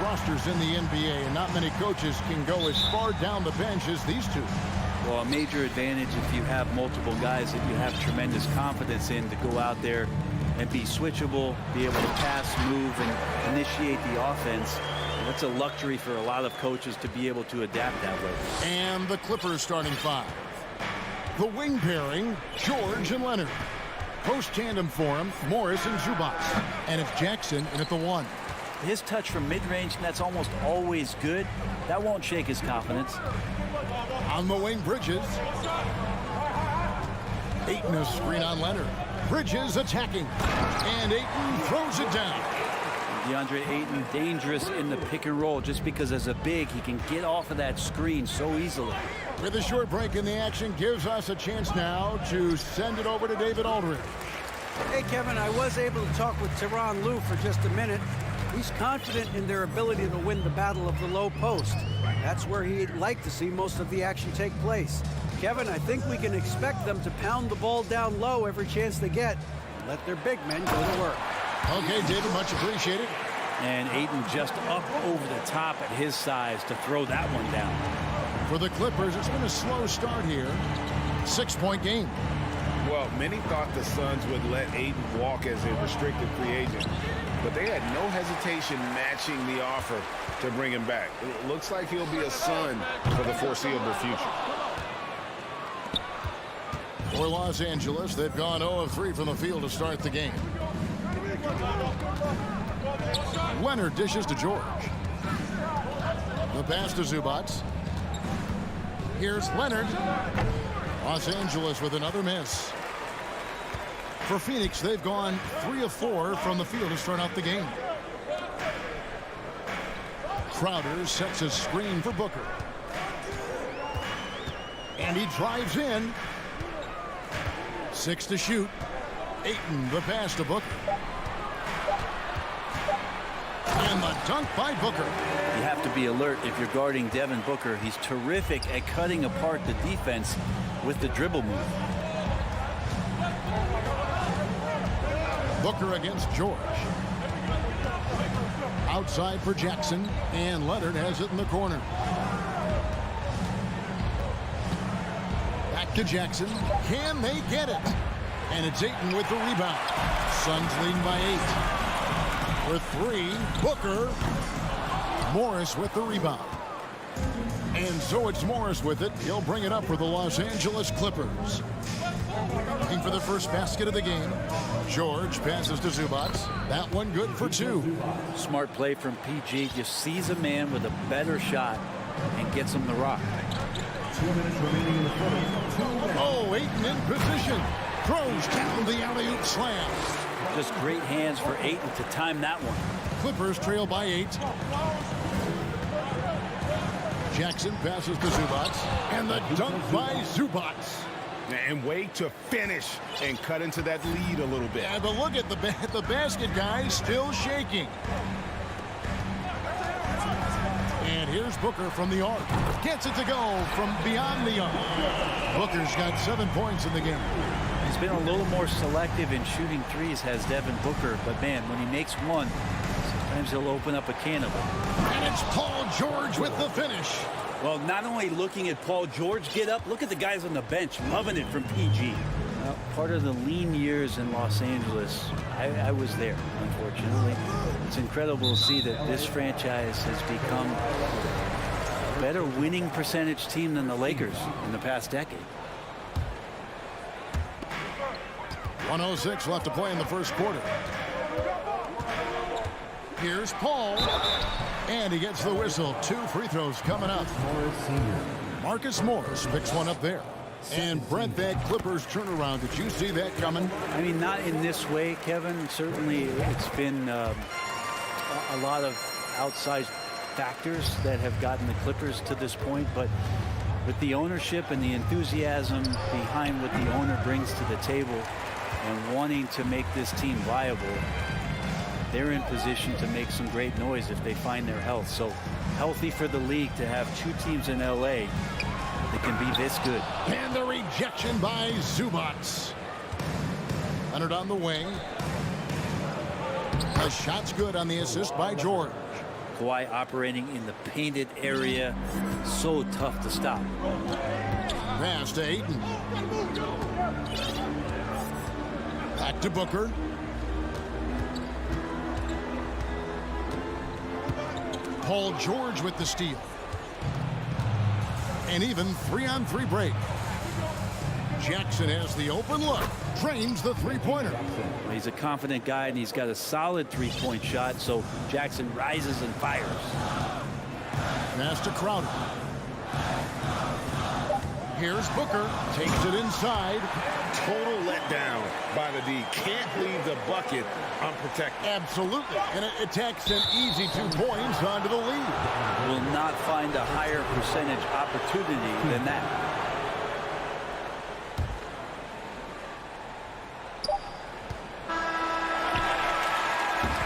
rosters in the NBA, and not many coaches can go as far down the bench as these two. Well, a major advantage if you have multiple guys that you have tremendous confidence in to go out there and be switchable, be able to pass, move, and initiate the offense. And that's a luxury for a lot of coaches to be able to adapt that way. And the Clippers starting five. The wing pairing, George and Leonard. Post tandem for him, Morris and Zubac. And it's Jackson in at the one. His touch from mid-range, that's almost always good. That won't shake his confidence. On the wing, Bridges. Ayton a screen on Leonard. Bridges attacking. And Ayton throws it down. DeAndre Ayton dangerous in the pick and roll just because as a big, he can get off of that screen so easily. With a short break in the action, gives us a chance now to send it over to David Aldridge. Hey, Kevin, I was able to talk with Tyronn Lue for just a minute. He's confident in their ability to win the battle of the low post. That's where he'd like to see most of the action take place. Kevin, I think we can expect them to pound the ball down low every chance they get. Let their big men go to work. Okay, David, much appreciated. And Ayton just up over the top at his size to throw that one down. For the Clippers, it's been a slow start here. 6-point game. Well, many thought the Suns would let Ayton walk as a restricted free agent, but they had no hesitation matching the offer to bring him back. It looks like he'll be a Sun for the foreseeable future. For Los Angeles, they've gone 0 of 3 from the field to start the game. Leonard dishes to George. The pass to Zubac. Here's Leonard. Los Angeles with another miss. For Phoenix, they've gone 3 of 4 from the field to start out the game. Crowder sets a screen for Booker. And he drives in. 6 to shoot. Ayton, the pass to Booker. And the dunk by Booker. You have to be alert if you're guarding Devin Booker. He's terrific at cutting apart the defense with the dribble move. Booker against George. Outside for Jackson, and Leonard has it in the corner. Back to Jackson. Can they get it? And it's Ayton with the rebound. Suns leading by 8. For 3, Booker. Morris with the rebound. And so it's Morris with it. He'll bring it up for the Los Angeles Clippers. Looking for the first basket of the game. George passes to Zubac. That one good for 2. Smart play from PG. Just sees a man with a better shot and gets him the rock. 2 minutes remaining in the quarter. Oh, Ayton in position. Throws down the alley-oop slam. Just great hands for Ayton to time that one. Clippers trail by 8. Jackson passes to Zubac. And the dunk by Zubac. And wait to finish and cut into that lead a little bit. Yeah, but look at the basket guy still shaking. And here's Booker from the arc. Gets it to go from beyond the arc. Booker's got 7 points in the game. He's been a little more selective in shooting threes, has Devin Booker. But, man, when he makes one, sometimes he'll open up a can of them. And it's Paul George with the finish. Well, not only looking at Paul George get up, look at the guys on the bench loving it from PG. Part of the lean years in Los Angeles, I was there, unfortunately. It's incredible to see that this franchise has become a better winning percentage team than the Lakers in the past decade. 1:06 left to play in the first quarter. Here's Paul. And he gets the whistle. 2 free throws coming up. Marcus Morris picks one up there. And Brent, that Clippers turnaround, did you see that coming? I mean, not in this way, Kevin. Certainly it's been a lot of outsized factors that have gotten the Clippers to this point. But with the ownership and the enthusiasm behind what the owner brings to the table and wanting to make this team viable, they're in position to make some great noise if they find their health. So healthy for the league to have 2 teams in LA that can be this good. And the rejection by Zubac. Leonard on the wing. The shot's good on the assist by George. Kawhi operating in the painted area. So tough to stop. Pass to Ayton. Back to Booker. Paul George with the steal. And even 3-on-3 break. Jackson has the open look. Drains the three-pointer. He's a confident guy, and he's got a solid three-point shot, so Jackson rises and fires. Pass to Crowder. Here's Booker. Takes it inside. Total letdown by the D. Can't leave the bucket unprotected. Absolutely. And it takes an easy 2 points onto the lead. Will not find a higher percentage opportunity than that.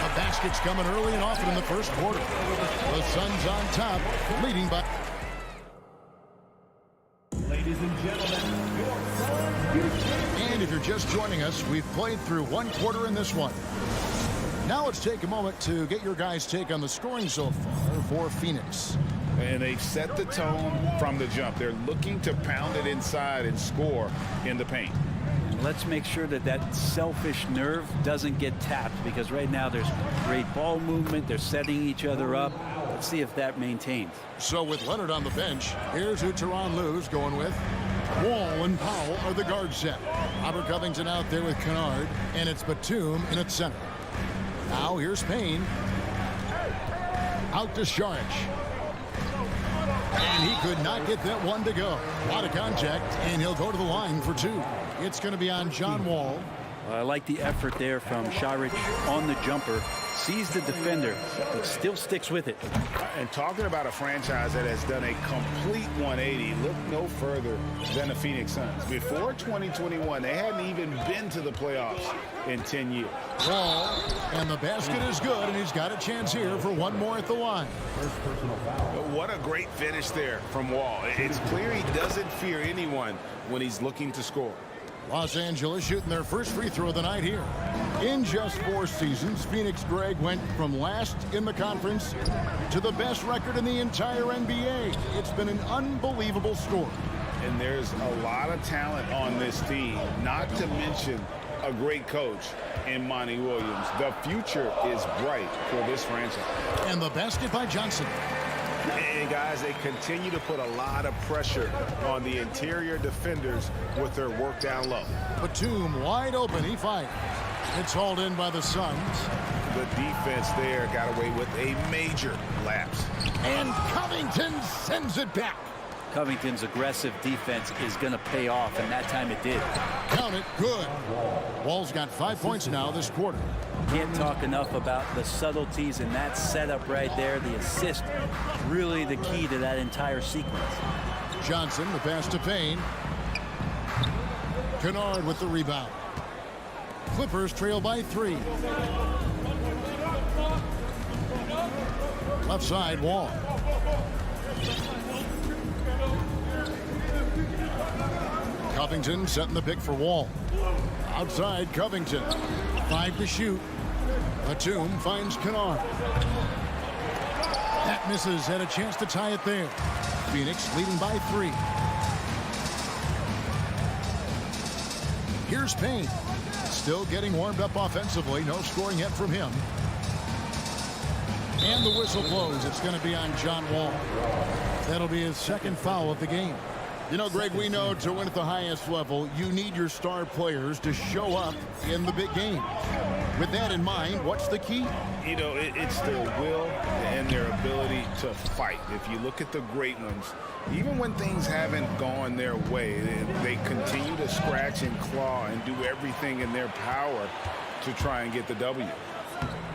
The basket's coming early and often in the first quarter. The Suns on top, leading by... Ladies and gentlemen, your Suns. And if you're just joining us, we've played through one quarter in this one. Now let's take a moment to get your guys' take on the scoring so far for Phoenix. And they've set the tone from the jump. They're looking to pound it inside and score in the paint. Let's make sure that that selfish nerve doesn't get tapped, because right now there's great ball movement. They're setting each other up. Let's see if that maintains. So with Leonard on the bench, here's who Tyronn Lue's going with. Wall and Powell are the guard set. Robert Covington out there with Kennard, and it's Batum in its center. Now here's Payne. Out to Saric. And he could not get that one to go. A lot of contact, and he'll go to the line for two. It's going to be on John Wall. I like the effort there from Saric on the jumper. Sees the defender, but still sticks with it. And talking about a franchise that has done a complete 180, look no further than the Phoenix Suns. Before 2021, they hadn't even been to the playoffs in 10 years. Wall, and the basket is good, and he's got a chance here for one more at the line. First personal foul. What a great finish there from Wall. It's clear he doesn't fear anyone when he's looking to score. Los Angeles shooting their first free throw of the night here. In just 4 seasons, Phoenix, Greg, went from last in the conference to the best record in the entire NBA. It's been an unbelievable story. And there's a lot of talent on this team, not to mention a great coach in Monty Williams. The future is bright for this franchise. And the basket by Johnson. And guys, they continue to put a lot of pressure on the interior defenders with their work down low. Batum wide open, he fires. It's hauled in by the Suns. The defense there got away with a major lapse. And Covington sends it back. Covington's aggressive defense is going to pay off, and that time it did. Count it, good. Wall's got 5 points now this quarter. Can't talk enough about the subtleties in that setup right there. The assist, really the key to that entire sequence. Johnson, the pass to Payne. Kennard with the rebound. Clippers trail by 3. Left side, Wall. Covington setting the pick for Wall. Outside, Covington. 5 to shoot. Batum finds Kennard. That misses. Had a chance to tie it there. Phoenix leading by 3. Here's Payne. Still getting warmed up offensively. No scoring yet from him. And the whistle blows. It's going to be on John Wall. That'll be his second foul of the game. You know, Greg, we know to win at the highest level, you need your star players to show up in the big games. With that in mind, what's the key? You know, it's their will and their ability to fight. If you look at the great ones, even when things haven't gone their way, they continue to scratch and claw and do everything in their power to try and get the W.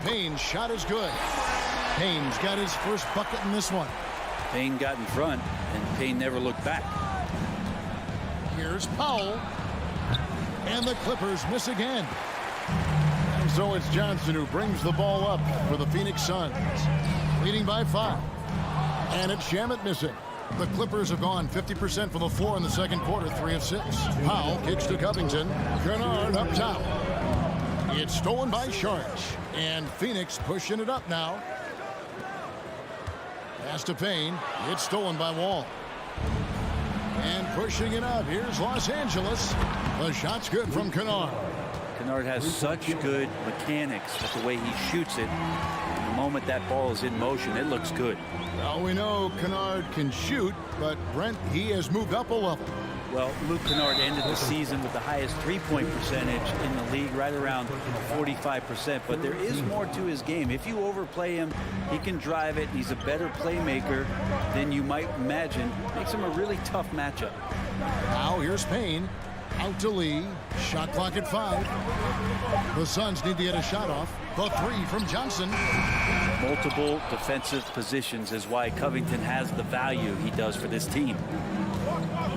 Payne's shot is good. Payne's got his first bucket in this one. Payne got in front, and Payne never looked back. Here's Powell. And the Clippers miss again. And so it's Johnson who brings the ball up for the Phoenix Suns. Leading by 5. And it's Shamet missing. The Clippers have gone 50% from the floor in the second quarter, 3 of 6. Powell kicks to Covington. Kennard up top. It's stolen by Saric. And Phoenix pushing it up now. Pass to Payne. It's stolen by Wall. And pushing it up. Here's Los Angeles. The shot's good from Kennard. Kennard has such good mechanics with the way he shoots it. The moment that ball is in motion, it looks good. Well, we know Kennard can shoot, but Brent, he has moved up a level. Well, Luke Kennard ended the season with the highest three-point percentage in the league, right around 45%. But there is more to his game. If you overplay him, he can drive it. He's a better playmaker than you might imagine. Makes him a really tough matchup. Now here's Payne. Out to Lee. Shot clock at 5. The Suns need to get a shot off. The 3 from Johnson. Multiple defensive positions is why Covington has the value he does for this team.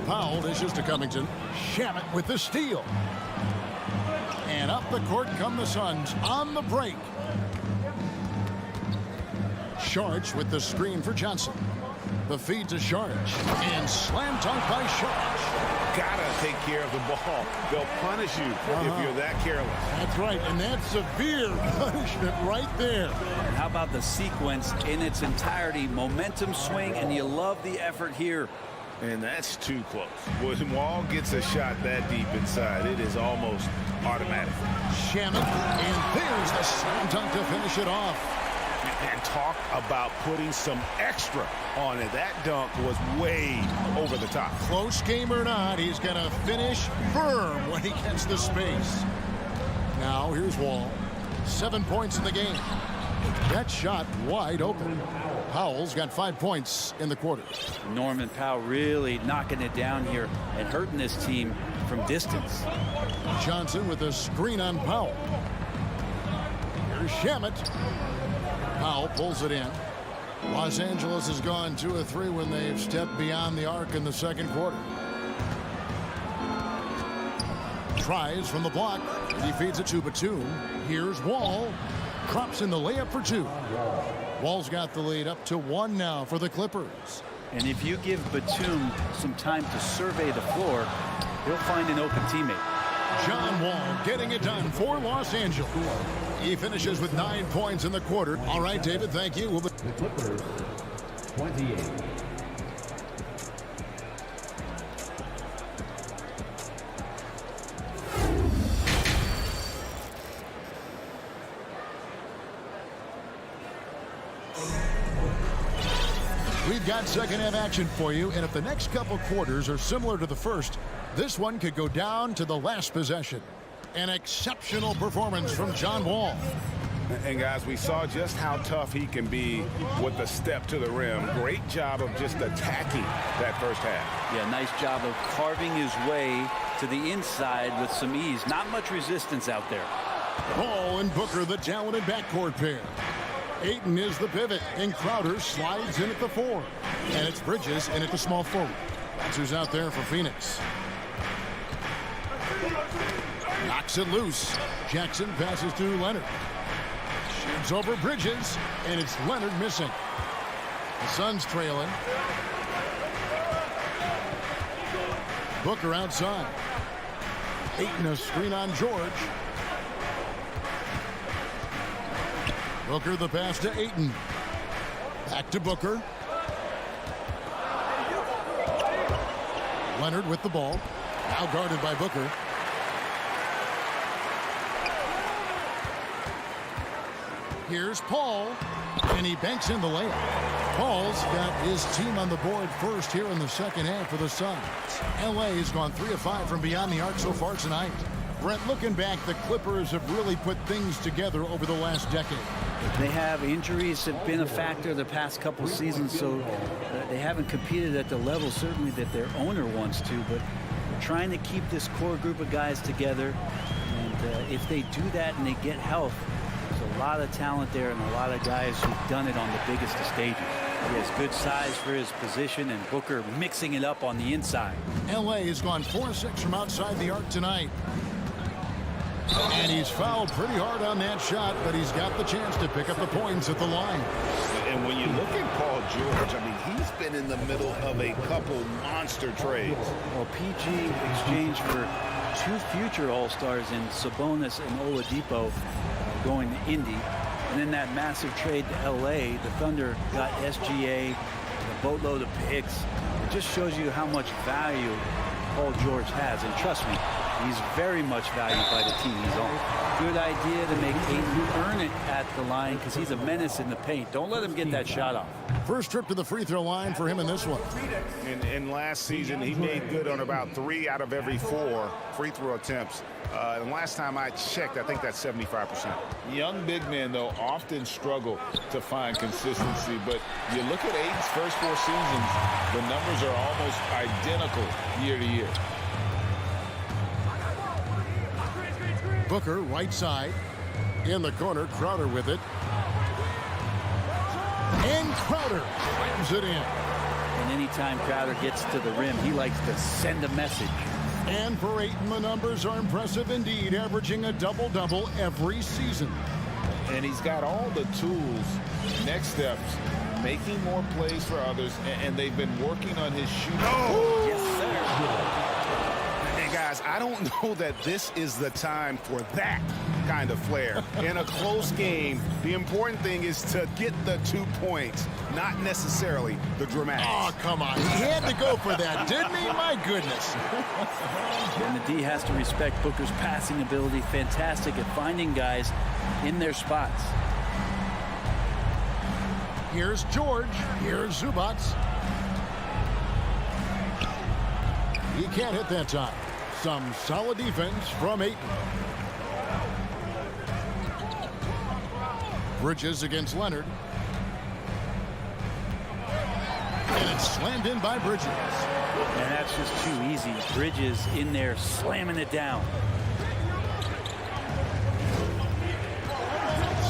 Powell dishes to Covington. Shamet with the steal. And up the court come the Suns on the break. Sharch with the screen for Johnson. The feed to Sharch. And slam dunk by Sharch. Gotta take care of the ball. They'll punish you if you're that careless. That's right, and that's severe punishment right there. And how about the sequence in its entirety? Momentum swing, and you love the effort here. And that's too close. When Wall gets a shot that deep inside, it is almost automatic. Shamet, and there's the slam dunk to finish it off. And talk about putting some extra on it. That dunk was way over the top. Close game or not, he's going to finish firm when he gets the space. Now here's Wall. 7 points in the game. That shot wide open. Powell's got 5 points in the quarter. Norman Powell really knocking it down here and hurting this team from distance. Johnson with a screen on Powell. Here's Shamet. Powell pulls it in. Los Angeles has gone 2 of 3 when they've stepped beyond the arc in the second quarter. Tries from the block. He feeds it to Batum. Here's Wall. Drops in the layup for 2. Wall's got the lead up to 1 now for the Clippers. And if you give Batum some time to survey the floor, he'll find an open teammate. John Wall getting it done for Los Angeles. He finishes with 9 points in the quarter. All right, David, thank you. The Clippers, 28. We've got second half action for you, and if the next couple quarters are similar to the first, this one could go down to the last possession. An exceptional performance from John Wall. And guys, we saw just how tough he can be with the step to the rim. Great job of just attacking that first half. Yeah, nice job of carving his way to the inside with some ease. Not much resistance out there. Ball and Booker, the talented backcourt pair. Ayton is the pivot, and Crowder slides in at the 4. And it's Bridges in at the small forward. That's who's out there for Phoenix. Knocks it loose. Jackson passes to Leonard. Shoots over Bridges, and it's Leonard missing. The Suns trailing. Booker outside. Ayton a screen on George. Booker the pass to Ayton. Back to Booker. Leonard with the ball. Now guarded by Booker. Here's Paul, and he banks in the layup. Paul's got his team on the board first here in the second half for the Suns. LA has gone 3 of 5 from beyond the arc so far tonight. Brent, looking back, the Clippers have really put things together over the last decade. They have injuries have been a factor the past couple seasons, so they haven't competed at the level certainly that their owner wants to, but trying to keep this core group of guys together. And if they do that and they get health, there's a lot of talent there and a lot of guys who've done it on the biggest of stages. He has good size for his position, and Booker mixing it up on the inside. LA has gone 4-6 from outside the arc tonight. And he's fouled pretty hard on that shot, but he's got the chance to pick up the points at the line. And when you look at Paul George, I mean, he's been in the middle of a couple monster trades. Well, PG exchanged for 2 future All-Stars in Sabonis and Oladipo going to Indy. And in that massive trade to LA, the Thunder got SGA, a boatload of picks. It just shows you how much value Paul George has. And trust me, he's very much valued by the team he's on. Good idea to make Ayton earn it at the line because he's a menace in the paint. Don't let him get that shot off. First trip to the free throw line for him in this one. And last season, he made good on about 3 out of every 4 free throw attempts. And last time I checked, I think that's 75%. Young big men, though, often struggle to find consistency. But you look at Ayton's first 4 seasons, the numbers are almost identical year to year. Booker, right side. In the corner, Crowder with it. And Crowder slams it in. And anytime Crowder gets to the rim, he likes to send a message. And for Ayton, the numbers are impressive indeed, averaging a double-double every season. And he's got all the tools. Next steps, making more plays for others, and they've been working on his shooting. Oh, yes, sir. Hey, guys, I don't know that this is the time for that kind of flair. In a close game, the important thing is to get the 2 points, not necessarily the dramatics. Oh, come on. He had to go for that, didn't he? My goodness. And the D has to respect Booker's passing ability. Fantastic at finding guys in their spots. Here's George. Here's Zubac. He can't hit that time. Some solid defense from Ayton. Bridges against Leonard. And it's slammed in by Bridges. And that's just too easy. Bridges in there slamming it down.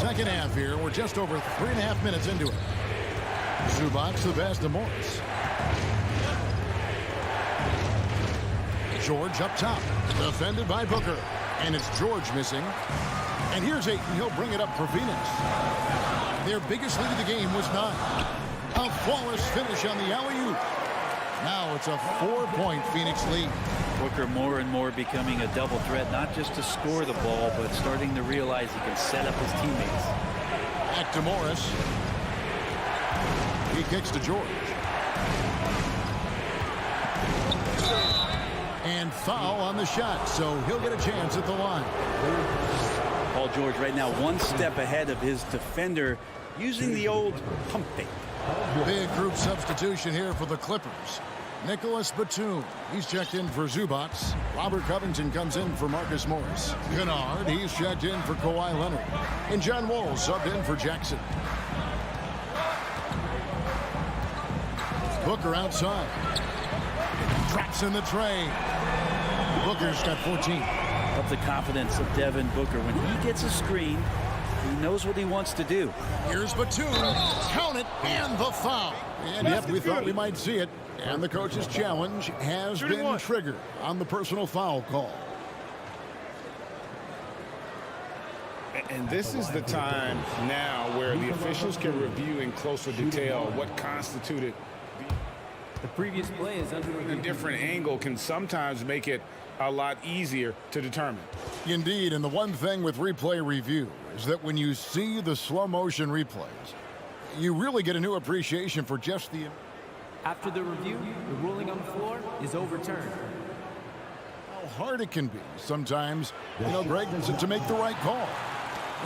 Second half here. We're just over 3.5 minutes into it. Zubac the pass to Morris. George up top. Defended by Booker. And it's George missing. And here's Ayton. He'll bring it up for Phoenix. Their biggest lead of the game was 9. A flawless finish on the alley-oop. Now it's a 4-point Phoenix lead. Booker more and more becoming a double threat, not just to score the ball, but starting to realize he can set up his teammates. Back to Morris. He kicks to George. And foul on the shot, so he'll get a chance at the line. Paul George right now 1 step ahead of his defender, using the old pump fake. Big group substitution here for the Clippers. Nicholas Batum, he's checked in for Zubac. Robert Covington comes in for Marcus Morris. Kennard, he's checked in for Kawhi Leonard. And John Wall subbed in for Jackson. Booker outside. Drops in the tray. Booker's got 14. Of the confidence of Devin Booker. When he gets a screen, he knows what he wants to do. Here's Batum. Count it, and the foul. And yep, we thought we might see it. And the coach's challenge has been triggered on the personal foul call. And this is the time now where the officials can review in closer detail what constituted the previous play is under a different angle can sometimes make it a lot easier to determine. Indeed, and the one thing with replay review is that when you see the slow motion replays, you really get a new appreciation for just the... After the review, the ruling on the floor is overturned. How hard it can be sometimes, Greg, to make the right call.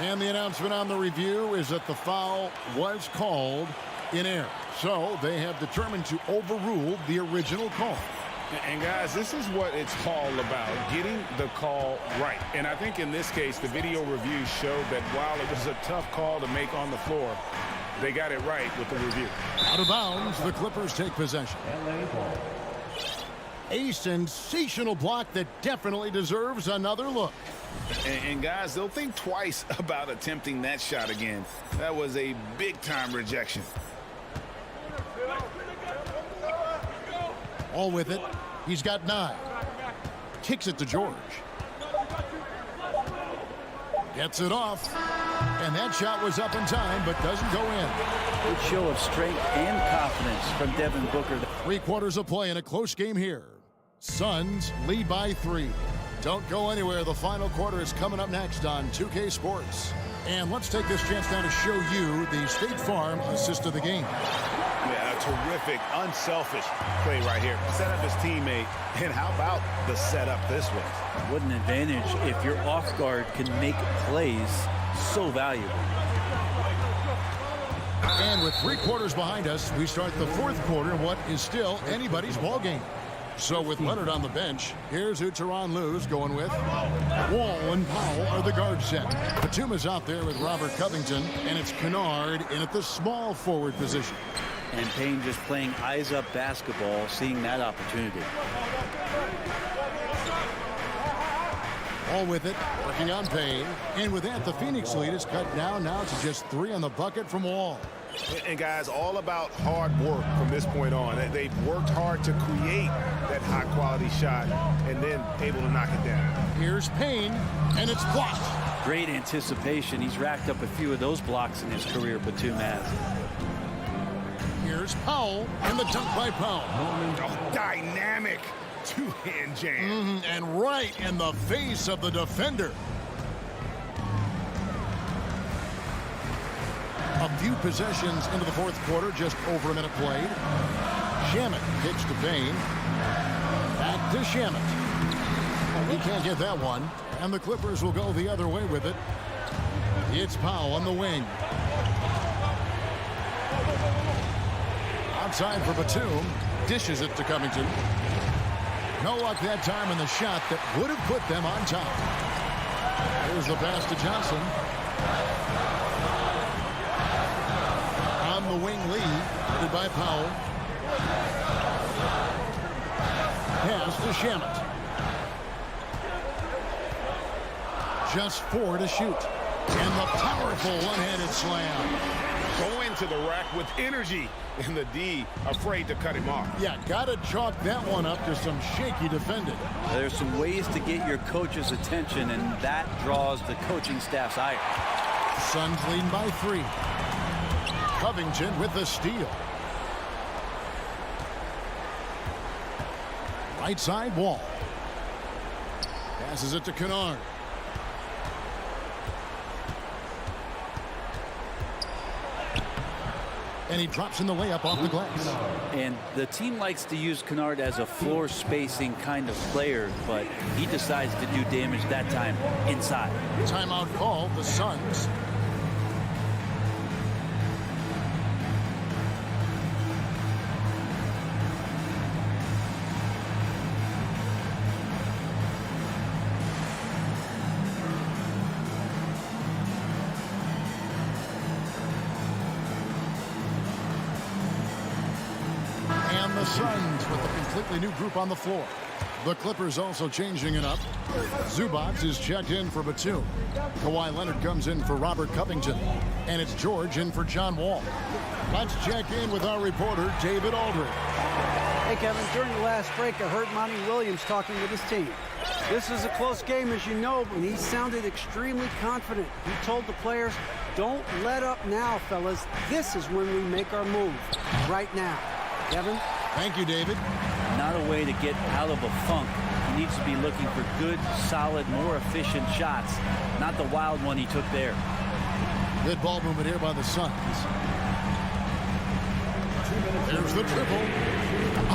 And the announcement on the review is that the foul was called in error. So they have determined to overrule the original call. And guys, this is what it's all about, getting the call right. And I think in this case, the video review showed that while it was a tough call to make on the floor, they got it right with the review. Out of bounds, the Clippers take possession. A sensational block that definitely deserves another look. And guys, they'll think twice about attempting that shot again. That was a big-time rejection. All with it. He's got 9. Kicks it to George. Gets it off. And that shot was up in time, but doesn't go in. Good show of strength and confidence from Devin Booker. 3 quarters of play in a close game here. Suns lead by 3. Don't go anywhere. The final quarter is coming up next on 2K Sports. And let's take this chance now to show you the State Farm assist of the game. Yeah, a terrific, unselfish play right here. Set up his teammate. And how about the setup this way? What an advantage if your off guard can make plays so valuable. And with 3 quarters behind us, we start the 4th quarter in what is still anybody's ball game. So with Leonard on the bench, here's who Tyronn Lue's going with. Wall and Powell are the guard set. Batum is out there with Robert Covington, and it's Kennard in at the small forward position. And Payne just playing eyes-up basketball, seeing that opportunity. All with it, working on Payne. And with that, the Phoenix lead is cut down now to just 3 on the bucket from Wall. And guys, all about hard work from this point on. They've worked hard to create that high-quality shot and then able to knock it down. Here's Payne, and it's blocked. Great anticipation. He's racked up a few of those blocks in his career, Batum has. Here's Powell, and the dunk by Powell. Oh, dynamic two-hand jam. And right in the face of the defender. A few possessions into the 4th quarter, just over a minute played. Shamet kicks to Payne. Back to Shamet. He can't get that one. And the Clippers will go the other way with it. It's Powell on the wing. Outside for Batum. Dishes it to Covington. No luck that time in the shot that would have put them on top. Here's the pass to Johnson. On the wing, Lee, headed by Powell. Pass to Shamet. Just 4 to shoot. And the powerful one-handed slam. Going to the rack with energy. And the D afraid to cut him off. Yeah, got to chalk that one up to some shaky defending. There's some ways to get your coach's attention, and that draws the coaching staff's ire. Suns lead by 3. Covington with the steal. Right side, Wall. Passes it to Kennard. And he drops in the layup off the glass. And the team likes to use Kennard as a floor spacing kind of player, but he decides to do damage that time inside. Timeout call, the Suns. The Suns with a completely new group on the floor. The Clippers also changing it up. Zubac is checked in for Batum. Kawhi Leonard comes in for Robert Covington. And it's George in for John Wall. Let's check in with our reporter, David Aldridge. Hey, Kevin, during the last break, I heard Monty Williams talking with his team. This is a close game, as you know, and he sounded extremely confident. He told the players, don't let up now, fellas. This is when we make our move. Right now. Kevin? Thank you, David. Not a way to get out of a funk. He needs to be looking for good, solid, more efficient shots, not the wild one he took there. Good ball movement here by the Suns. There's the triple.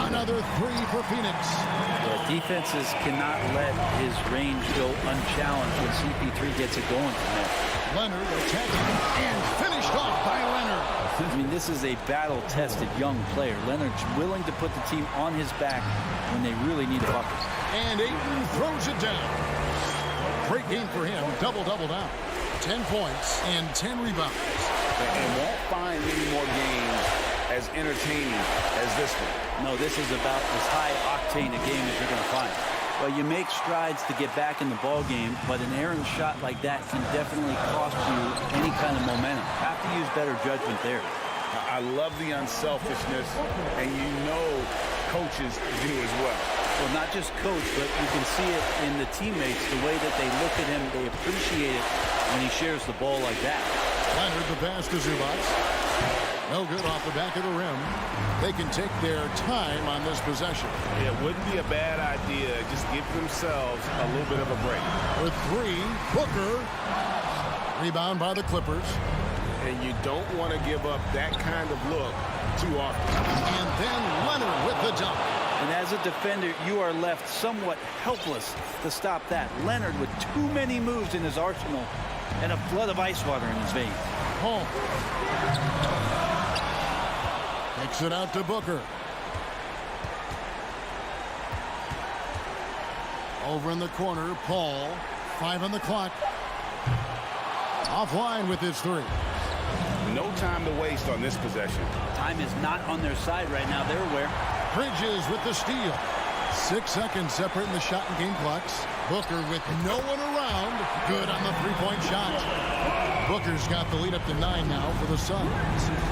Another 3 for Phoenix. The defenses cannot let his range go unchallenged when CP3 gets it going from there. Leonard attacking and finished off by Leonard. I mean, this is a battle-tested young player. Leonard's willing to put the team on his back when they really need a bucket. And Ayton throws it down. Great game for him. Double-double down. 10 points and 10 rebounds. And won't find many more games as entertaining as this one. No, this is about as high-octane a game as you're going to find. Well, you make strides to get back in the ball game, but an errant shot like that can definitely cost you any kind of momentum. Have to use better judgment there. I love the unselfishness, and you know coaches do as well. Well, not just coach, but you can see it in the teammates, the way that they look at him. They appreciate it when he shares the ball like that. Leonard, the pass to Zubac. No good off the back of the rim. They can take their time on this possession. It wouldn't be a bad idea. Just give themselves a little bit of a break. With 3, Booker. Rebound by the Clippers. And you don't want to give up that kind of look too often. And then Leonard with the dunk. And as a defender, you are left somewhat helpless to stop that. Leonard with too many moves in his arsenal and a flood of ice water in his veins. Home. Takes it out to Booker. Over in the corner, Paul. 5 on the clock. Offline with his 3. No time to waste on this possession. Time is not on their side right now. They're aware. Bridges with the steal. 6 seconds separating the shot and game clocks. Booker with no one around. Good on the 3-point shot. Booker's got the lead up to 9 now for the Suns.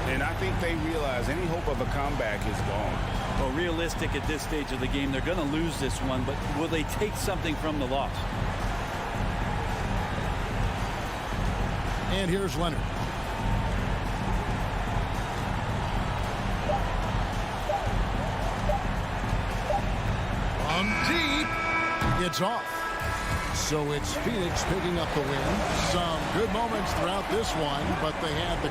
And I think they realize any hope of a comeback is gone. Well, realistic at this stage of the game, they're going to lose this one, but will they take something from the loss? And here's Leonard. From deep. It's off. So it's Phoenix picking up the win. Some good moments throughout this one, but they had the...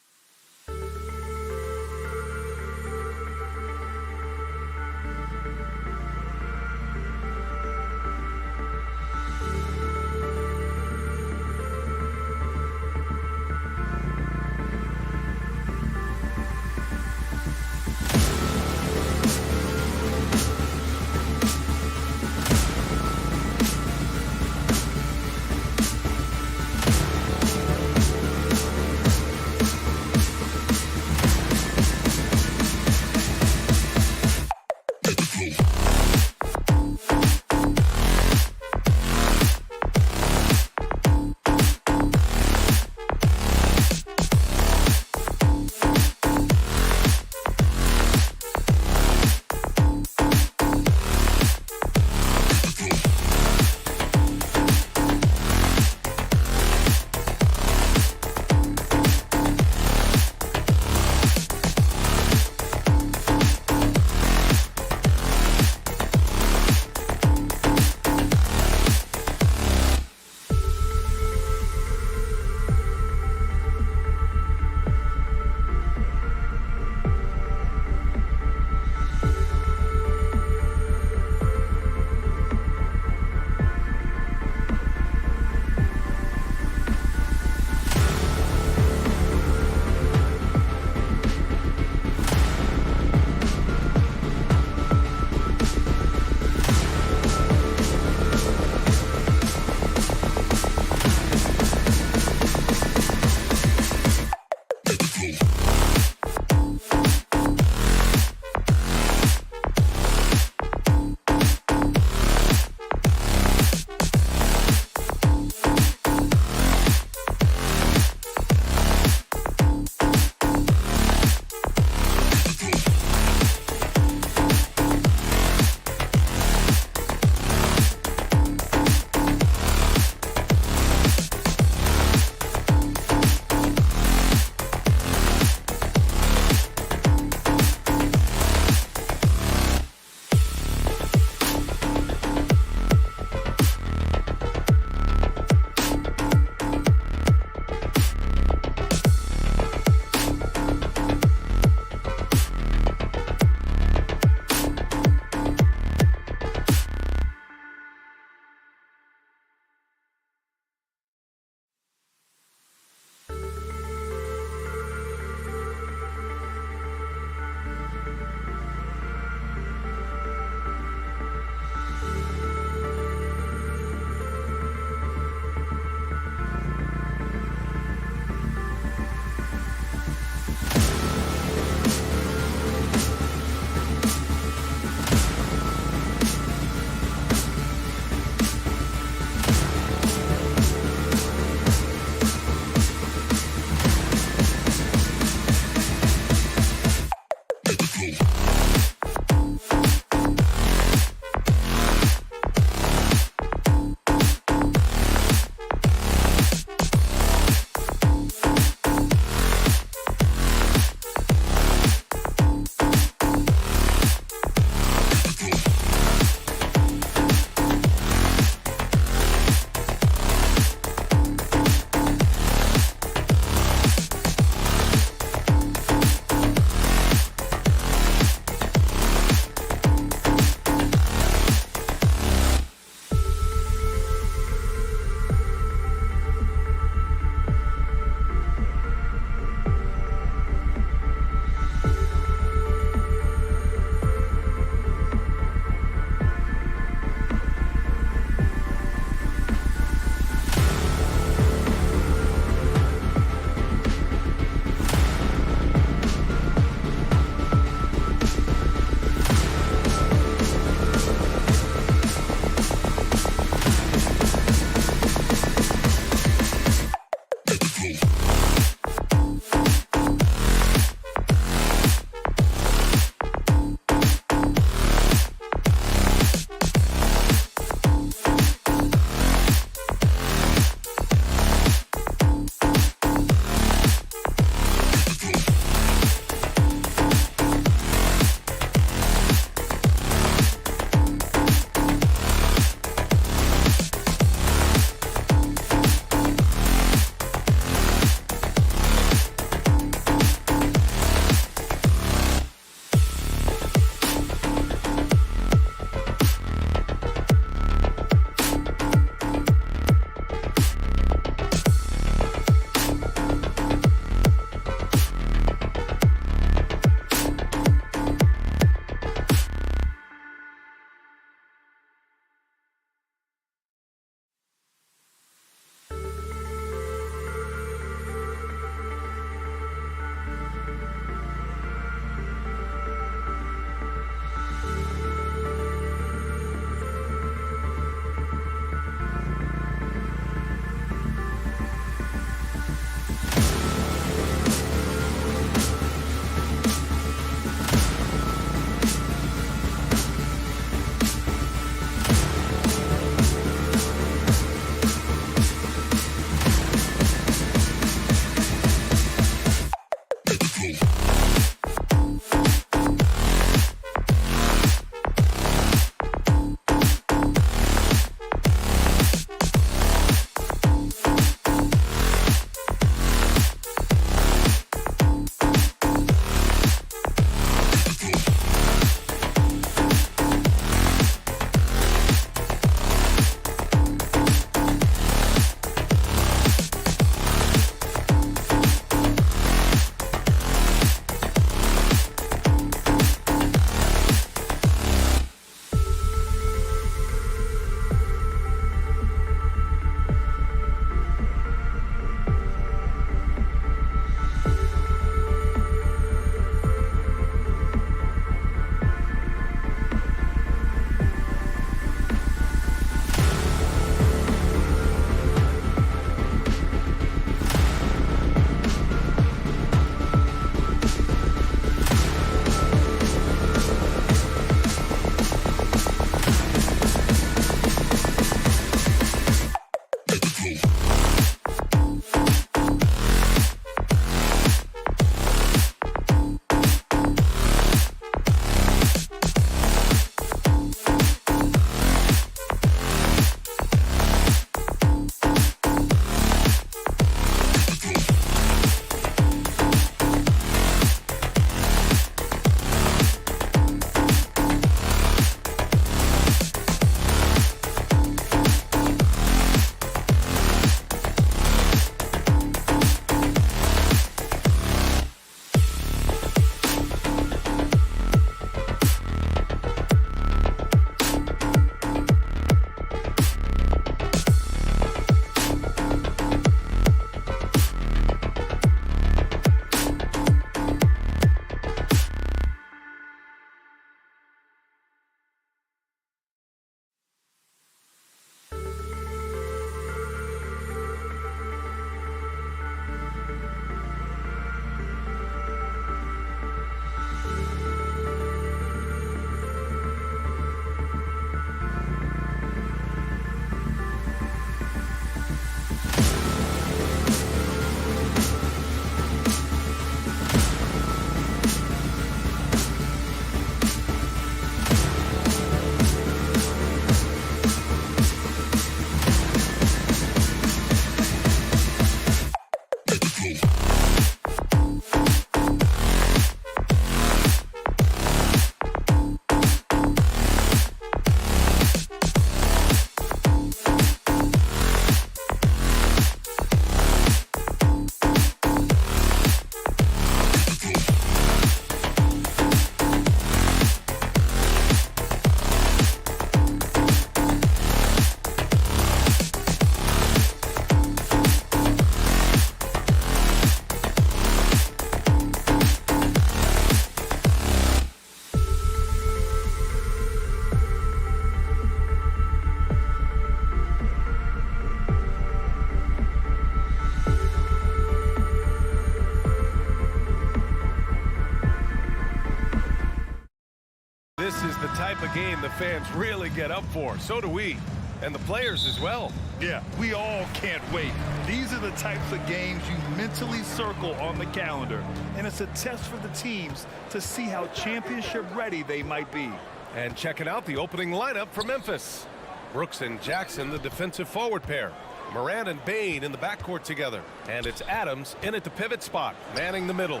type of game the fans really get up for. So do we, and the players as well. Yeah, we all can't wait. These are the types of games you mentally circle on the calendar. And it's a test for the teams to see how championship ready they might be. And checking out the opening lineup for Memphis. Brooks and Jackson, the defensive forward pair. Morant and Bane in the backcourt together. And it's Adams in at the pivot spot, manning the middle.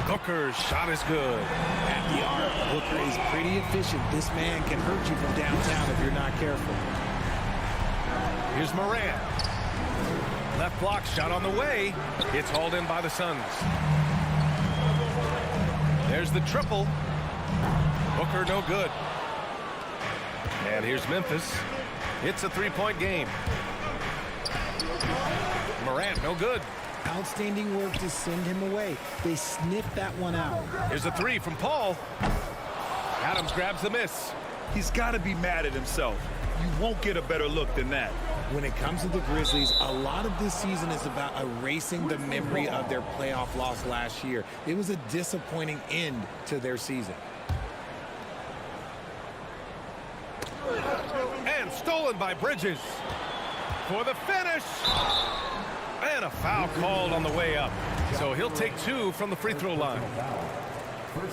Booker's shot is good. At the arc, Booker is pretty efficient. This man can hurt you from downtown if you're not careful. Here's Morant. Left block shot on the way. It's hauled in by the Suns. There's the triple. Booker no good. And here's Memphis. It's a three-point game. Morant no good. Outstanding work to send him away. They sniffed that one out. Here's a three from Paul. Adams grabs the miss. He's got to be mad at himself. You won't get a better look than that. When it comes to the Grizzlies, a lot of this season is about erasing the memory of their playoff loss last year. It was a disappointing end to their season. And stolen by Bridges. For the finish. And a foul called on the way up. So he'll take two from the free throw line.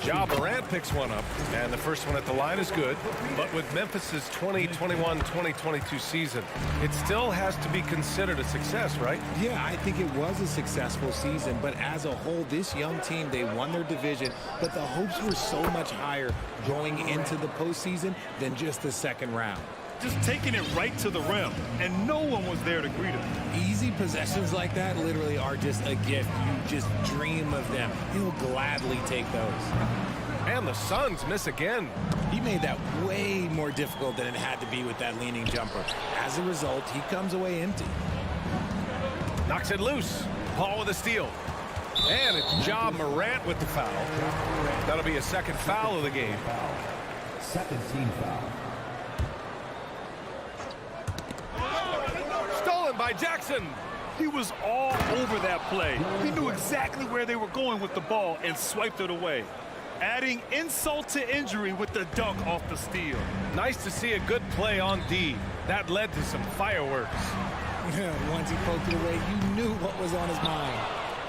Ja Morant picks one up, and the first one at the line is good. But with Memphis's 2021-2022 season, it still has to be considered a success, right? Yeah, I think it was a successful season, but as a whole, this young team, they won their division, but the hopes were so much higher going into the postseason than just the second round. Just taking it right to the rim, and no one was there to greet him. Easy possessions like that literally are just a gift. You just dream of them. He'll gladly take those. And the Suns miss again. He made that way more difficult than it had to be with that leaning jumper. As a result, he comes away empty. Knocks it loose. Paul with a steal. And it's Ja Morant with the foul. That'll be a second foul of the game. Second team foul. Stolen by Jackson. He was all over that play. He knew exactly where they were going with the ball and swiped it away. Adding insult to injury with the dunk off the steal. Nice to see a good play on D. That led to some fireworks. Once he poked it away, you knew what was on his mind.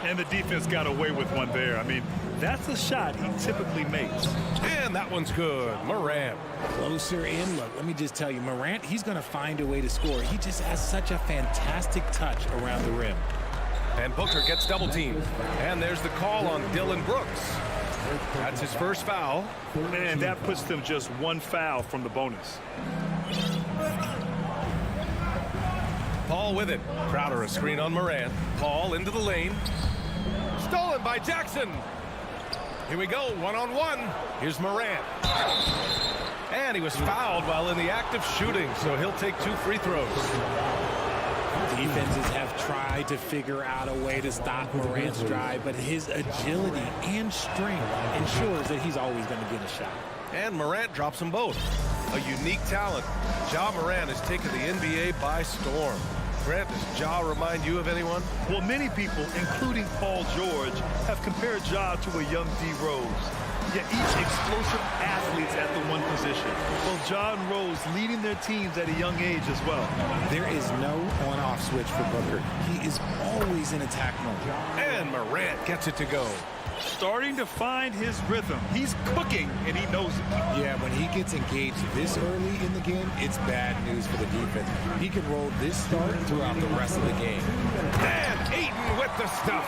And the defense got away with one there. I mean, that's a shot he typically makes. And that one's good. Morant. Closer in. Look, let me just tell you, Morant, he's going to find a way to score. He just has such a fantastic touch around the rim. And Booker gets double teamed. And there's the call on Dylan Brooks. That's his first foul. And that puts them just one foul from the bonus. Paul with it. Crowder a screen on Morant. Paul into the lane. Stolen by Jackson. Here we go, one-on-one. Here's Morant. And he was fouled while in the act of shooting, so he'll take two free throws. Defenses have tried to figure out a way to stop Morant's drive, but his agility and strength ensures that he's always going to get a shot. And Morant drops them both. A unique talent. Ja Morant has taken the NBA by storm. Grant, does Ja remind you of anyone? Well, many people, including Paul George, have compared Ja to a young D. Rose. Yet each explosive athletes at the one position. Both Ja and Rose leading their teams at a young age as well. There is no on-off switch for Booker. He is always in attack mode. And Morant gets it to go. Starting to find his rhythm. He's cooking, and he knows it. Yeah, when he gets engaged this early in the game, it's bad news for the defense. He can roll this start throughout the rest of the game. And Ayton with the stuff.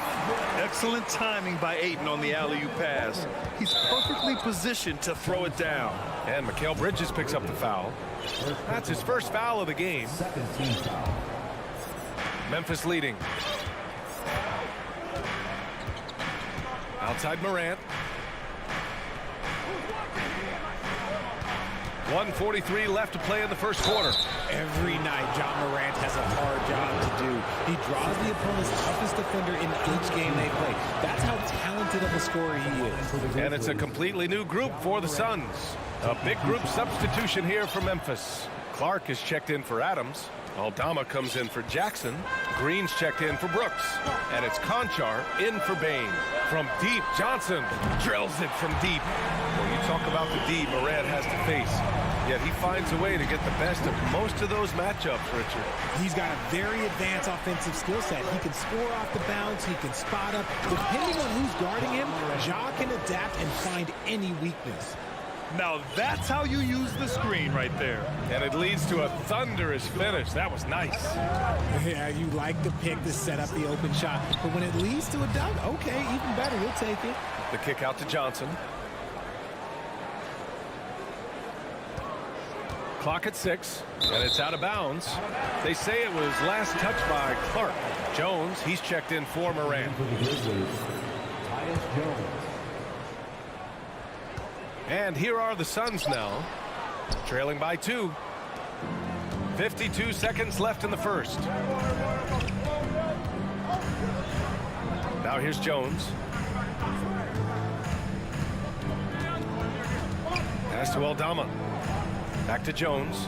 Excellent timing by Ayton on the alley-oop pass. He's perfectly positioned to throw it down. And Mikal Bridges picks up the foul. That's his first foul of the game. Second team foul. Memphis leading. Outside Morant. 1:43 left to play in the first quarter. Every night, Ja Morant has a hard job to do. He draws the opponent's toughest defender in each game they play. That's how talented of a scorer he is. And it's a completely new group for the Suns. A big group substitution here for Memphis. Clark is checked in for Adams. Aldama comes in for Jackson. Green's checked in for Brooks. And it's Conchar in for Bane. From deep, Johnson drills it from deep. When you talk about the D Morant has to face, yet he finds a way to get the best of most of those matchups, Richard. He's got a very advanced offensive skill set. He can score off the bounce. He can spot up. Depending on who's guarding him, Ja can adapt and find any weakness. Now that's how you use the screen right there. And it leads to a thunderous finish. That was nice. Yeah, you like the pick to set up the open shot. But when it leads to a dunk, okay, even better. We'll take it. The kick out to Johnson. Clock at 6, and it's out of bounds. They say it was last touched by Clark. Jones, he's checked in for Moran. For the Grizzlies, Tyus Jones. And here are the Suns now, trailing by 2. 52 seconds left in the first. Now here's Jones. Pass to Aldama. Back to Jones.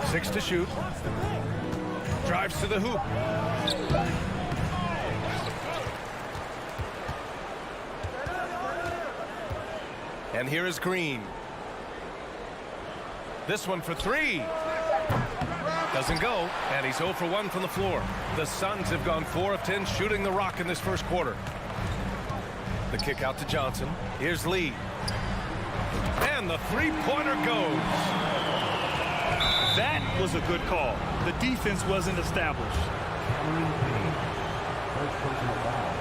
6 to shoot. Drives to the hoop. And here is Green. This one for 3. Doesn't go, and he's 0 for 1 from the floor. The Suns have gone 4 of 10 shooting the rock in this first quarter. The kick out to Johnson. Here's Lee. And the three-pointer goes. That was a good call. The defense wasn't established. First personal foul.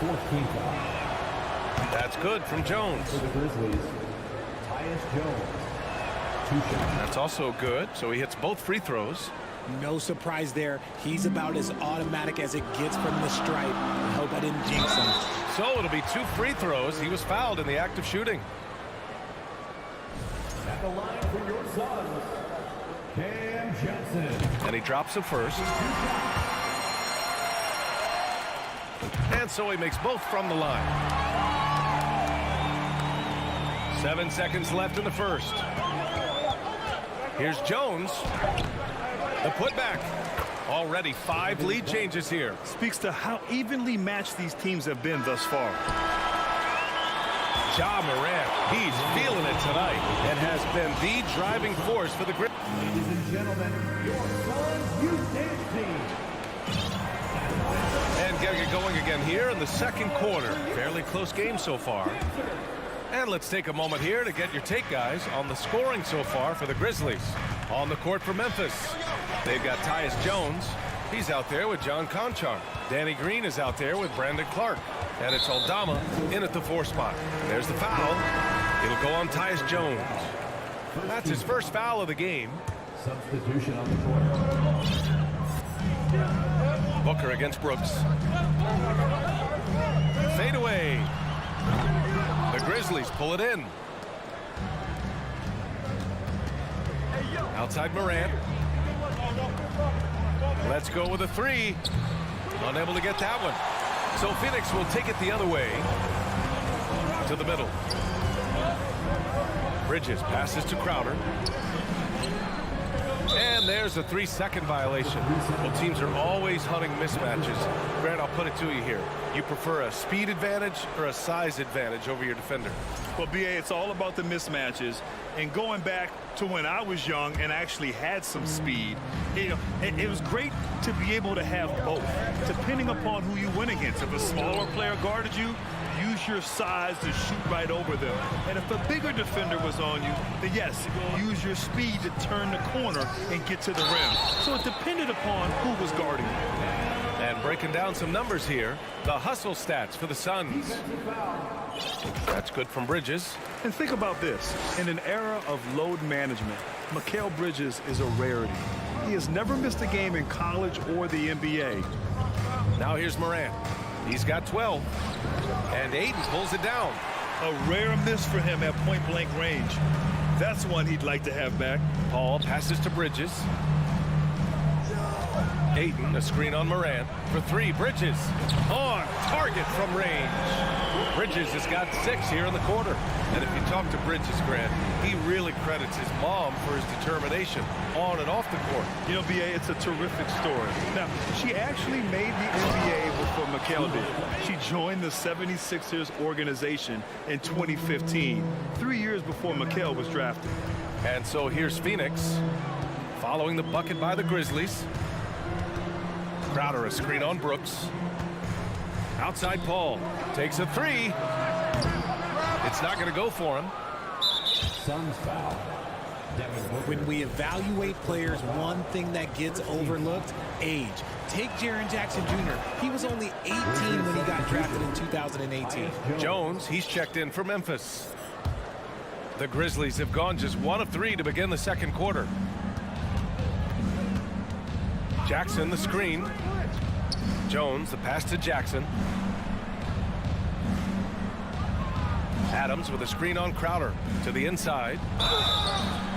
14th foul. That's good from Jones. For the Grizzlies, Tyus Jones. 2 shots. That's also good, so he hits both free throws. No surprise there. He's about as automatic as it gets from the stripe. I hope I didn't jinx him. So it'll be 2 free throws. He was fouled in the act of shooting. At the line for your Suns, Cam Johnson. And he drops the first. And so he makes both from the line. 7 seconds left in the first. Here's Jones. The putback. Already 5 lead changes here. Speaks to how evenly matched these teams have been thus far. Ja Morant, he's feeling it tonight and has been the driving force for the Grizzlies. Ladies and gentlemen, your Suns Youth Dance Team. And getting it going again here in the second quarter. Fairly close game so far. And let's take a moment here to get your take, guys, on the scoring so far for the Grizzlies. On the court for Memphis, they've got Tyus Jones. He's out there with John Conchar. Danny Green is out there with Brandon Clark. And it's Aldama in at the 4 spot. There's the foul. It'll go on Tyus Jones. That's his first foul of the game. Substitution on the court. Booker against Brooks. Fade away. The Grizzlies pull it in. Outside Morant. Let's go with a 3. Unable to get that one. So Phoenix will take it the other way. To the middle. Bridges passes to Crowder. And there's a 3-second violation. Well, teams are always hunting mismatches. Grant, I'll put it to you here. You prefer a speed advantage or a size advantage over your defender? Well, BA, it's all about the mismatches. And going back to when I was young and actually had some speed, it was great to be able to have both, depending upon who you went against. If a smaller player guarded you, use your size to shoot right over them. And if a bigger defender was on you, then yes, use your speed to turn the corner and get to the rim. So it depended upon who was guarding you. And breaking down some numbers here, the hustle stats for the Suns. That's good from Bridges. And think about this. In an era of load management, Mikal Bridges is a rarity. He has never missed a game in college or the NBA. Now here's Morant. He's got 12. And Ayton pulls it down. A rare miss for him at point-blank range. That's one he'd like to have back. Paul passes to Bridges. Ayton, a screen on Morant. For 3, Bridges. On target from range. Bridges has got 6 here in the quarter. And if you talk to Bridges, Grant, he really credits his mom for his determination on and off the court. You know, BA, it's a terrific story. Now, she actually made the NBA before Mikal did. She joined the 76ers organization in 2015, 3 years before Mikal was drafted. And so here's Phoenix following the bucket by the Grizzlies. Crowder a screen on Brooks. Outside Paul takes a three. It's not going to go for him. Suns foul. When we evaluate players, one thing that gets overlooked, age. Take Jaren Jackson Jr. He was only 18 when he got drafted in 2018. Jones, he's checked in for Memphis. The Grizzlies have gone just 1 of 3 to begin the second quarter. Jackson the screen. Jones the pass to Jackson. Adams with a screen on Crowder to the inside.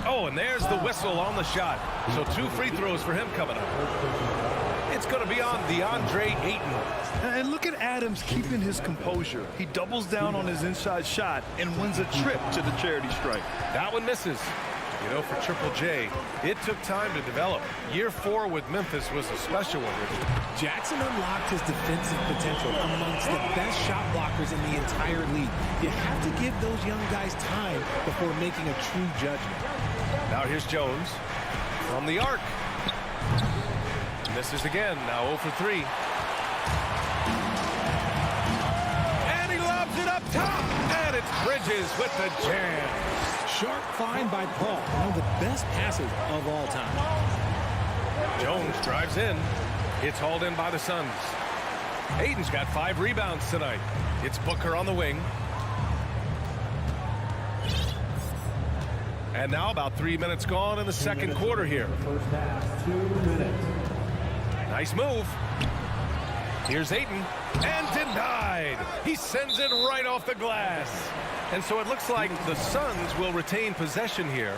Oh, and there's the whistle on the shot. So 2 free throws for him coming up. It's going to be on DeAndre Ayton. And look at Adams keeping his composure. He doubles down on his inside shot and wins a trip to the charity stripe. That one misses. You know, for Triple J, it took time to develop. Year 4 with Memphis was a special one. Jackson unlocked his defensive potential amongst the best shot blockers in the entire league. You have to give those young guys time before making a true judgment. Now here's Jones from the arc. Misses again, now 0 for 3. And he lobs it up top. And it's Bridges with the jam. Sharp find by Paul, one of the best passes of all time. Jones drives in. It's hauled in by the Suns. Ayton's got 5 rebounds tonight. It's Booker on the wing. And now about 3 minutes gone in the second quarter here. First half, 2 minutes. Nice move. Here's Ayton. And denied. He sends it right off the glass. And so it looks like the Suns will retain possession here.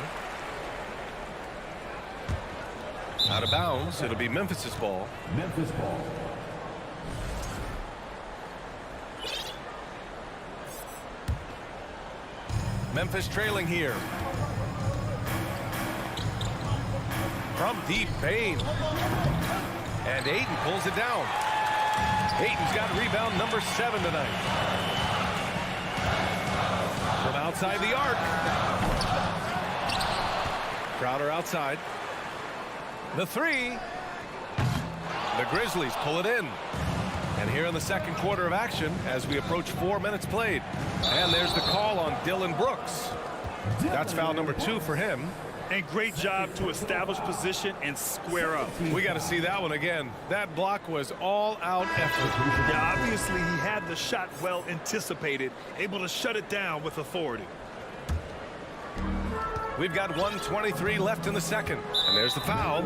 Out of bounds. It'll be Memphis's ball. Memphis ball. Memphis trailing here. From deep, Payne. And Ayton pulls it down. Ayton's got rebound number 7 tonight. From outside the arc. Crowder outside. The 3. The Grizzlies pull it in. And here in the second quarter of action as we approach 4 minutes played. And there's the call on Dylan Brooks. That's foul number 2 for him. And great job to establish position and square up. We got to see that one again. That block was all-out effort. Yeah, obviously he had the shot well anticipated, able to shut it down with authority. We've got 1:23 left in the second. And there's the foul.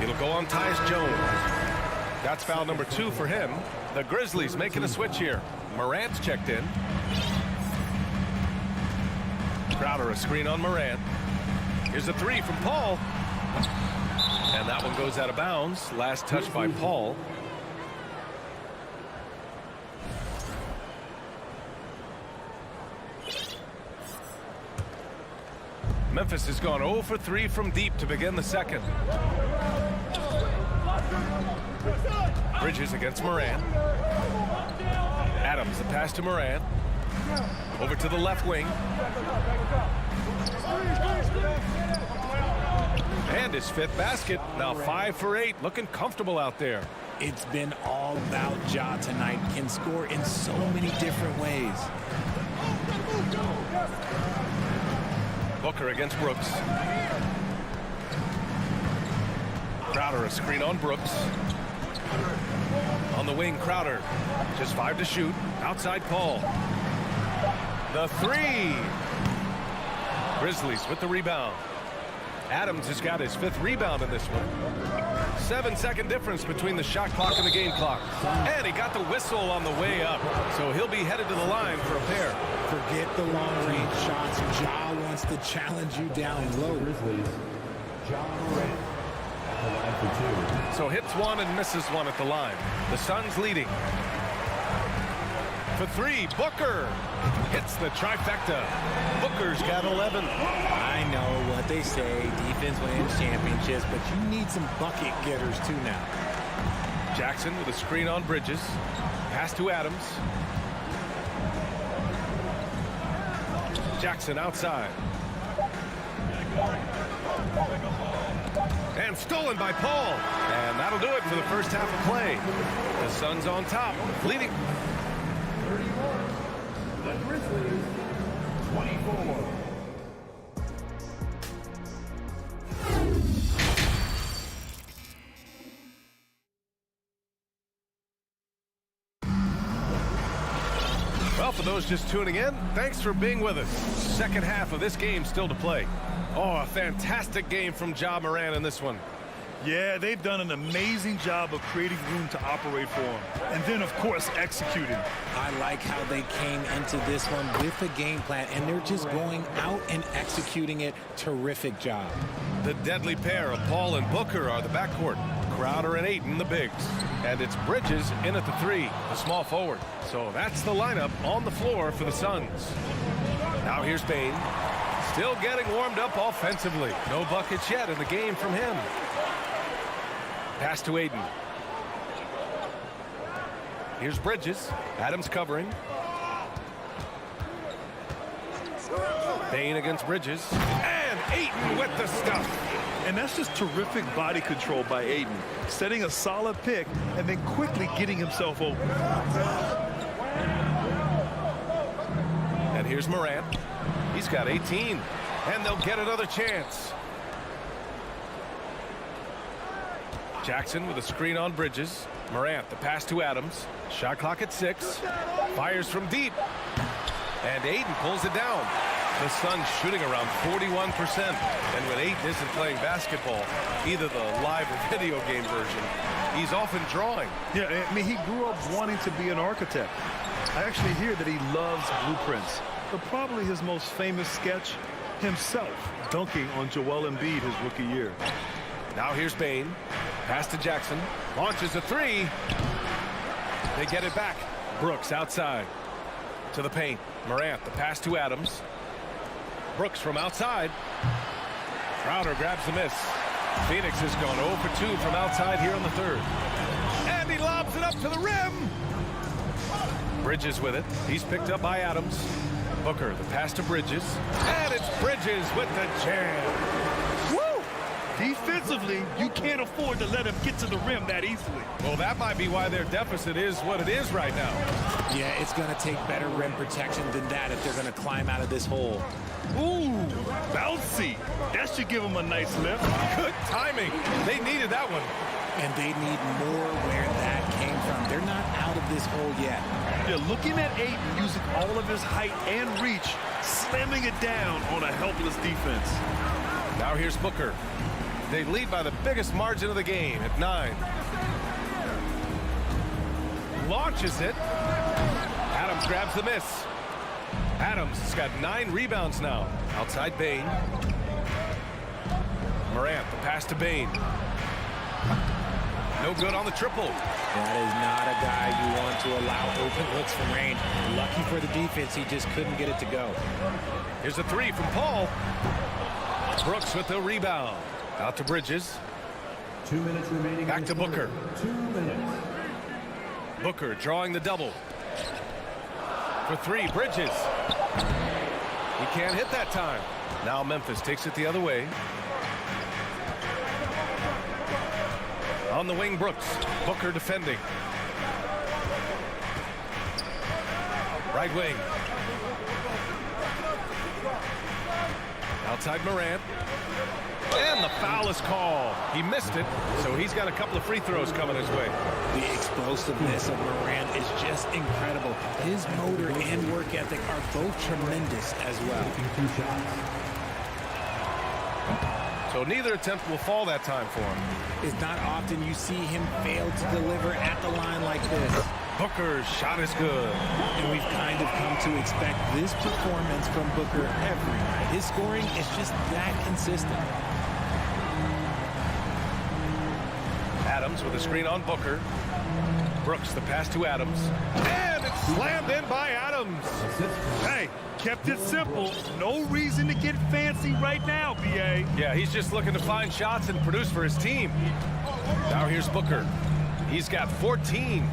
It'll go on Tyus Jones. That's foul number 2 for him. The Grizzlies making a switch here. Morant's checked in. Crowder a screen on Morant. Here's a 3 from Paul. And that one goes out of bounds. Last touch by Paul. Memphis has gone 0 for 3 from deep to begin the second. Bridges against Morant. Adams, the pass to Morant. Over to the left wing. And his 5th basket. Now 5 for 8. Looking comfortable out there. It's been all about Ja tonight. Can score in so many different ways. Booker against Brooks. Crowder a screen on Brooks. On the wing, Crowder. Just 5 to shoot. Outside Paul. The 3. Grizzlies with the rebound. Adams has got his 5th rebound in this one. 7-second difference between the shot clock and the game clock. And he got the whistle on the way up. So he'll be headed to the line for a pair. Forget the long-range shots. Ja wants to challenge you down low. Grizzlies. John Morant at the line for 2. So hits 1 and misses 1 at the line. The Suns leading. For 3, Booker hits the trifecta. Booker's got 11. I know what they say, defense wins championships, but you need some bucket getters too now. Jackson with a screen on Bridges. Pass to Adams. Jackson outside. And stolen by Paul. And that'll do it for the first half of play. The Suns on top, leading. 31. The Grizzlies, 24. Well, for those just tuning in, thanks for being with us. Second half of this game still to play. Oh, a fantastic game from Ja Morant in this one. Yeah, they've done an amazing job of creating room to operate for him. And then, of course, executing. I like how they came into this one with a game plan, and they're just going out and executing it. Terrific job. The deadly pair of Paul and Booker are the backcourt. Crowder and Ayton, the bigs. And it's Bridges in at the 3, the small forward. So that's the lineup on the floor for the Suns. Now here's Bane. Still getting warmed up offensively. No buckets yet in the game from him. Pass to Ayton. Here's Bridges. Adams covering. Bane against Bridges. And Ayton with the stuff. And that's just terrific body control by Ayton. Setting a solid pick and then quickly getting himself open. And here's Morant. He's got 18. And they'll get another chance. Jackson with a screen on Bridges. Morant, the pass to Adams. Shot clock at 6. Fires from deep. And Ayton pulls it down. The Suns shooting around 41%. And when Ayton isn't playing basketball, either the live or video game version, he's often drawing. Yeah, I mean, he grew up wanting to be an architect. I actually hear that he loves blueprints. But probably his most famous sketch, himself dunking on Joel Embiid his rookie year. Now here's Bane. Pass to Jackson. Launches a 3. They get it back. Brooks outside. To the paint. Morant, the pass to Adams. Brooks from outside. Crowder grabs the miss. Phoenix has gone 0 for 2 from outside here on the 3rd. And he lobs it up to the rim. Bridges with it. He's picked up by Adams. Booker, the pass to Bridges. And it's Bridges with the jam. Woo! Defensively, you can't afford to let him get to the rim that easily. Well, that might be why their deficit is what it is right now. Yeah, it's going to take better rim protection than that if they're going to climb out of this hole. Ooh, bouncy. That should give him a nice lift. Good timing. They needed that one. And they need more where that came from. They're not out of this hole yet. Yeah, looking at Ayton using all of his height and reach, slamming it down on a helpless defense. Now here's Booker. They lead by the biggest margin of the game at 9. Launches it. Adams grabs the miss. Adams has got 9 rebounds now. Outside Bane. Morant, the pass to Bane. No good on the triple. That is not a guy you want to allow open looks from range. Lucky for the defense, he just couldn't get it to go. Here's a 3 from Paul. Brooks with the rebound. Out to Bridges. 2 minutes remaining. Back to Booker. 2 minutes. Booker drawing the double. For 3, Bridges. He can't hit that time. Now Memphis takes it the other way. On the wing, Brooks. Booker defending. Right wing. Outside Morant. And the foul is called. He missed it, so he's got a couple of free throws coming his way. The explosiveness of Morant is just incredible. His motor and work ethic are both tremendous as well. 2 shots. So neither attempt will fall that time for him. It's not often you see him fail to deliver at the line like this. Booker's shot is good. And we've kind of come to expect this performance from Booker every night. His scoring is just that consistent. Adams with a screen on Booker. Brooks, the pass to Adams. And it's slammed in by Adams. Hey, kept it simple. No reason to get fancy right now, B.A. Yeah, he's just looking to find shots and produce for his team. Now here's Booker. He's got 14.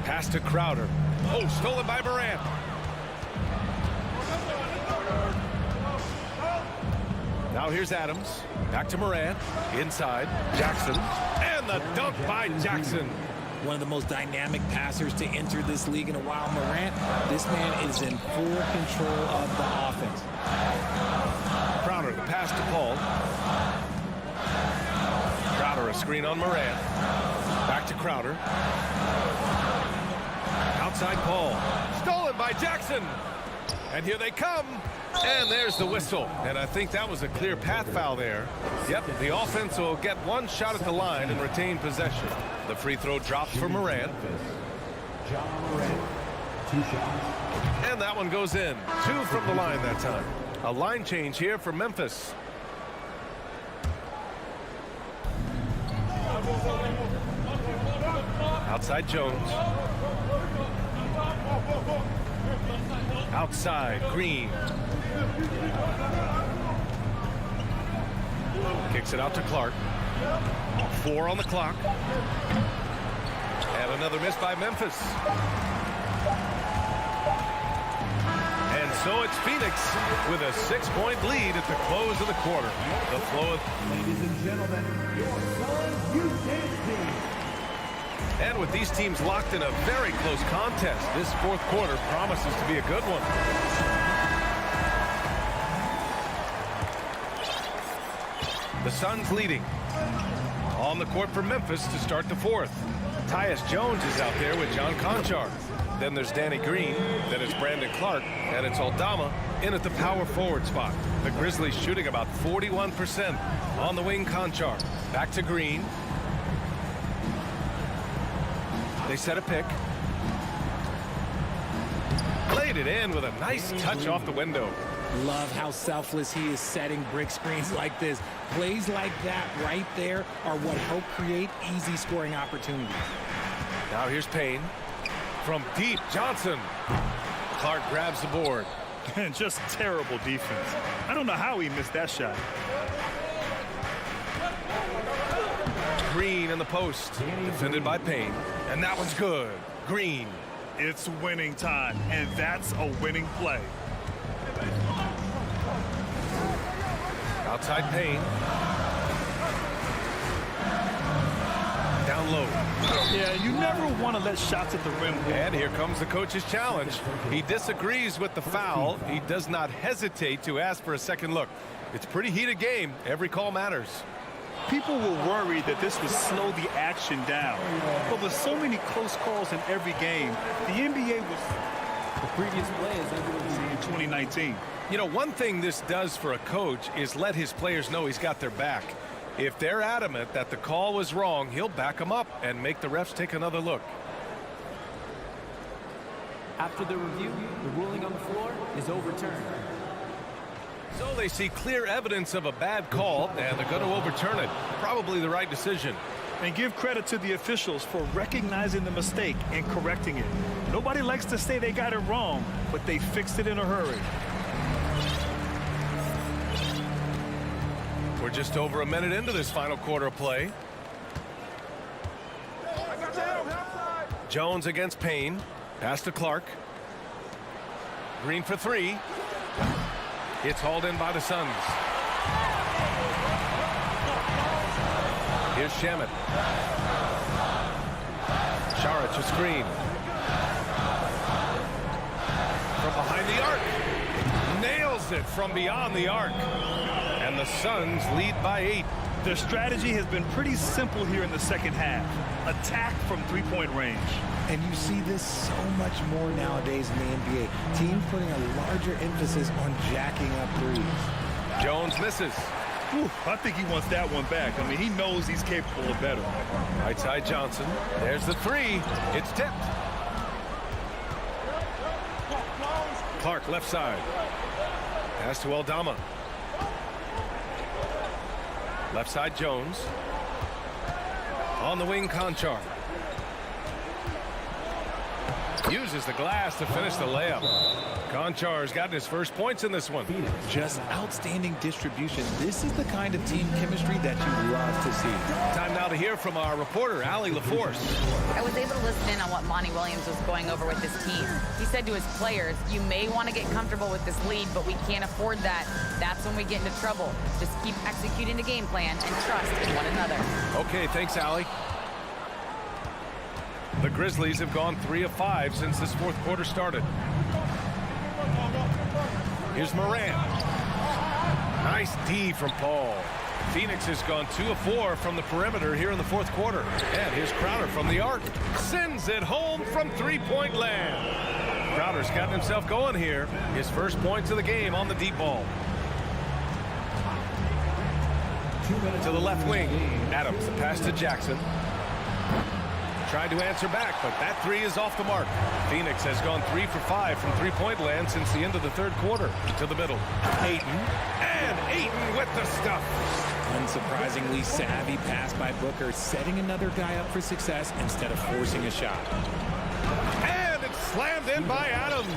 Pass to Crowder. Oh, stolen by Morant. Now here's Adams. Back to Morant. Inside. Jackson. And the dunk by Jackson. One of the most dynamic passers to enter this league in a while. Morant, this man is in full control of the offense. Crowder, the pass to Paul. Crowder, a screen on Morant. Back to Crowder. Outside Paul. Stolen by Jackson. And here they come. And there's the whistle. And I think that was a clear path foul there. Yep, the offense will get one shot at the line and retain possession. The free throw drops for Morant. And that one goes in. 2 from the line that time. A line change here for Memphis. Outside Jones. Outside Green. Kicks it out to Clark. 4 on the clock. And another miss by Memphis. And so it's Phoenix with a 6-point lead at the close of the quarter. The flow of... Ladies and gentlemen, your Suns U10 team. And with these teams locked in a very close contest, this fourth quarter promises to be a good one. The Suns leading. On the court for Memphis to start the fourth. Tyus Jones is out there with John Conchar. Then there's Danny Green. Then it's Brandon Clark. And it's Aldama in at the power forward spot. The Grizzlies shooting about 41% on the wing. Conchar. Back to Green. They set a pick. Played it in with a nice touch off the window. Love how selfless he is setting brick screens like this. Plays like that right there are what help create easy scoring opportunities. Now here's Payne. From deep, Johnson. Clark grabs the board. And just terrible defense. I don't know how he missed that shot. Green in the post. Defended by Payne. And that one's good. Green. It's winning time, and that's a winning play. Outside Payne. Down low. Yeah, you never want to let shots at the rim. And here comes the coach's challenge. He disagrees with the foul. He does not hesitate to ask for a second look. It's a pretty heated game. Every call matters. People were worried that this would slow the action down. But with so many close calls in every game, the NBA was... The previous play is in 2019. You know, one thing this does for a coach is let his players know he's got their back. If they're adamant that the call was wrong, he'll back them up and make the refs take another look. After the review, the ruling on the floor is overturned. So they see clear evidence of a bad call, and they're going to overturn it. Probably the right decision. And give credit to the officials for recognizing the mistake and correcting it. Nobody likes to say they got it wrong, but they fixed it in a hurry. We're just over a minute into this final quarter of play. Jones against Payne. Pass to Clark. Green for 3. It's hauled in by the Suns. Here's Shamet. Saric a screen. From behind the arc. Nails it from beyond the arc. And the Suns lead by 8. Their strategy has been pretty simple here in the second half. Attack from three-point range. And you see this so much more nowadays in the NBA. Teams putting a larger emphasis on jacking up threes. Jones misses. Whew, I think he wants that one back. I mean, he knows he's capable of better. Right side Johnson. There's the 3. It's tipped. Clark left side. Pass to Aldama. Left side Jones. On the wing Conchar. Uses the glass to finish the layup. Konchar's gotten his first points in this one. Just outstanding distribution. This is the kind of team chemistry that you love to see. Time now to hear from our reporter, Allie LaForce. I was able to listen in on what Monty Williams was going over with his team. He said to his players, you may want to get comfortable with this lead, but we can't afford that. That's when we get into trouble. Just keep executing the game plan and trust in one another. Okay, thanks, Allie. The Grizzlies have gone 3 of 5 since this fourth quarter started. Here's Moran. Nice D from Paul. Phoenix has gone 2 of 4 from the perimeter here in the fourth quarter. And here's Crowder from the arc. Sends it home from three-point land. Crowder's gotten himself going here. His first points of the game on the deep ball. To the left wing. Adams, the pass to Jackson. Tried to answer back, but that three is off the mark. Phoenix has gone 3 for 5 from three-point land since the end of the third quarter. To the middle. Ayton. And Ayton with the stuff. Unsurprisingly savvy pass by Booker, setting another guy up for success instead of forcing a shot. And it's slammed in by Adams.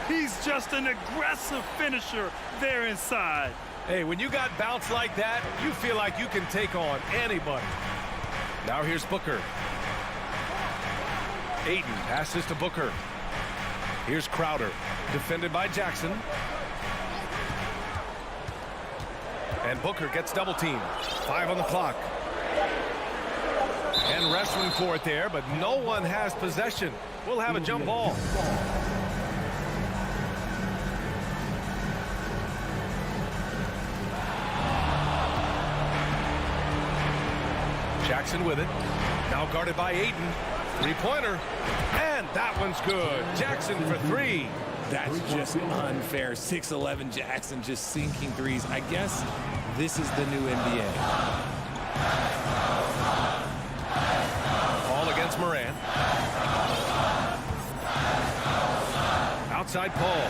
He's just an aggressive finisher there inside. Hey, when you got bounce like that, you feel like you can take on anybody. Now here's Booker. Ayton passes to Booker. Here's Crowder, defended by Jackson. And Booker gets double teamed. 5 on the clock. And wrestling for it there, but no one has possession. We'll have a jump ball. Jackson with it. Now guarded by Ayton. Three-pointer. And that one's good. Jackson for 3. That's just unfair. 6'11" Jackson just sinking threes. I guess this is the new NBA. Paul against Moran. Outside Paul.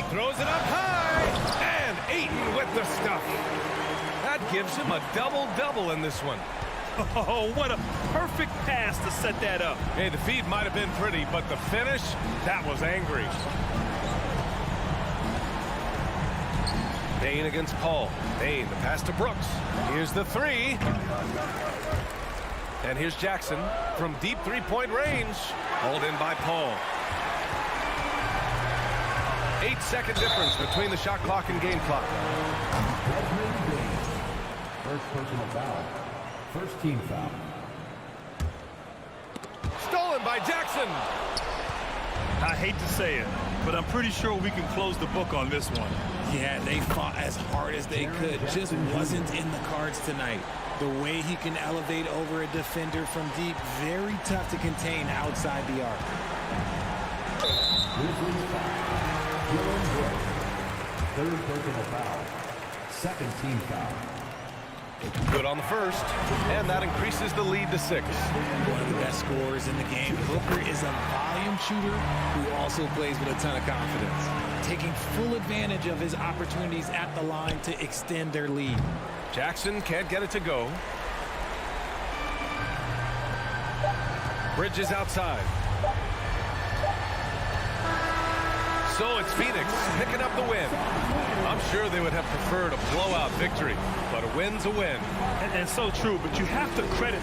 Throws it up high. And Ayton with the stuff. That gives him a double-double in this one. Oh, what a perfect pass to set that up. Hey, the feed might have been pretty, but the finish, that was angry. Payne against Paul. Payne, the pass to Brooks. Here's the 3. And here's Jackson from deep three-point range. Hauled in by Paul. 8-second difference between the shot clock and game clock. First personal foul. First team foul. Stolen by Jackson. I hate to say it, but I'm pretty sure we can close the book on this one. Yeah, they fought as hard as they could. Just wasn't in the cards tonight. The way he can elevate over a defender from deep, very tough to contain outside the arc. Third personal foul. Second team foul. Good on the first, and that increases the lead to 6. One of the best scorers in the game. Booker is a volume shooter who also plays with a ton of confidence, taking full advantage of his opportunities at the line to extend their lead. Jackson can't get it to go. Bridges outside. So it's Phoenix picking up the win. I'm sure they would have preferred a blowout victory, but a win's a win. And so true, but you have to credit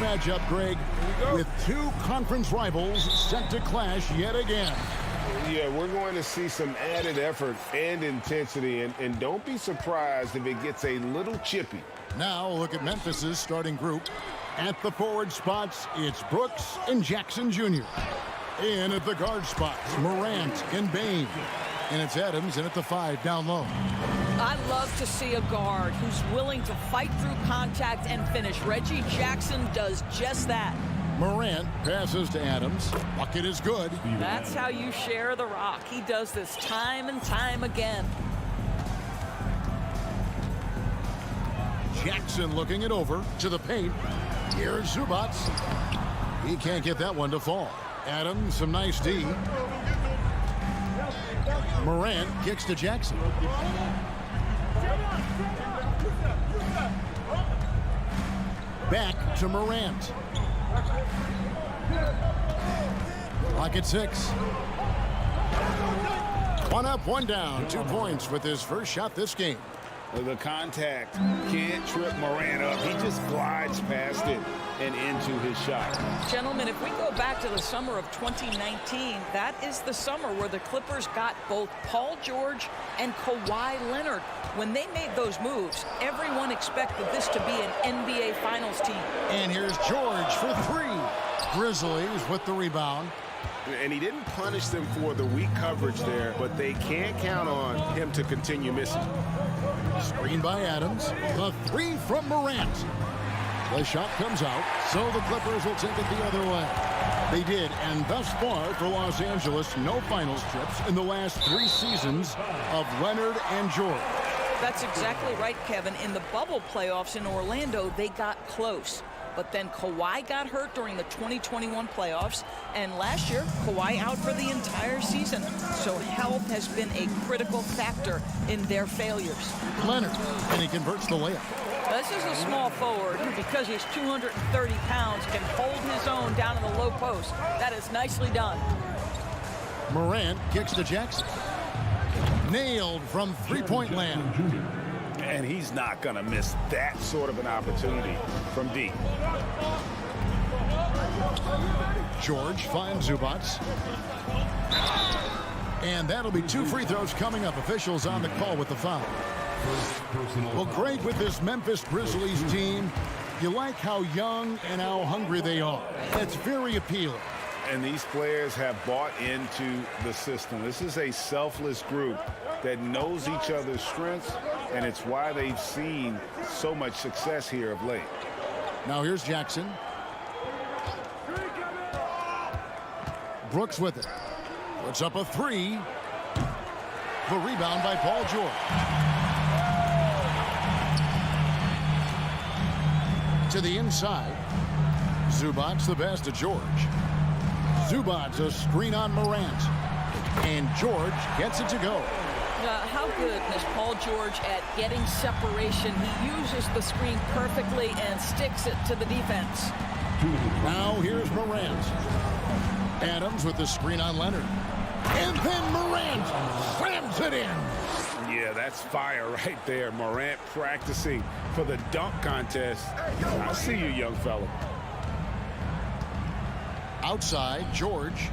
matchup, Greg, with two conference rivals set to clash yet again. Yeah, we're going to see some added effort and intensity, and don't be surprised if it gets a little chippy. Now look at Memphis's starting group. At the forward spots, it's Brooks and Jackson Jr. In at the guard spots, Morant and Bane. And it's Adams in at the 5 down low. I love to see a guard who's willing to fight through contact and finish. Reggie Jackson does just that. Morant passes to Adams. Bucket is good. That's how you share the rock. He does this time and time again. Jackson looking it over to the paint. Here's Zubac. He can't get that one to fall. Adams, some nice D. Morant kicks to Jackson. Back to Morant. Clock at 6. 1 up, 1 down. 2 points with his first shot this game. The contact can't trip Morant up. He just glides past it and into his shot. Gentlemen, if we go back to the summer of 2019, that is the summer where the Clippers got both Paul George and Kawhi Leonard. When they made those moves, everyone expected this to be an NBA Finals team. And here's George for 3. Grizzlies with the rebound. And he didn't punish them for the weak coverage there, but they can't count on him to continue missing. Screen by Adams. The 3 from Morant. The shot comes out, so the Clippers will take it the other way. They did, and thus far for Los Angeles, no finals trips in the last 3 seasons of Leonard and George. That's exactly right, Kevin. In the bubble playoffs in Orlando, they got close. But then Kawhi got hurt during the 2021 playoffs, and last year, Kawhi out for the entire season. So health has been a critical factor in their failures. Leonard, and he converts the layup. This is a small forward who, because he's 230 pounds, can hold his own down in the low post. That is nicely done. Morant kicks to Jackson. Nailed from three-point land. And he's not going to miss that sort of an opportunity from deep. George finds Zubac. And that'll be 2 free throws coming up. Officials on the call with the foul. Well, Greg, with this Memphis Grizzlies team, you like how young and how hungry they are. That's very appealing. And these players have bought into the system. This is a selfless group that knows each other's strengths, and it's why they've seen so much success here of late. Now here's Jackson. Brooks with it. Puts up a 3. The rebound by Paul George. To the inside. Zubac the best to George. Zubac a screen on Morant. And George gets it to go. How good is Paul George at getting separation? He uses the screen perfectly and sticks it to the defense. Now here's Morant. Adams with the screen on Leonard. And then Morant slams it in. Yeah, that's fire right there. Morant practicing for the dunk contest. I see you, young fella. Outside, George.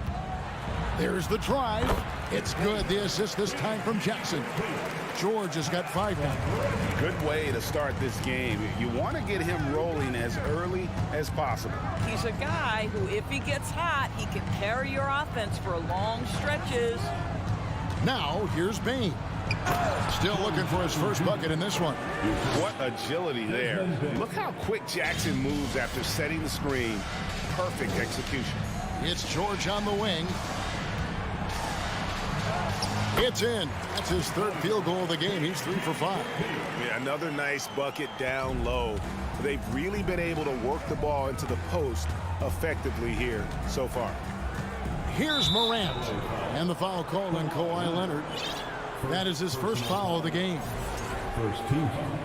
There's the drive. It's good. The assist this time from Jackson. George has got 5 now. Good way to start this game. You want to get him rolling as early as possible. He's a guy who, if he gets hot, he can carry your offense for long stretches. Now, here's Bane. Still looking for his first bucket in this one. What agility there. Look how quick Jackson moves after setting the screen. Perfect execution. It's George on the wing. It's in. That's his 3rd field goal of the game. He's 3 for 5. Yeah, another nice bucket down low. They've really been able to work the ball into the post effectively here so far. Here's Morant. And the foul called on Kawhi Leonard. That is his first foul of the game. First team foul.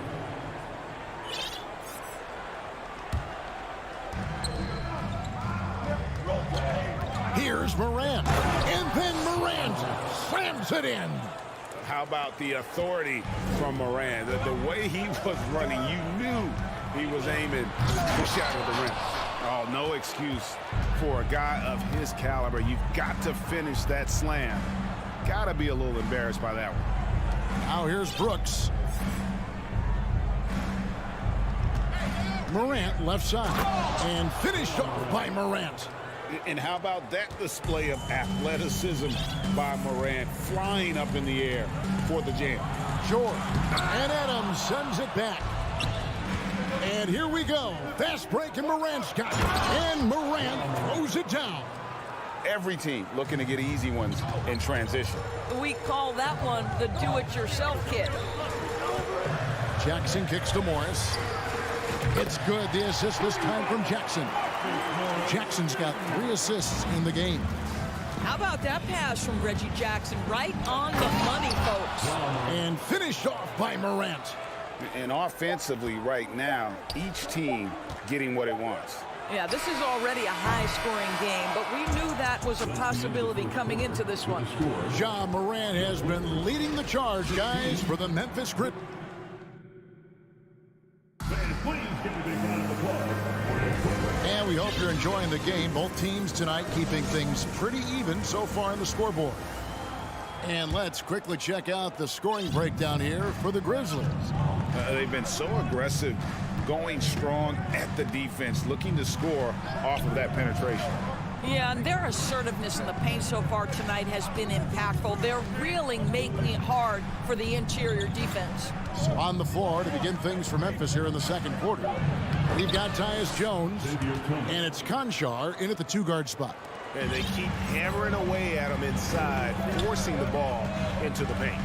Here's Morant. And then Morant slams it in. How about the authority from Morant? The way he was running, you knew he was aiming to shatter the rim. Oh, no excuse for a guy of his caliber. You've got to finish that slam. Got to be a little embarrassed by that one. Now here's Brooks. Morant left side. And finished off by Morant. And how about that display of athleticism by Morant, flying up in the air for the jam. George. And Adams sends it back. And here we go. Fast break, and Morant's got it. And Morant throws it down. Every team looking to get easy ones in transition. We call that one the do-it-yourself kid. Jackson kicks to Morris. It's good. The assist this time from Jackson. Jackson's got 3 assists in the game. How about that pass from Reggie Jackson? Right on the money, folks. And finished off by Morant. And offensively right now, each team getting what it wants. Yeah, this is already a high-scoring game, but we knew that was a possibility coming into this one. Ja Morant has been leading the charge, guys, for the Memphis Grizzlies. And we hope you're enjoying the game. Both teams tonight keeping things pretty even so far on the scoreboard. And let's quickly check out the scoring breakdown here for the Grizzlies. They've been so aggressive, going strong at the defense, looking to score off of that penetration. Yeah, and their assertiveness in the paint so far tonight has been impactful. They're really making it hard for the interior defense. So on the floor to begin things for Memphis here in the second quarter, we've got Tyus Jones, and it's Conchar in at the 2-guard spot. And they keep hammering away at him inside, forcing the ball into the paint.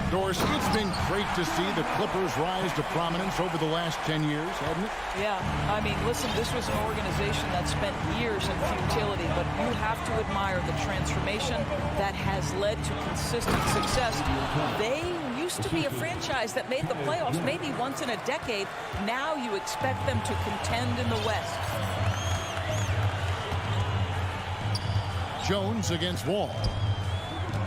Dorsey, it's been great to see the Clippers rise to prominence over the last 10 years, hasn't it? Yeah, I mean, listen, this was an organization that spent years in futility, but you have to admire the transformation that has led to consistent success. They used to be a franchise that made the playoffs maybe once in a decade. Now you expect them to contend in the West. Jones against Wall.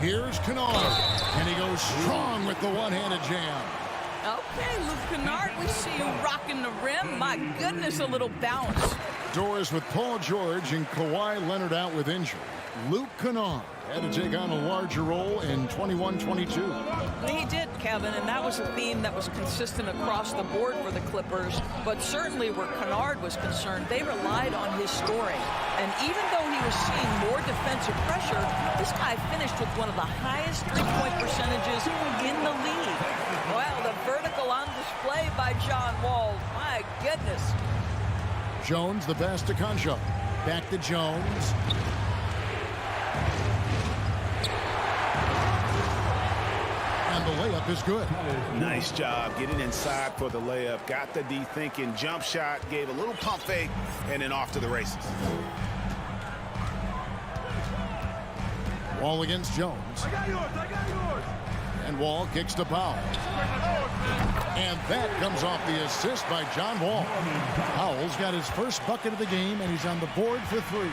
Here's Kennard, and he goes strong with the one-handed jam. Okay, Luke Kennard, we see you rocking the rim. My goodness, a little bounce. Doors with Paul George and Kawhi Leonard out with injury. Luke Kennard had to take on a larger role in 21-22. He did, Kevin, and that was a theme that was consistent across the board for the Clippers. But certainly where Kennard was concerned, they relied on his scoring. And even though he was seeing more defensive pressure, this guy finished with one of the highest three-point percentages in the league. Well, the vertical on display by John Wall. My goodness. Jones, the pass to Conchar. Back to Jones. And the layup is good. Nice job getting inside for the layup. Got the D thinking. Jump shot, gave a little pump fake, and then off to the races. Wall against Jones. I got yours. And Wall kicks to Powell. And that comes off the assist by John Wall. Powell's got his first bucket of the game, and he's on the board for 3.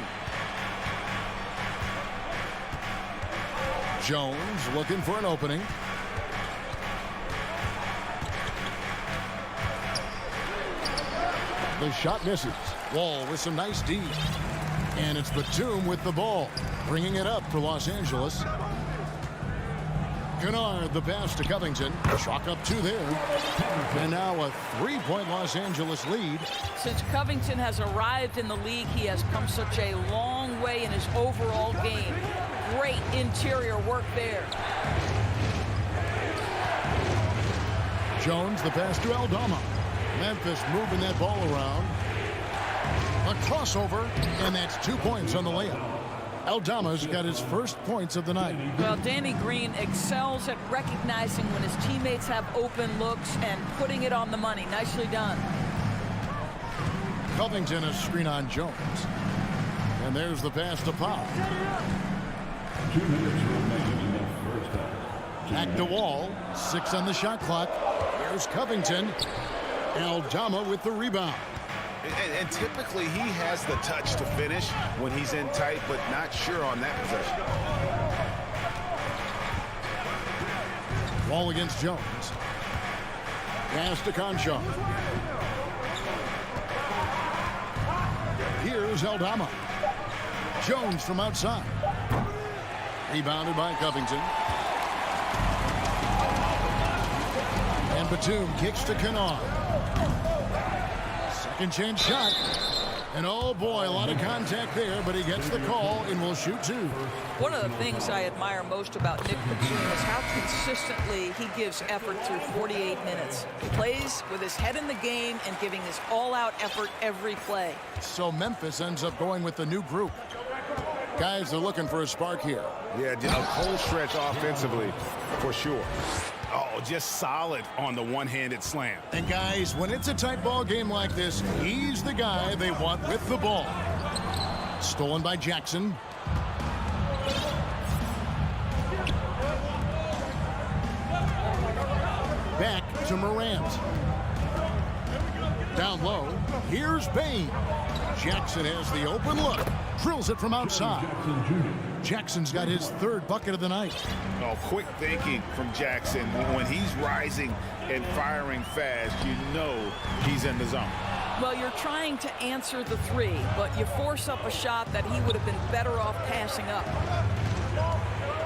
Jones looking for an opening. The shot misses. Wall with some nice D. And it's Batum with the ball, bringing it up for Los Angeles. Kennard, the pass to Covington. Chalk up 2 there. And now a 3-point Los Angeles lead. Since Covington has arrived in the league, he has come such a long way in his overall game. Great interior work there. Jones, the pass to Aldama. Memphis moving that ball around. A crossover, and that's 2 points on the layup. Aldama's got his first points of the night. Well, Danny Green excels at recognizing when his teammates have open looks and putting it on the money. Nicely done. Covington, a screen on Jones. And there's the pass to Powell. 2 minutes remaining in the first half. Back to Wall. 6 on the shot clock. Here's Covington. Aldama with the rebound. And typically he has the touch to finish when he's in tight, but not sure on that possession. Wall against Jones. Pass to Conchar. Here's Aldama. Jones from outside. Rebounded by Covington. And Batum kicks to Kennard. Second chance shot. And oh boy, a lot of contact there, but he gets the call and will shoot two. One of the things I admire most about Nick Batum is how consistently he gives effort through 48 minutes. He plays with his head in the game and giving his all-out effort every play. So Memphis ends up going with the new group. Guys are looking for a spark here. Yeah, a cold stretch offensively, for sure. Oh, just solid on the one-handed slam. And guys, when it's a tight ball game like this, he's the guy they want with the ball. Stolen by Jackson. Back to Morant. Down low, here's Bain. Jackson has the open look. Drills it from outside. Jackson's got his third bucket of the night. Oh, quick thinking from Jackson. When he's rising and firing fast, you know he's in the zone. Well, you're trying to answer the three, but you force up a shot that he would have been better off passing up.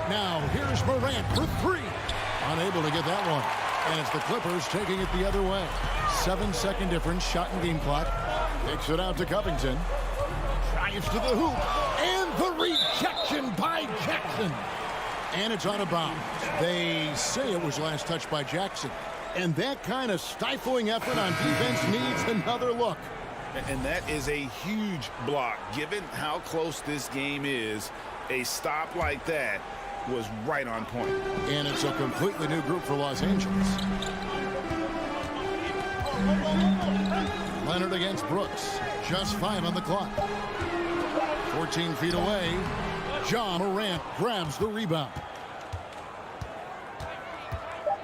Now, here's Morant for three. Unable to get that one. And it's the Clippers taking it the other way. 7-second difference, shot and game clock. Takes it out to Covington. Drives to the hoop. And the rejection by Jackson. And it's out of bounds. They say it was last touched by Jackson. And that kind of stifling effort on defense needs another look. And that is a huge block. Given how close this game is, a stop like that was right on point. And it's a completely new group for Los Angeles. Leonard against Brooks. Just 5 on the clock. 14 feet away. Ja Morant grabs the rebound.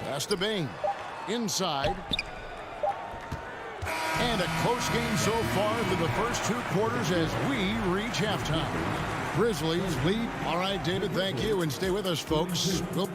Pass to Bain. Inside. And a close game so far through the first 2 quarters as we reach halftime. Grizzlies lead. All right, David, thank you. And stay with us, folks. Oop.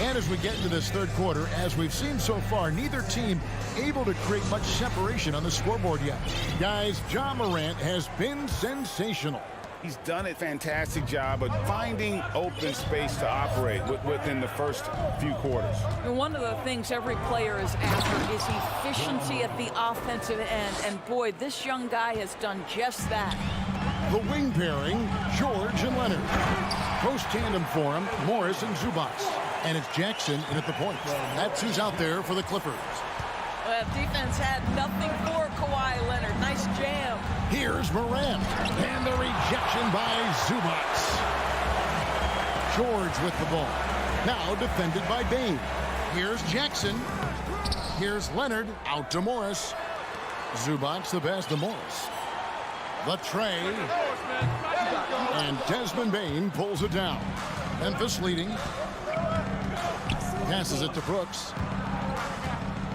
And as we get into this third quarter, as we've seen so far, neither team able to create much separation on the scoreboard yet. Guys, Ja Morant has been sensational. He's done a fantastic job of finding open space to operate within the first few quarters. And one of the things every player is after is efficiency at the offensive end. And boy, this young guy has done just that. The wing pairing, George and Leonard. Post tandem for him, Morris and Zubac. And it's Jackson in at the point. That's who's out there for the Clippers. Well, defense had nothing for Kawhi Leonard. Nice jam. Here's Morant. And the rejection by Zubac. George with the ball. Now defended by Bain. Here's Jackson. Here's Leonard. Out to Morris. Zubac the pass to Morris. The tray. And Desmond Bain pulls it down. Memphis leading. Passes it to Brooks.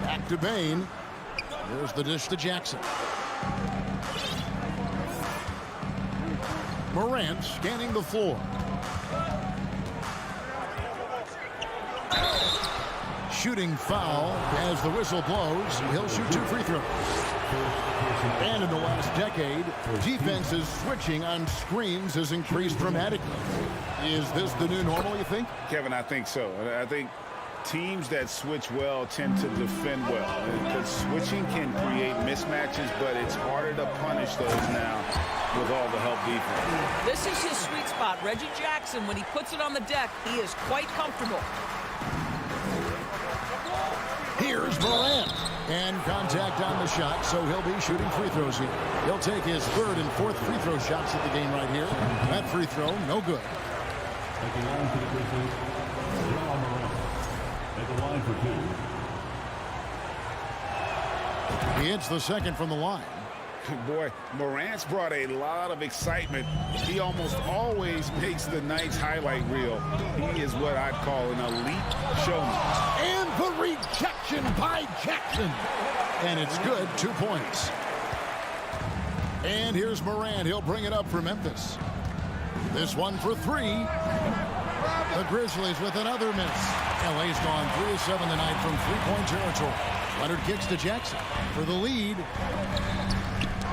Back to Bain. Here's the dish to Jackson. Morant scanning the floor. Shooting foul as the whistle blows. He'll shoot 2 free throws. And in the last decade, defenses switching on screens has increased dramatically. Is this the new normal, you think? Kevin, I think so. I think teams that switch well tend to defend well. Because switching can create mismatches, but it's harder to punish those now with all the help defense. This is his sweet spot. Reggie Jackson, when he puts it on the deck, he is quite comfortable. Here's Morant. And contact on the shot, so he'll be shooting free throws here. He'll take his 3rd and 4th free throw shots at the game right here. That free throw, no good. At the line for the Grizzlies, Ja Morant. At the line for 2. He hits the second from the line. Boy, Morant's brought a lot of excitement. He almost always makes the night's highlight reel. He is what I'd call an elite showman. And the rejection by Jackson. And it's good, 2 points. And here's Morant. He'll bring it up for Memphis. This one for three. The Grizzlies with another miss. LA's gone 3 of 7 tonight from three-point territory. Leonard kicks to Jackson for the lead.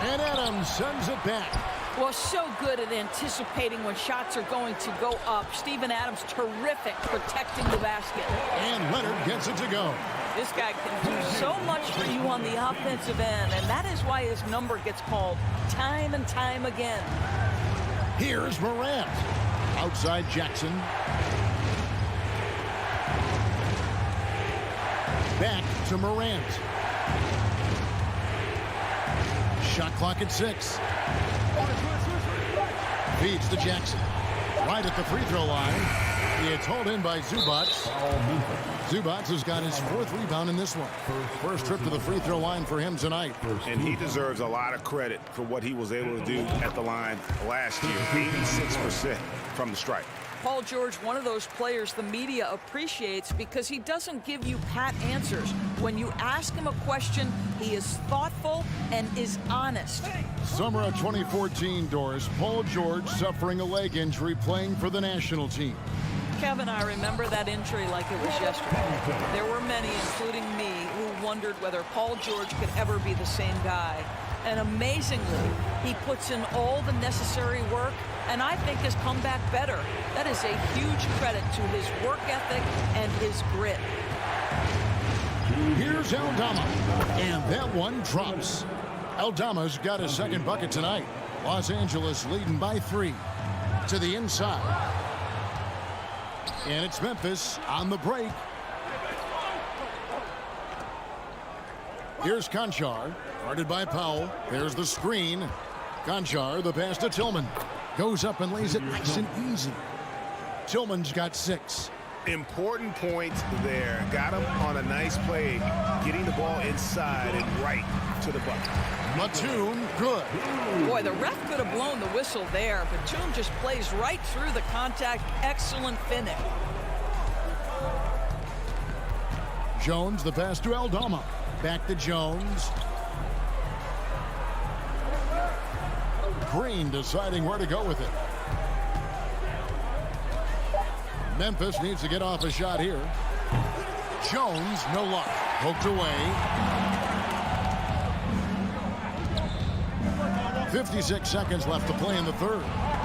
And Adams sends it back. Well, so good at anticipating when shots are going to go up. Steven Adams, terrific protecting the basket. And Leonard gets it to go. This guy can do so much for you on the offensive end, and that is why his number gets called time and time again. Here's Morant. Outside Jackson. Back to Morant. Shot clock at 6. Feeds to Jackson. Right at the free throw line. He gets hauled in by Zubac. Zubac has got his 4th rebound in this one. First trip to the free throw line for him tonight. And he deserves a lot of credit for what he was able to do at the line last year. 86% from the stripe. Paul George, one of those players the media appreciates because he doesn't give you pat answers. When you ask him a question, he is thoughtful and is honest. Summer of 2014, Doris. Paul George suffering a leg injury playing for the national team. Kevin, I remember that injury like it was yesterday. There were many, including me, who wondered whether Paul George could ever be the same guy. And amazingly, he puts in all the necessary work and I think has come back better. That is a huge credit to his work ethic and his grit. Here's Aldama, and that one drops. Aldama's got his 2nd bucket tonight. Los Angeles leading by 3 to the inside. And it's Memphis on the break. Here's Conchar, guarded by Powell. There's the screen. Conchar, the pass to Tillman. Goes up and lays it nice and easy. Tillman's got 6. Important points there. Got him on a nice play, getting the ball inside and right to the bucket. Batum, good. Boy, the ref could have blown the whistle there. Batum just plays right through the contact. Excellent finish. Jones, the pass to Aldama. Back to Jones. Green deciding where to go with it. Memphis needs to get off a shot here. Jones, no luck. Poked away. 56 seconds left to play in the 3rd.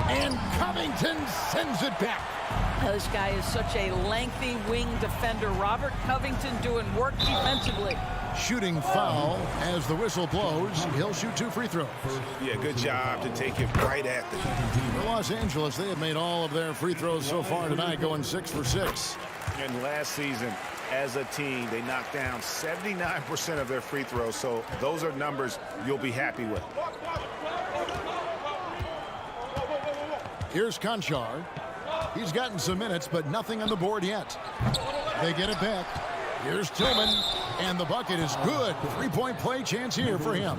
And Covington sends it back. This guy is such a lengthy wing defender. Robert Covington doing work defensively. Shooting foul as the whistle blows. He'll shoot 2 free throws. Yeah, good job to take it right at them. For Los Angeles, they have made all of their free throws so far tonight, going 6 for 6. And last season, as a team, they knocked down 79% of their free throws, so those are numbers you'll be happy with. Here's Conchar. He's gotten some minutes, but nothing on the board yet. They get it back. Here's Tillman, and the bucket is good. 3-point play chance here for him.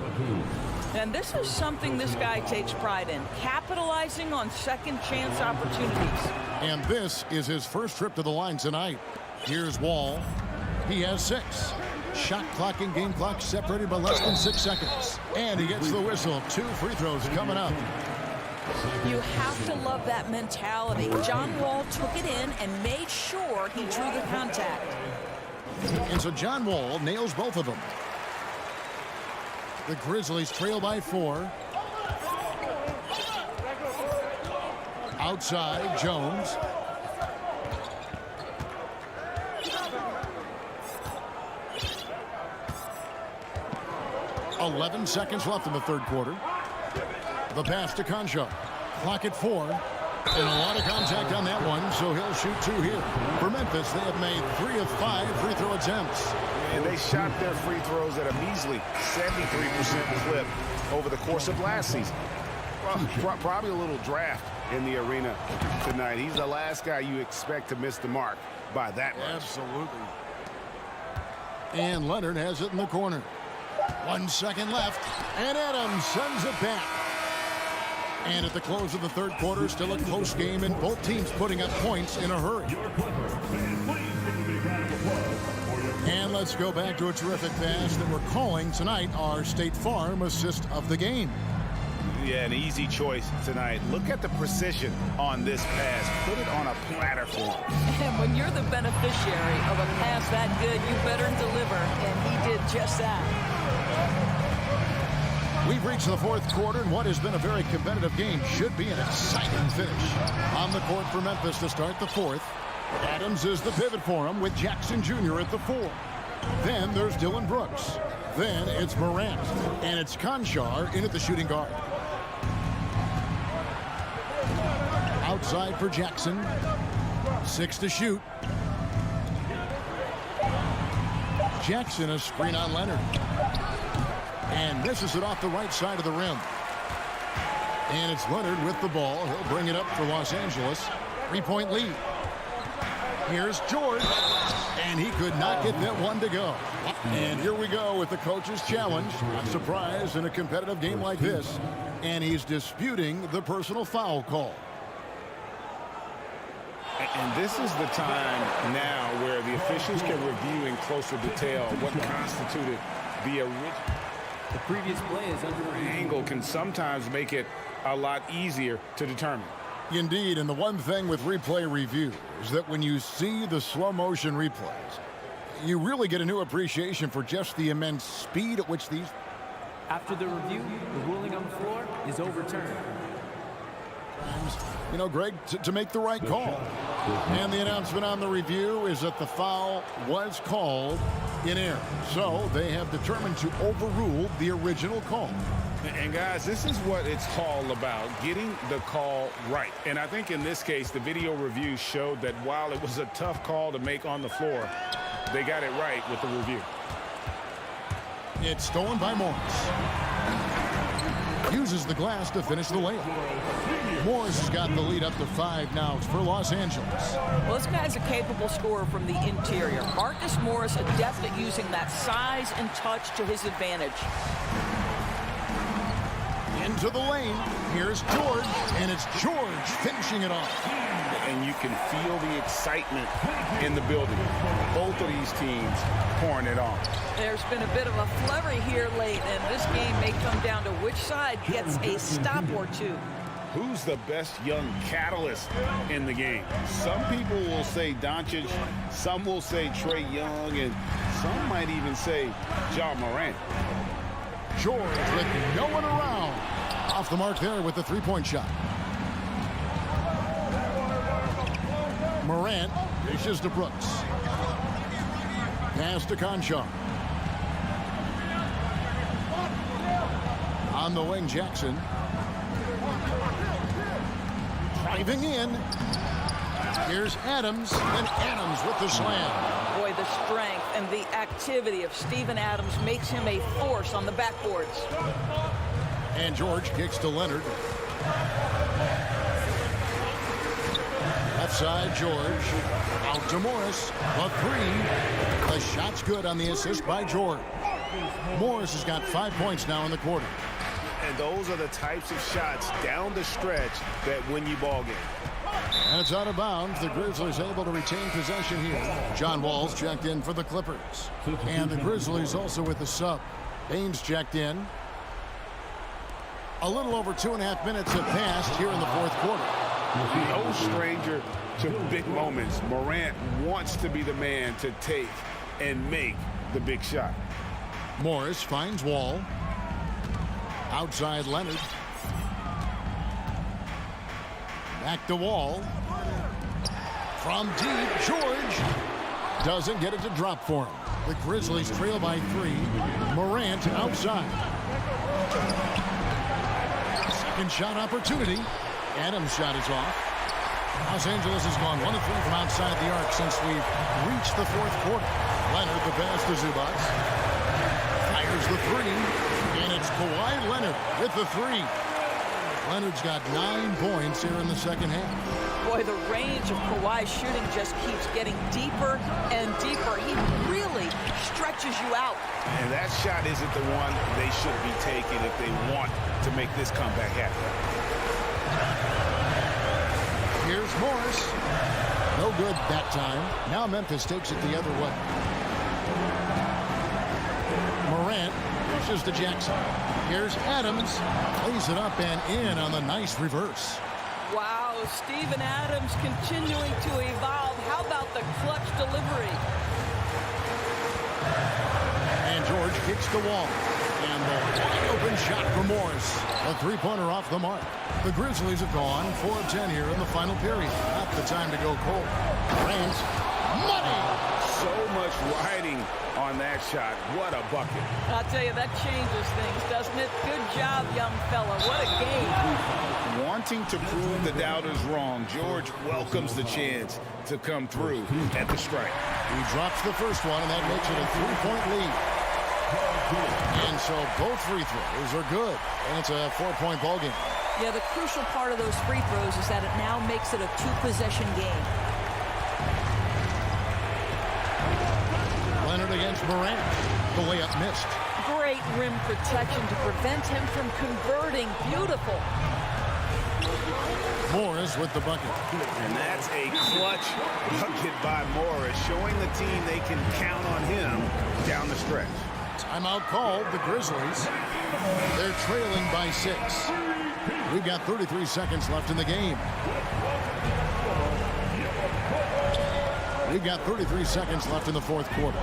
And this is something this guy takes pride in, capitalizing on second chance opportunities. And this is his first trip to the line tonight. Here's Wall. He has 6. Shot clock and game clock separated by less than 6 seconds. And he gets the whistle. 2 free throws coming up. You have to love that mentality. John Wall took it in and made sure he drew the contact. And so John Wall nails both of them. The Grizzlies trail by 4. Outside, Jones. .11 seconds left in the 3rd quarter. The pass to Conchar. Clock at 4. And a lot of contact on that one, so he'll shoot 2 here. For Memphis, they have made 3 of 5 free throw attempts. And they shot their free throws at a measly 73% clip over the course of last season. Well, probably a little draft in the arena tonight. He's the last guy you expect to miss the mark by that much. Absolutely. And Leonard has it in the corner. 1 second left, and Adams sends it back. And at the close of the 3rd quarter, still a close game, and both teams putting up points in a hurry. And let's go back to a terrific pass that we're calling tonight our State Farm assist of the game. Yeah, an easy choice tonight. Look at the precision on this pass. Put it on a platter for him. And when you're the beneficiary of a pass that good, you better deliver, and he did just that. We've reached the fourth quarter, and what has been a very competitive game should be an exciting finish. On the court for Memphis to start the fourth. Adams is the pivot for him with Jackson Jr. at the 4. Then there's Dylan Brooks. Then it's Morant. And it's Conchar in at the shooting guard. Outside for Jackson. 6 to shoot. Jackson a screen on Leonard. And misses it off the right side of the rim. And it's Leonard with the ball. He'll bring it up for Los Angeles. 3-point lead. Here's George. And he could not get that one to go. And here we go with the coach's challenge. Not surprised in a competitive game like this. And he's disputing the personal foul call. And this is the time now where the officials can review in closer detail what constituted the original. The previous play is under review. Angle can sometimes make it a lot easier to determine. Indeed, and the one thing with replay review is that when you see the slow motion replays, you really get a new appreciation for just the immense speed at which these... After the review, the ruling on the floor is overturned. You know, Greg, to make the right call. And the announcement on the review is that the foul was called in error. So they have determined to overrule the original call. And guys, this is what it's all about, getting the call right. And I think in this case, the video review showed that while it was a tough call to make on the floor, they got it right with the review. It's stolen by Morris. Uses the glass to finish the layup. Morris has got the lead up to 5 now for Los Angeles. Well, this guy's a capable scorer from the interior. Marcus Morris adept at using that size and touch to his advantage. Into the lane. Here's George, and it's George finishing it off. And you can feel the excitement in the building. Both of these teams pouring it on. There's been a bit of a flurry here late, and this game may come down to which side gets a stop or two. Who's the best young catalyst in the game? Some people will say Doncic, some will say Trae Young, and some might even say Ja Morant. George with no one around. Off the mark there with the 3-point shot. Morant dishes to Brooks. Pass to Conchar. On the wing, Jackson. Driving in. Here's Adams, and Adams with the slam. Boy, the strength and the activity of Steven Adams makes him a force on the backboards. And George kicks to Leonard. Left side, George. Out to Morris. The 3. The shot's good on the assist by George. Morris has got 5 points now in the quarter. And those are the types of shots down the stretch that win you ball game. That's out of bounds. The Grizzlies able to retain possession here. John Wall's checked in for the Clippers. And the Grizzlies also with the sub. Baines checked in. A little over 2.5 minutes have passed here in the fourth quarter. No stranger to big moments. Morant wants to be the man to take and make the big shot. Morris finds Wall. Outside Leonard. Back to Wall. From deep, George doesn't get it to drop for him. The Grizzlies trail by 3. Morant outside. Second shot opportunity. Adams' shot is off. Los Angeles has gone 1 of 3 from outside the arc since we've reached the fourth quarter. Leonard the pass to Zubac. Fires the 3. And it's Kawhi Leonard with the 3. Leonard's got 9 points here in the second half. Boy, the range of Kawhi's shooting just keeps getting deeper and deeper. He really stretches you out. And that shot isn't the one they should be taking if they want to make this comeback happen. Here's Morris. No good that time. Now Memphis takes it the other way. Morant pushes to Jackson. Here's Adams. Plays it up and in on the nice reverse. Wow, Steven Adams continuing to evolve. How about the clutch delivery? And George kicks the wall. And the wide open shot for Morris. A three-pointer off the mark. The Grizzlies have gone 4 of 10 here in the final period. Not the time to go cold. Grant, money! So much riding on that shot. What a bucket. I'll tell you, that changes things, doesn't it? Good job, young fella. What a game. Wanting to prove the doubters wrong, George welcomes the chance to come through at the strike. He drops the first one, and that makes it a 3-point lead. And so both free throws are good, and it's a 4-point ball game. Yeah, the crucial part of those free throws is that it now makes it a 2-possession game. Leonard against Morant. The layup missed. Great rim protection to prevent him from converting. Beautiful. Morris with the bucket. And that's a clutch bucket by Morris, showing the team they can count on him down the stretch. Timeout called, the Grizzlies. They're trailing by 6. We've got 33 seconds left in the game. We've got 33 seconds left in the fourth quarter.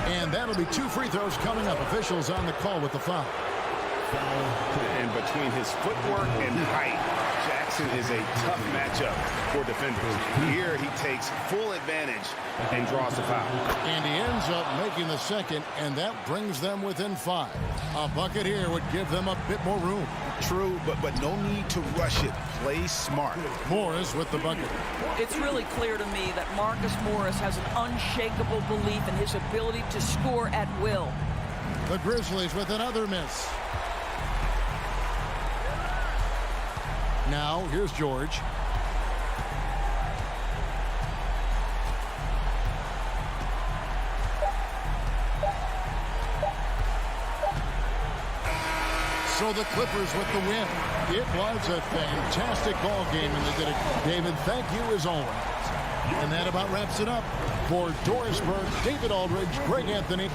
And that'll be 2 free throws coming up. Officials on the call with the foul. And between his footwork and height, Jackson is a tough matchup for defenders. Here he takes full advantage and draws the foul. And he ends up making the second, and that brings them within 5. A bucket here would give them a bit more room. True, but no need to rush it. Play smart. Morris with the bucket. It's really clear to me that Marcus Morris has an unshakable belief in his ability to score at will. The Grizzlies with another miss. Now, here's George. So the Clippers with the win. It was a fantastic ball game, and they did it. David, thank you as always. And that about wraps it up. For Doris Burke, David Aldridge, Greg Anthony.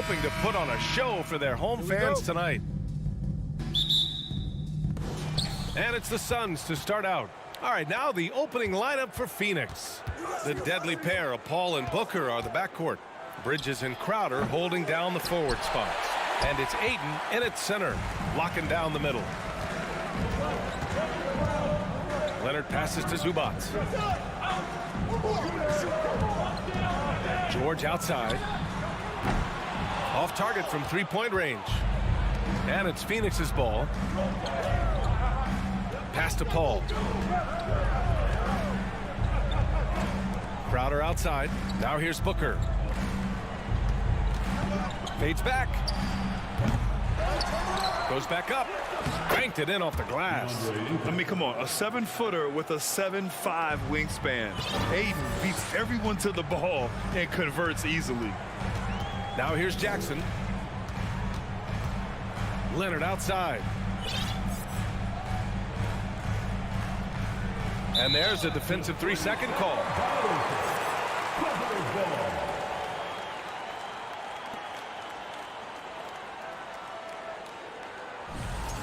hoping to put on a show for their home fans tonight. And it's the Suns to start out. All right, now the opening lineup for Phoenix. The deadly pair of Paul and Booker are the backcourt. Bridges and Crowder holding down the forward spots. And it's Ayton in its center, locking down the middle. Leonard passes to Zubac. George outside. Off target from three-point range. And it's Phoenix's ball. Pass to Paul. Crowder outside. Now here's Booker. Fades back. Goes back up. Banked it in off the glass. I mean, come on. A 7-footer with a 7'5" wingspan. Ayton beats everyone to the ball and converts easily. Now here's Jackson. Leonard outside. And there's a defensive 3-second call.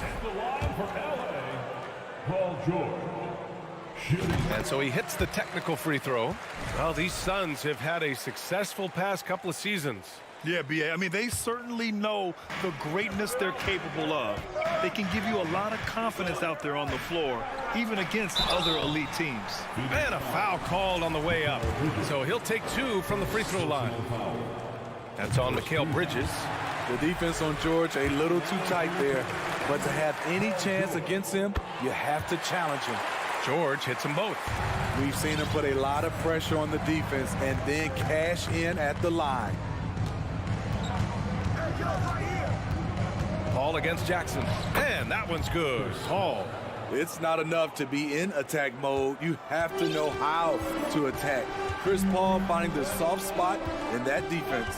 At the line for LA, Paul George. And so he hits the technical free throw. Well, these Suns have had a successful past couple of seasons. Yeah, B.A. I mean, they certainly know the greatness they're capable of. They can give you a lot of confidence out there on the floor, even against other elite teams. And a foul called on the way up. So he'll take 2 from the free throw line. That's on Mikal Bridges. The defense on George a little too tight there, but to have any chance against him, you have to challenge him. George hits them both. We've seen him put a lot of pressure on the defense and then cash in at the line. Paul against Jackson. And that one's good. Paul. It's not enough to be in attack mode. You have to know how to attack. Chris Paul finding the soft spot in that defense.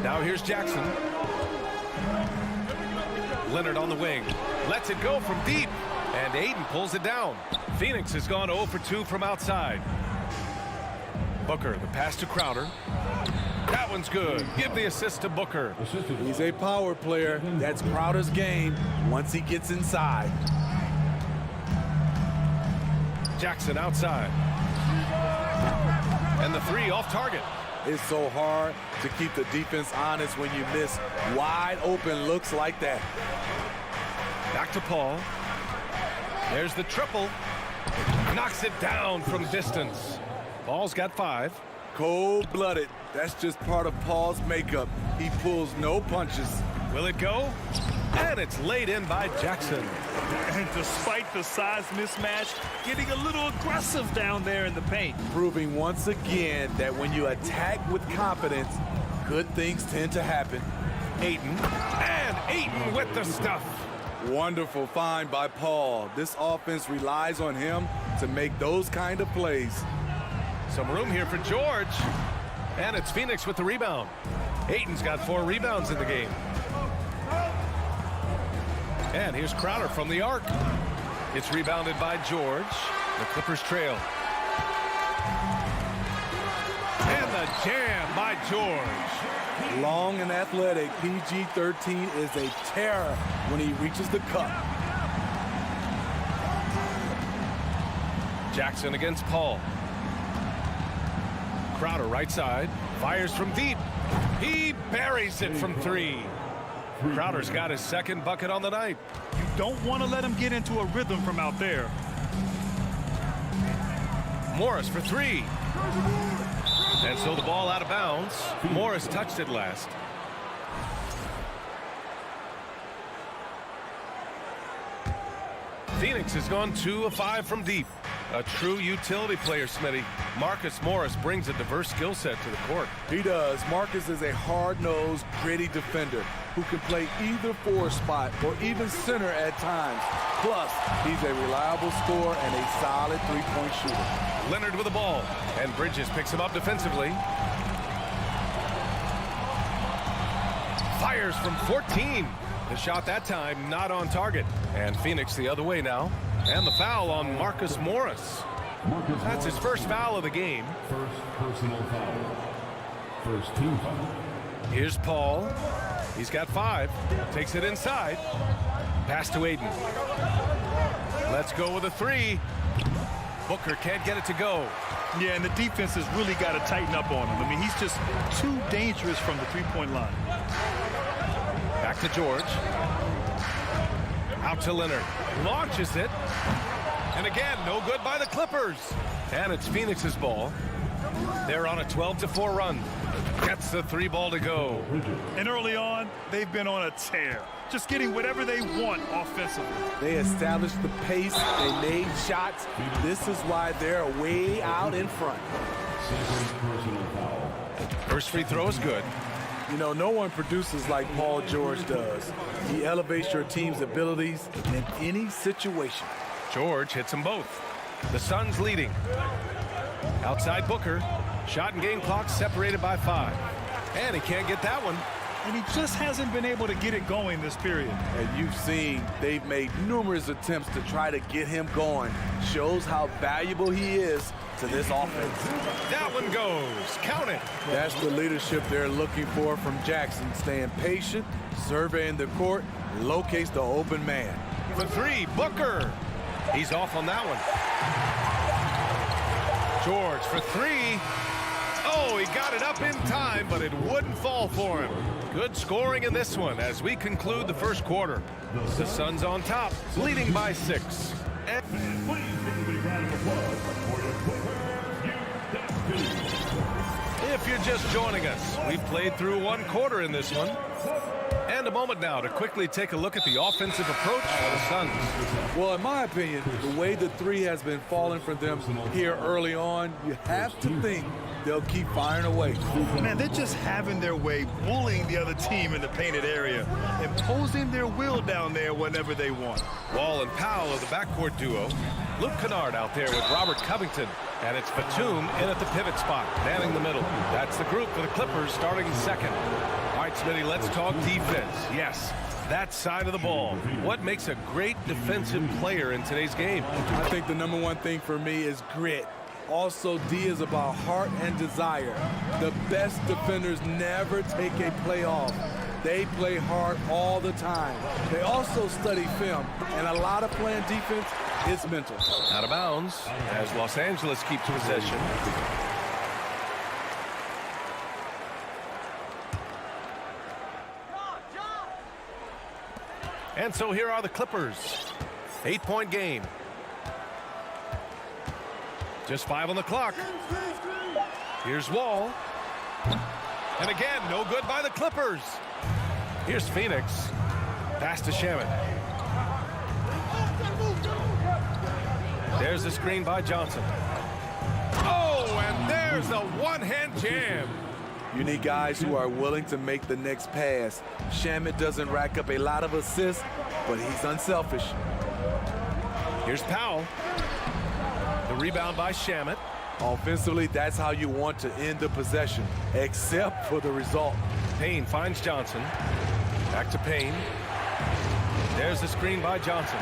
Now here's Jackson. Leonard on the wing. Lets it go from deep. And Ayton pulls it down. Phoenix has gone 0 for 2 from outside. Booker, the pass to Crowder. That one's good. Give the assist to Booker. He's a power player. That's Crowder's game once he gets inside. Jackson outside. And the 3 off target. It's so hard to keep the defense honest when you miss wide open looks like that. Back to Paul. There's the triple. Knocks it down from distance. Paul's got 5. Cold-blooded. That's just part of Paul's makeup. He pulls no punches. Will it go? And it's laid in by Jackson. And despite the size mismatch, getting a little aggressive down there in the paint. Proving once again that when you attack with confidence, good things tend to happen. Ayton. And Ayton with the stuff. Wonderful find by Paul. This offense relies on him to make those kind of plays. Some room here for George. And it's Phoenix with the rebound. Ayton's got 4 rebounds in the game. And here's Crowder from the arc. It's rebounded by George. The Clippers trail. And the jam by George. Long and athletic, PG-13 is a terror when he reaches the cup. Jackson against Paul. Crowder right side. Fires from deep. He buries it from 3. Crowder's got his 2nd bucket on the night. You don't want to let him get into a rhythm from out there. Morris for 3. And so the ball out of bounds. Morris touched it last. Phoenix has gone 2 of 5 from deep. A true utility player, Smitty. Marcus Morris brings a diverse skill set to the court. He does. Marcus is a hard-nosed, gritty defender who can play either 4 spot or even center at times. Plus, he's a reliable scorer and a solid 3-point shooter. Leonard with the ball, and Bridges picks him up defensively. Fires from 14. The shot that time not on target. And Phoenix the other way now. And the foul on Marcus Morris. That's his first foul of the game. First personal foul. First team foul. Here's Paul. He's got 5. Takes it inside. Pass to Aiden. Let's go with a 3. Booker can't get it to go. Yeah, and the defense has really got to tighten up on him. I mean, he's just too dangerous from the three-point line. Back to George. Out to Leonard. Launches it. And again, no good by the Clippers. And it's Phoenix's ball. They're on a 12-4 run. Gets the 3 ball to go. And early on, they've been on a tear. Just getting whatever they want offensively. They established the pace. They made shots. This is why they're way out in front. First free throw is good. You know, no one produces like Paul George does. He elevates your team's abilities in any situation. George hits them both. The Suns leading. Outside Booker. Shot and game clock separated by 5. And he can't get that one. And he just hasn't been able to get it going this period. And you've seen they've made numerous attempts to try to get him going. Shows how valuable he is to this offense. That one goes. Count it. That's the leadership they're looking for from Jackson. Staying patient, surveying the court, locates the open man. For 3, Booker. He's off on that one. George for 3. Oh, he got it up in time, but it wouldn't fall for him. Good scoring in this one as we conclude the first quarter. The Suns on top, leading by 6. If you're just joining us, we've played through 1 quarter in this one. And a moment now to quickly take a look at the offensive approach for the Suns. Well, in my opinion, the way the 3 has been falling for them here early on, you have to think they'll keep firing away. Man, they're just having their way, bullying the other team in the painted area, imposing their will down there whenever they want. Wall and Powell are the backcourt duo. Luke Kennard out there with Robert Covington. And it's Batum in at the pivot spot, manning the middle. That's the group for the Clippers starting second. All right, Smitty, let's talk defense. Yes, that side of the ball. What makes a great defensive player in today's game? I think the number 1 thing for me is grit. Also, D is about heart and desire. The best defenders never take a play off. They play hard all the time. They also study film, and a lot of playing defense is mental. Out of bounds as Los Angeles keeps possession. And so here are the Clippers. 8-point game. Just 5 on the clock. Here's Wall. And again, no good by the Clippers. Here's Phoenix. Pass to Shaman. There's the screen by Johnson. Oh, and there's a one-hand jam. You need guys who are willing to make the next pass. Shaman doesn't rack up a lot of assists, but he's unselfish. Here's Powell. The rebound by Shamet. Offensively, that's how you want to end the possession, except for the result. Payne finds Johnson. Back to Payne. There's the screen by Johnson.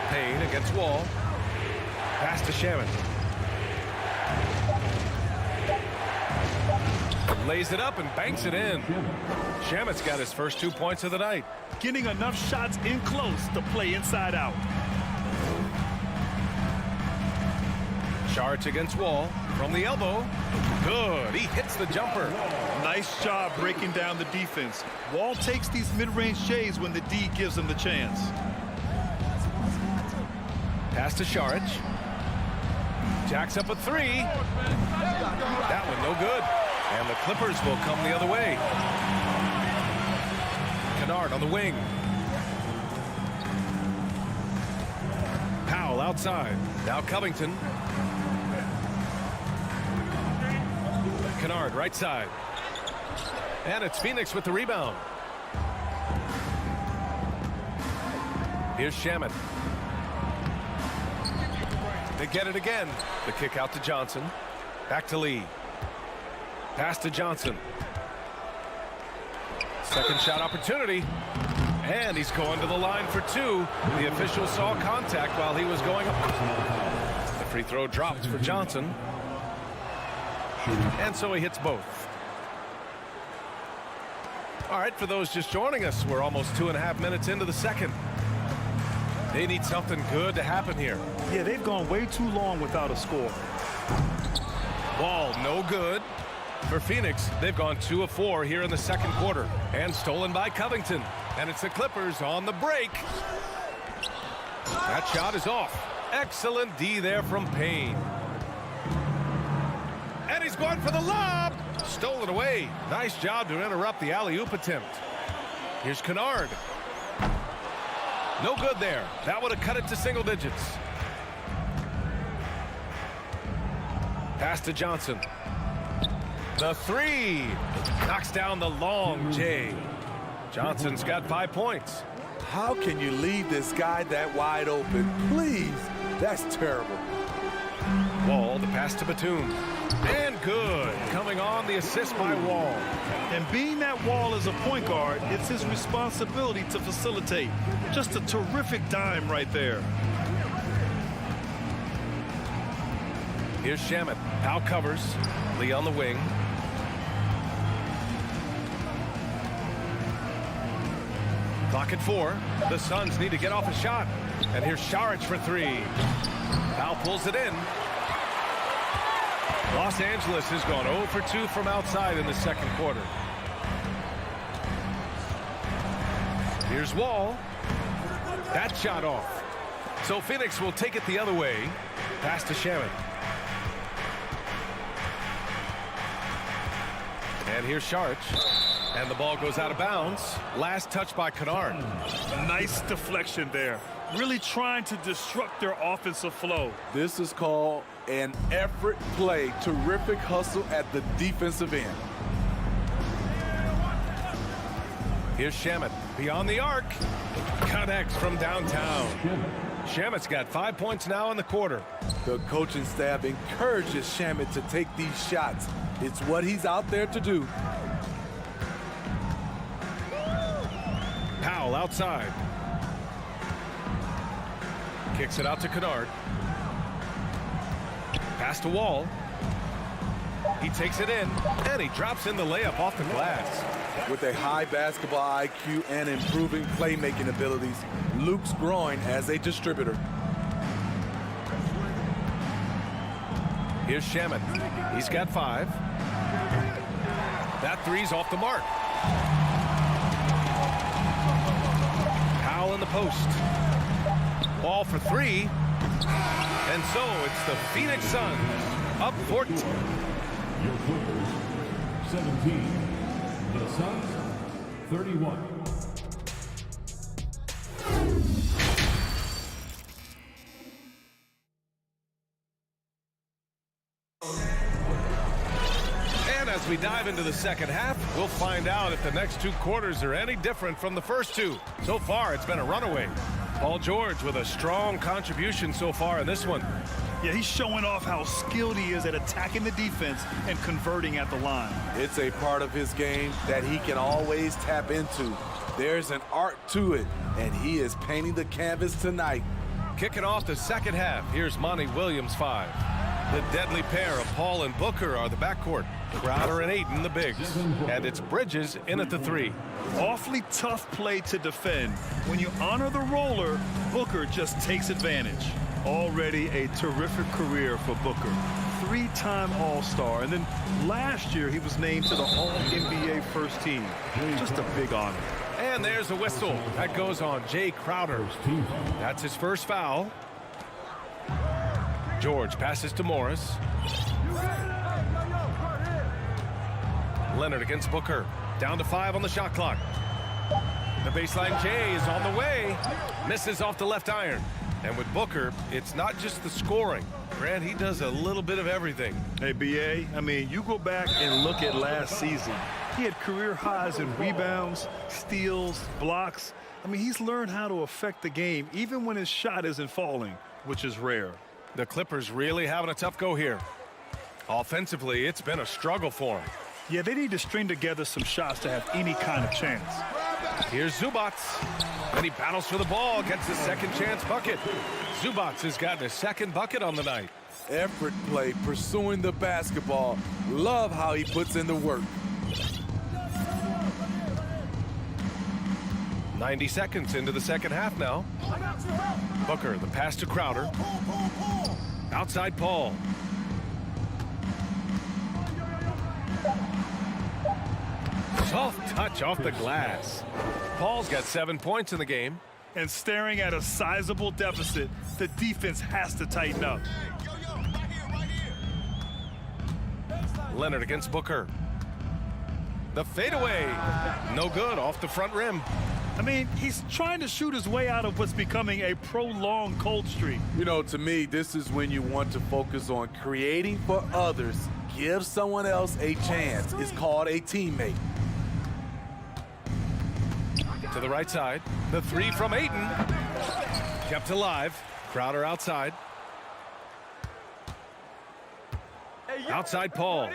Payne against Wall. Pass to Shaman. Lays it up and banks it in. Shamet's got his first 2 points of the night. Getting enough shots in close to play inside out. Sharch against Wall from the elbow. Good. He hits the jumper. Nice job breaking down the defense. Wall takes these mid-range shays when the D gives him the chance. Pass to Sharch. Jacks up a 3. That one no good. And the Clippers will come the other way. Kennard on the wing. Powell outside. Now Covington. Kennard right side. And it's Phoenix with the rebound. Here's Shamet. They get it again. The kick out to Johnson. Back to Lee. Pass to Johnson. Second shot opportunity. And he's going to the line for 2. The official saw contact while he was going up. The free throw drops for Johnson. And so he hits both. All right, for those just joining us, we're almost 2.5 minutes into the second. They need something good to happen here. Yeah, they've gone way too long without a score. Ball no good. For Phoenix, they've gone 2 of 4 here in the second quarter. And stolen by Covington. And it's the Clippers on the break. That shot is off. Excellent D there from Payne. And he's going for the lob. Stolen away. Nice job to interrupt the alley-oop attempt. Here's Kennard. No good there. That would have cut it to single digits. Pass to Johnson. The three. Knocks down the long J. Johnson's got 5 points. How can you leave this guy that wide open? Please. That's terrible. Wall, the pass to Batum. And good. Coming on the assist by Wall. And being that Wall as a point guard, it's his responsibility to facilitate. Just a terrific dime right there. Here's Shamet. Powell covers. Lee on the wing. Clock at 4. The Suns need to get off a shot. And here's Šarić for 3. Powell pulls it in. Los Angeles has gone 0 for 2 from outside in the second quarter. Here's Wall. That shot off. So Phoenix will take it the other way. Pass to Shamet. And here's Šarić. And the ball goes out of bounds. Last touch by Kennard. Nice deflection there. Really trying to disrupt their offensive flow. This is called an effort play. Terrific hustle at the defensive end. Here's Shamet. Beyond the arc. Connects from downtown. Shamet's got 5 points now in the quarter. The coaching staff encourages Shamet to take these shots. It's what he's out there to do. Powell outside. Kicks it out to Kennard. Pass to Wall. He takes it in, and he drops in the layup off the glass. With a high basketball IQ and improving playmaking abilities, Luke's growing as a distributor. Here's Shamet. He's got 5. That three's off the mark. Powell in the post. Ball for 3. And so it's the Phoenix Suns up 14. Your Clippers, 17. The Suns, 31. And as we dive into the second half, we'll find out if the next 2 quarters are any different from the first 2. So far, it's been a runaway. Paul George with a strong contribution so far in this one. Yeah, he's showing off how skilled he is at attacking the defense and converting at the line. It's a part of his game that he can always tap into. There's an art to it, and he is painting the canvas tonight. Kicking off the second half, here's Monty Williams 5. The deadly pair of Paul and Booker are the backcourt. Crowder and Ayton the bigs. And it's Bridges in at the 3. Awfully tough play to defend. When you honor the roller, Booker just takes advantage. Already a terrific career for Booker. 3-time All-Star, and then last year he was named to the All-NBA first team. Just a big honor. And there's a whistle. That goes on Jay Crowder. That's his first foul. George passes to Morris. Leonard against Booker. Down to 5 on the shot clock. The baseline J is on the way. Misses off the left iron. And with Booker, it's not just the scoring. Grant, he does a little bit of everything. Hey, B.A., I mean, you go back and look at last season. He had career highs in rebounds, steals, blocks. I mean, he's learned how to affect the game, even when his shot isn't falling, which is rare. The Clippers really having a tough go here. Offensively, it's been a struggle for him. Yeah, they need to string together some shots to have any kind of chance. Here's Zubac. And he battles for the ball, gets his second chance bucket. Zubac has gotten his second bucket on the night. Effort play, pursuing the basketball. Love how he puts in the work. 90 seconds into the second half now. Booker, the pass to Crowder. Outside Paul. Soft touch off the glass. Paul's got 7 points in the game. And staring at a sizable deficit, the defense has to tighten up. Leonard against Booker. The fadeaway. No good, off the front rim. I mean, he's trying to shoot his way out of what's becoming a prolonged cold streak. You know, to me, this is when you want to focus on creating for others. Give someone else a chance. It's called a teammate. To the right side. The three from Ayton. Kept alive. Crowder outside. Outside Paul.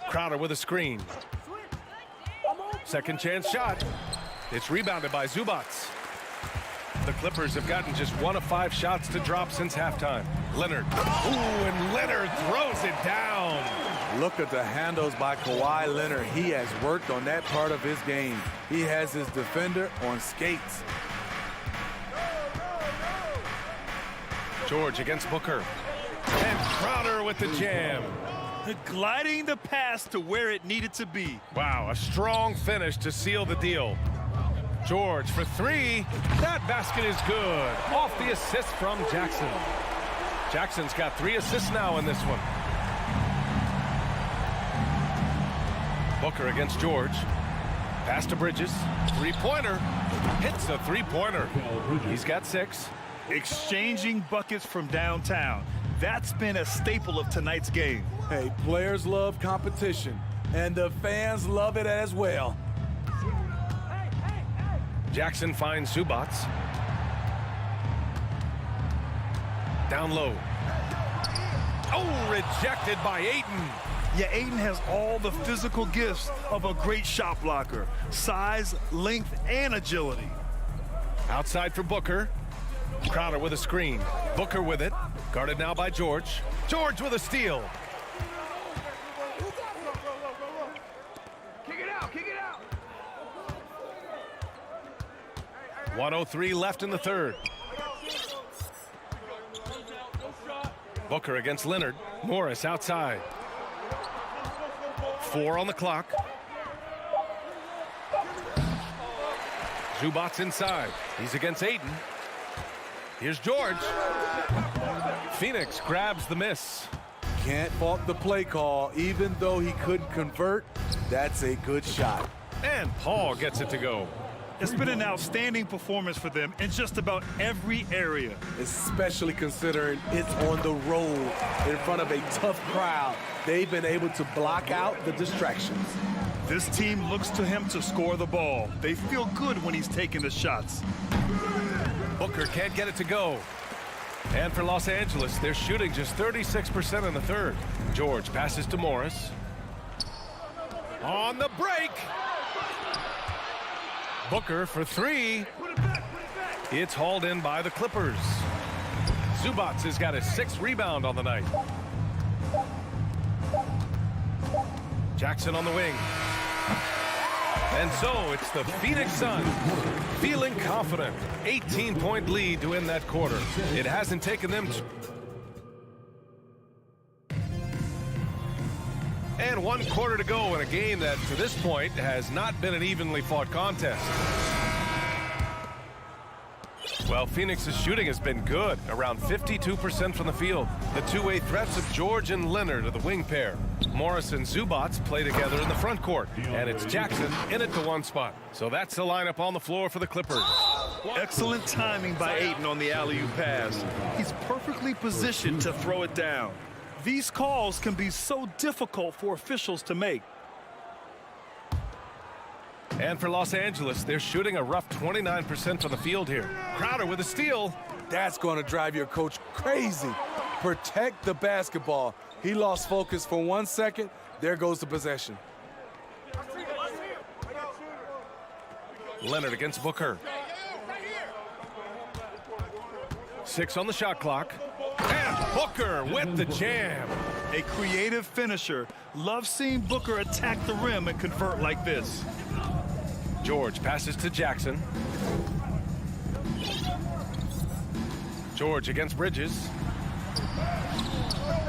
Crowder with a screen. Second chance shot. It's rebounded by Zubac. The Clippers have gotten just 1 of 5 shots to drop since halftime. Leonard. Ooh, and Leonard throws it down. Look at the handles by Kawhi Leonard. He has worked on that part of his game. He has his defender on skates. George against Booker. And Crowder with the jam. Gliding the pass to where it needed to be. Wow, a strong finish to seal the deal. George for 3. That basket is good. Off the assist from Jackson. Jackson's got 3 assists now in this one. Booker against George. Pass to Bridges. 3-pointer. Hits a 3-pointer. He's got 6. Exchanging buckets from downtown. That's been a staple of tonight's game. Hey, players love competition, and the fans love it as well. Jackson finds Zubac. Down low. Oh, rejected by Ayton. Yeah, Ayton has all the physical gifts of a great shot blocker. Size, length, and agility. Outside for Booker. Crowder with a screen. Booker with it. Guarded now by George. George with a steal. Kick it out, kick it out. 1:03 left in the third. Booker against Leonard. Morris outside. 4 on the clock. Zubac inside. He's against Ayton. Here's George. Phoenix grabs the miss. Can't fault the play call. Even though he couldn't convert, that's a good shot. And Paul gets it to go. It's been an outstanding performance for them in just about every area. Especially considering it's on the road in front of a tough crowd. They've been able to block out the distractions. This team looks to him to score the ball. They feel good when he's taking the shots. Booker can't get it to go. And for Los Angeles, they're shooting just 36% in the third. George passes to Morris. On the break. Booker for 3. It's hauled in by the Clippers. Zubac has got his 6th rebound on the night. Jackson on the wing. And so it's the Phoenix Suns feeling confident. 18-point lead to end that quarter. It hasn't taken them and 1 quarter to go in a game that to this point has not been an evenly fought contest. Well, Phoenix's shooting has been good, around 52% from the field. The two-way threats of George and Leonard are the wing pair. Morris and Zubac play together in the front court, and it's Jackson in it to one spot. So that's the lineup on the floor for the Clippers. Excellent timing by Ayton on the alley-oop pass. He's perfectly positioned to throw it down. These calls can be so difficult for officials to make. And for Los Angeles, they're shooting a rough 29% from the field here. Crowder with a steal. That's going to drive your coach crazy. Protect the basketball. He lost focus for 1 second. There goes the possession. Leonard against Booker. 6 on the shot clock. And Booker with the jam. A creative finisher. Love seeing Booker attack the rim and convert like this. George passes to Jackson. George against Bridges.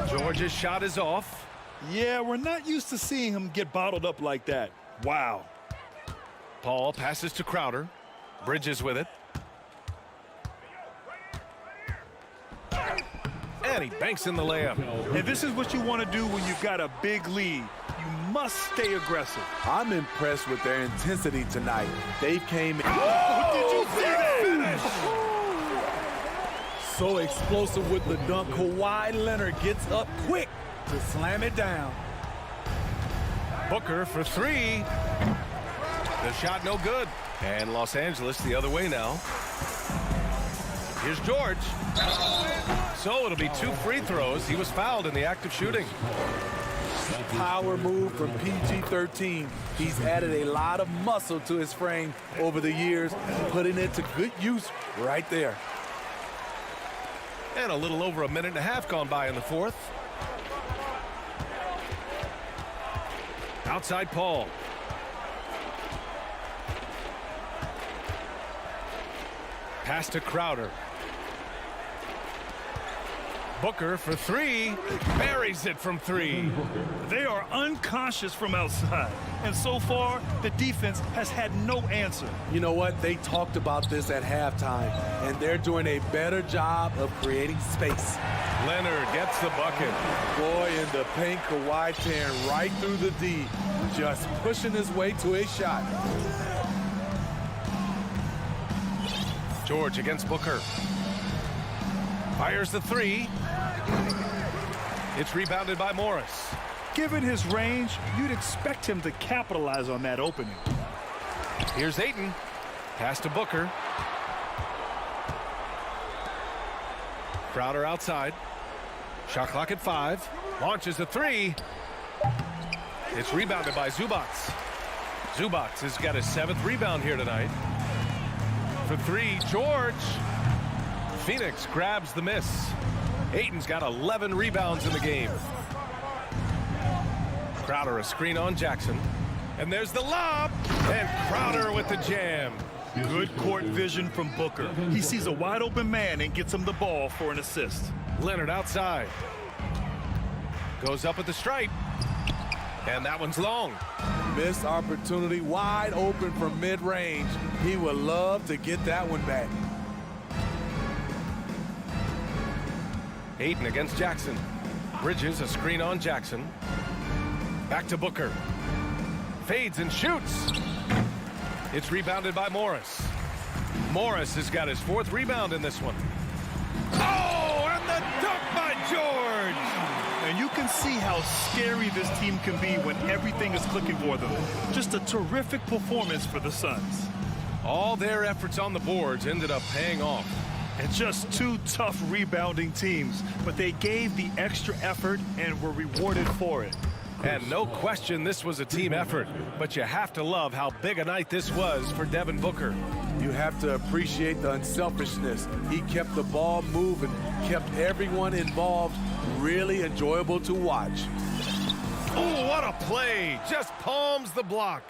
George's shot is off. Yeah, we're not used to seeing him get bottled up like that. Wow. Paul passes to Crowder. Bridges with it. And he banks in the layup. And this is what you want to do when you've got a big lead. You must stay aggressive. I'm impressed with their intensity tonight. They came in. Did you see that? So explosive with the dunk. Kawhi Leonard gets up quick to slam it down. Booker for three. The shot no good. And Los Angeles the other way now. Here's George. So it'll be 2 free throws. He was fouled in the act of shooting. Power move from PG-13. He's added a lot of muscle to his frame over the years, putting it to good use right there. And a little over a minute and a half gone by in the fourth. Outside Paul. Pass to Crowder. Booker for three. Buries it from three. They are unconscious from outside. And so far, the defense has had no answer. You know what? They talked about this at halftime, and they're doing a better job of creating space. Leonard gets the bucket. Boy, in the paint, Kawhi tearing right through the D, just pushing his way to a shot. George against Booker. Fires the three. It's rebounded by Morris. Given his range, you'd expect him to capitalize on that opening. Here's Ayton. Pass to Booker. Crowder outside. Shot clock at 5. Launches the three. It's rebounded by Zubac. Zubac has got his 7th rebound here tonight. For three, George. Phoenix grabs the miss. Ayton's got 11 rebounds in the game. Crowder a screen on Jackson. And there's the lob. And Crowder with the jam. Good court vision from Booker. He sees a wide open man and gets him the ball for an assist. Leonard outside. Goes up at the stripe. And that one's long. Missed opportunity, wide open from mid-range. He would love to get that one back. Ayton against Jackson. Bridges a screen on Jackson. Back to Booker. Fades and shoots. It's rebounded by Morris. Morris has got his 4th rebound in this one. Oh, and the dunk by George! And you can see how scary this team can be when everything is clicking for them. Just a terrific performance for the Suns. All their efforts on the boards ended up paying off. And just 2 tough rebounding teams, but they gave the extra effort and were rewarded for it. And no question this was a team effort, but you have to love how big a night this was for Devin Booker. You have to appreciate the unselfishness. He kept the ball moving, kept everyone involved. Really enjoyable to watch. Oh, what a play. Just palms the block.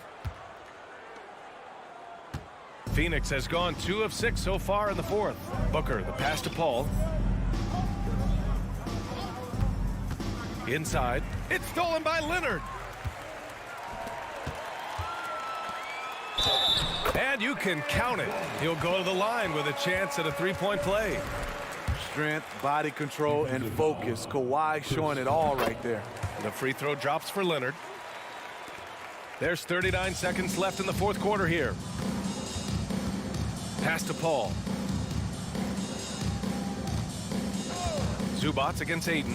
Phoenix has gone 2 of 6 so far in the fourth. Booker, the pass to Paul. Inside. It's stolen by Leonard. And you can count it. He'll go to the line with a chance at a 3-point play. Strength, body control, and focus. Kawhi showing it all right there. The free throw drops for Leonard. There's 39 seconds left in the fourth quarter here. Pass to Paul. Zubac against Ayton.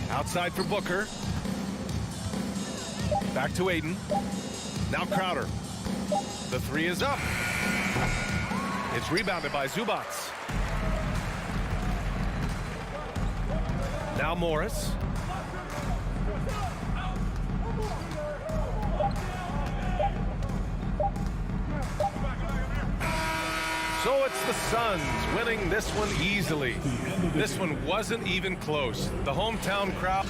Outside for Booker. Back to Ayton. Now Crowder. The three is up. It's rebounded by Zubac. Now Morris. Suns winning this one easily. This one wasn't even close. The hometown crowd.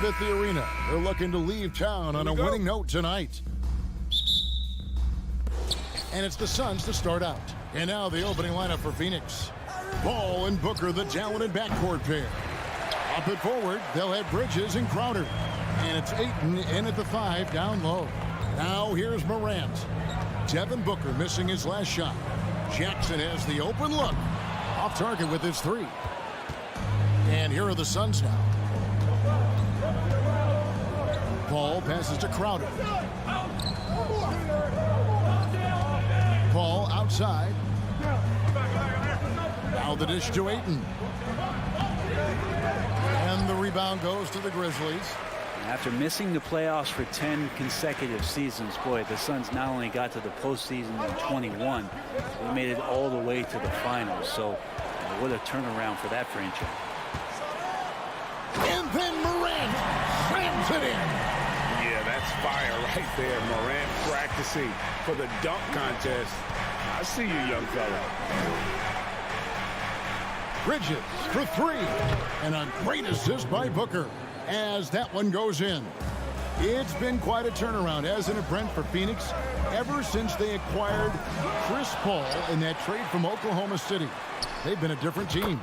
at the arena. They're looking to leave town on a winning note tonight. And it's the Suns to start out. And now the opening lineup for Phoenix. Ball and Booker, the talented backcourt pair. Up it forward, they'll have Bridges and Crowder. And it's Ayton in at the 5 down low. Now here's Morant. Devin Booker missing his last shot. Jackson has the open look. Off target with his 3. And here are the Suns now. Paul passes to Crowder. Paul outside. Now the dish to Ayton. And the rebound goes to the Grizzlies. After missing the playoffs for 10 consecutive seasons, boy, the Suns not only got to the postseason in 21, they made it all the way to the finals. So what a turnaround for that franchise. And then Morant slams it in. Yeah, that's fire right there. Morant practicing for the dunk contest. I see you, young fella. Bridges for 3. And a great assist by Booker as that one goes in. It's been quite a turnaround, hasn't it, Brent, for Phoenix, ever since they acquired Chris Paul in that trade from Oklahoma City. They've been a different team.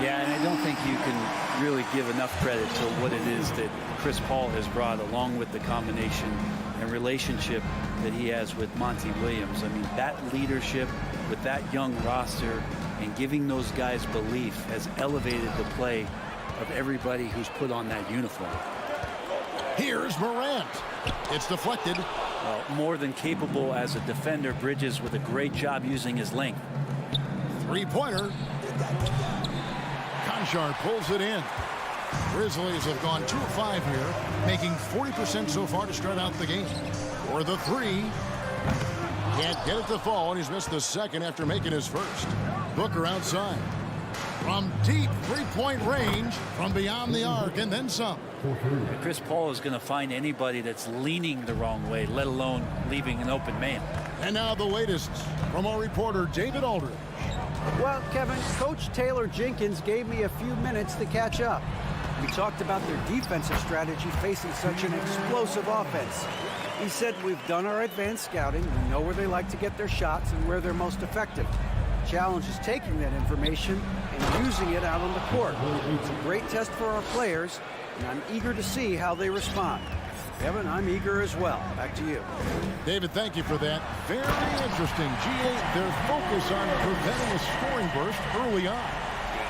Yeah, and I don't think you can really give enough credit to what it is that Chris Paul has brought, along with the combination and relationship that he has with Monty Williams. I mean, that leadership with that young roster and giving those guys belief has elevated the play of everybody who's put on that uniform. Here's Morant. It's deflected. Well, more than capable as a defender, Bridges with a great job using his length. Three-pointer. Conchar pulls it in. Grizzlies have gone 2 of 5 here, making 40% so far to start out the game. For the 3. Can't get it to fall, and he's missed the second after making his first. Booker outside. From deep three-point range, from beyond the arc, and then some. Chris Paul is going to find anybody that's leaning the wrong way, let alone leaving an open man. And now the latest from our reporter, David Aldridge. Well, Kevin, Coach Taylor Jenkins gave me a few minutes to catch up. We talked about their defensive strategy facing such an explosive offense. He said, we've done our advanced scouting. We know where they like to get their shots and where they're most effective. The challenge is taking that information and using it out on the court. It's a great test for our players, and I'm eager to see how they respond. Kevin, I'm eager as well. Back to you. David, thank you for that. Very interesting. G8, their focus on preventing a scoring burst early on.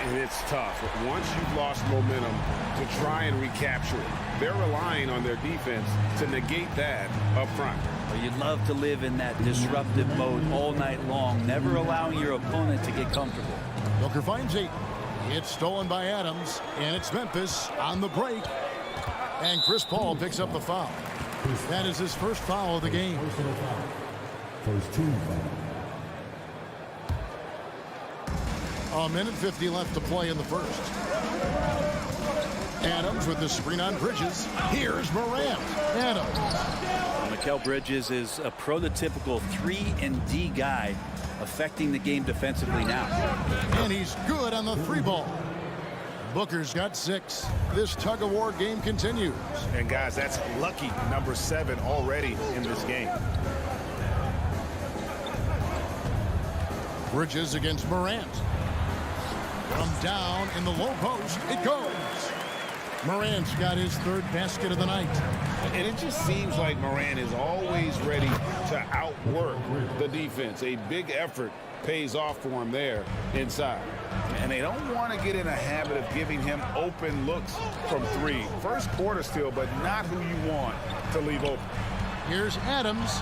And it's tough. Once you've lost momentum, to try and recapture it. They're relying on their defense to negate that up front. Well, you'd love to live in that disruptive mode all night long, never allowing your opponent to get comfortable. Booker finds Ayton. It's stolen by Adams, and it's Memphis on the break. And Chris Paul picks up the foul. That is his first foul of the game. First team foul. A minute 50 left to play in the first. Adams with the screen on Bridges. Here's Morant. Adams. Mikal Bridges is a prototypical 3-and-D guy, affecting the game defensively now. And he's good on the 3-ball. Booker's got 6. This tug-of-war game continues. And guys, that's lucky number 7 already in this game. Bridges against Morant. From down in the low post, it goes. Morant's got his 3rd basket of the night. And it just seems like Morant is always ready to outwork the defense. A big effort pays off for him there inside. And they don't want to get in a habit of giving him open looks from 3. First quarter still, but not who you want to leave open. Here's Adams.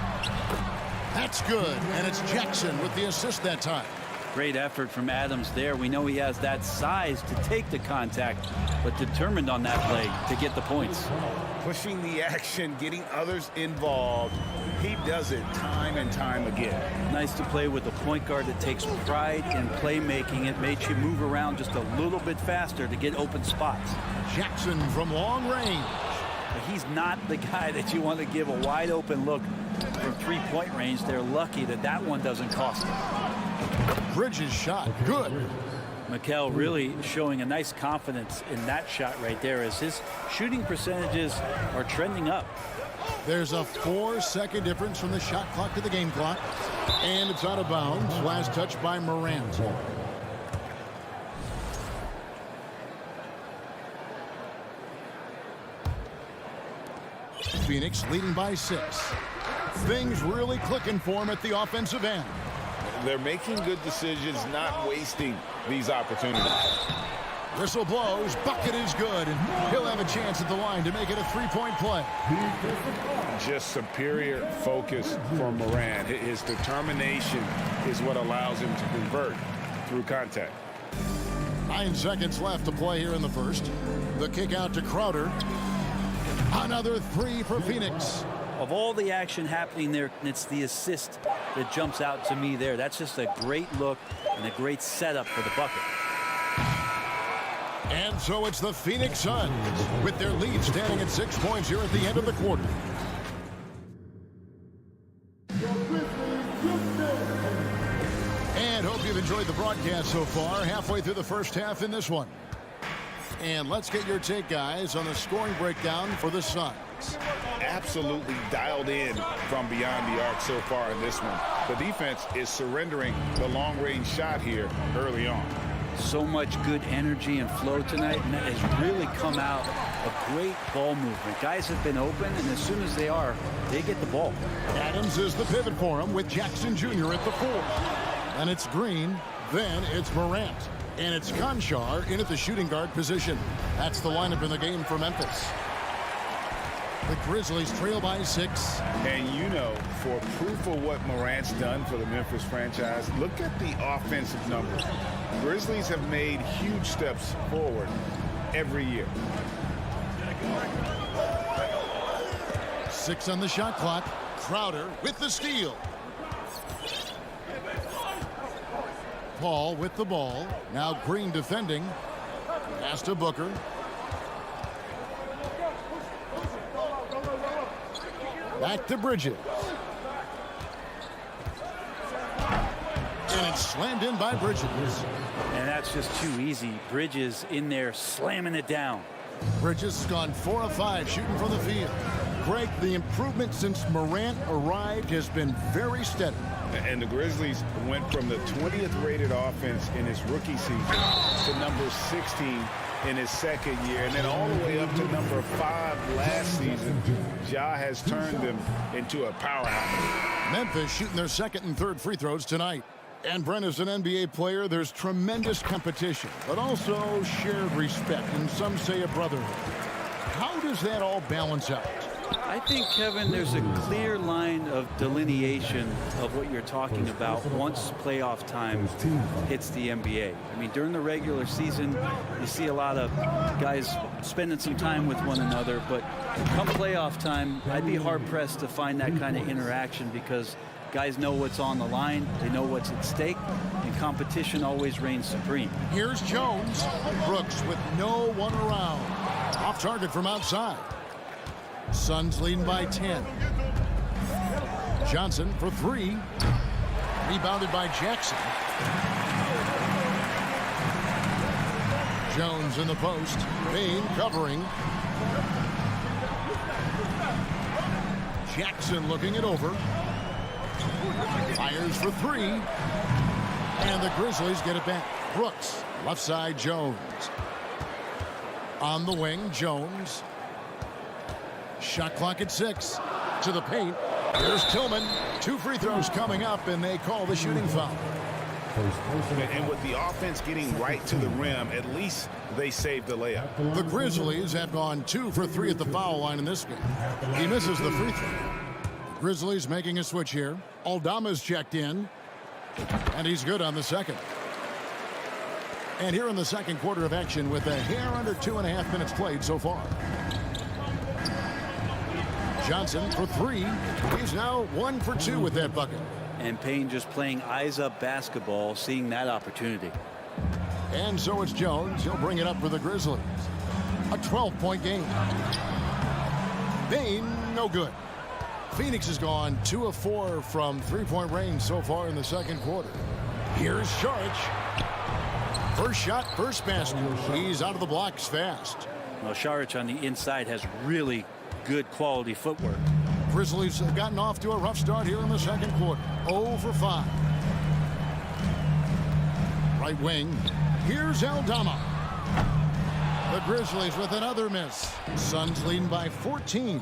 That's good. And it's Jackson with the assist that time. Great effort from Adams there. We know he has that size to take the contact, but determined on that play to get the points. Pushing the action, getting others involved. He does it time and time again. Nice to play with a point guard that takes pride in playmaking. It makes you move around just a little bit faster to get open spots. Jackson from long range. But he's not the guy that you want to give a wide open look from 3-point range. They're lucky that that one doesn't cost them. Bridges shot. Good. Mikel really showing a nice confidence in that shot right there as his shooting percentages are trending up. There's a 4-second difference from the shot clock to the game clock. And it's out of bounds. Last touch by Morant. Phoenix leading by 6. Things really clicking for him at the offensive end. They're making good decisions, not wasting these opportunities. Whistle blows. Bucket is good. And he'll have a chance at the line to make it a 3-point play. Just superior focus for Morant. His determination is what allows him to convert through contact. 9 seconds left to play here in the first. The kick out to Crowder. Another 3 for Phoenix. Of all the action happening there, it's the assist that jumps out to me there. That's just a great look and a great setup for the bucket. And so it's the Phoenix Suns with their lead standing at 6 points here at the end of the quarter. And hope you've enjoyed the broadcast so far. Halfway through the first half in this one. And let's get your take, guys, on the scoring breakdown for the Suns. Absolutely dialed in from beyond the arc so far in this one. The defense is surrendering the long-range shot here early on. So much good energy and flow tonight, and that has really come out of great ball movement. Guys have been open, and as soon as they are, they get the ball. Adams is the pivot for him with Jackson Jr. at the 4. And it's Green, then it's Morant. And it's Conchar in at the shooting guard position. That's the lineup in the game for Memphis. The Grizzlies trail by 6. And you know, for proof of what Morant's done for the Memphis franchise, look at the offensive numbers. Grizzlies have made huge steps forward every year. 6 on the shot clock. Crowder with the steal. Paul with the ball. Now Green defending. Pass to Booker. Back to Bridges. And it's slammed in by Bridges. And that's just too easy. Bridges in there slamming it down. Bridges has gone 4 of 5 shooting from the field. Greg, the improvement since Morant arrived has been very steady. And the Grizzlies went from the 20th rated offense in his rookie season to number 16 in his second year, and then all the way up to number 5 last season. Ja has turned them into a powerhouse. Memphis shooting their second and third free throws tonight. And Brent, as an NBA player, there's tremendous competition, but also shared respect, and some say a brotherhood. How does that all balance out? I think, Kevin, there's a clear line of delineation of what you're talking about once playoff time hits the NBA. I mean, during the regular season, you see a lot of guys spending some time with one another, but come playoff time, I'd be hard-pressed to find that kind of interaction because guys know what's on the line, they know what's at stake, and competition always reigns supreme. Here's Jones. Brooks with no one around. Off target from outside. Suns leading by 10. Johnson for 3. Rebounded by Jackson. Jones in the post. Payne covering. Jackson looking it over. Fires for 3. And the Grizzlies get it back. Brooks, left side, Jones. On the wing, Jones. Shot clock at 6. To the paint. Here's Tillman. 2 free throws coming up, and they call the shooting foul. And with the offense getting right to the rim, at least they saved the layup. The Grizzlies have gone 2 for 3 at the foul line in this game. He misses the free throw. Grizzlies making a switch here. Aldama's checked in, and he's good on the second. And here in the second quarter of action with a hair under 2.5 minutes played so far. Johnson for 3. He's now 1 for 2 with that bucket. And Payne just playing eyes-up basketball, seeing that opportunity. And so it's Jones. He'll bring it up for the Grizzlies. A 12-point game. Payne, no good. Phoenix has gone 2 of 4 from 3-point range so far in the second quarter. Here's Saric. First shot, first basket. He's out of the blocks fast. Well, Šarić on the inside has really good quality footwork. Grizzlies have gotten off to a rough start here in the second quarter. 0 for 5. Right wing. Here's Aldama. The Grizzlies with another miss. Suns leading by 14.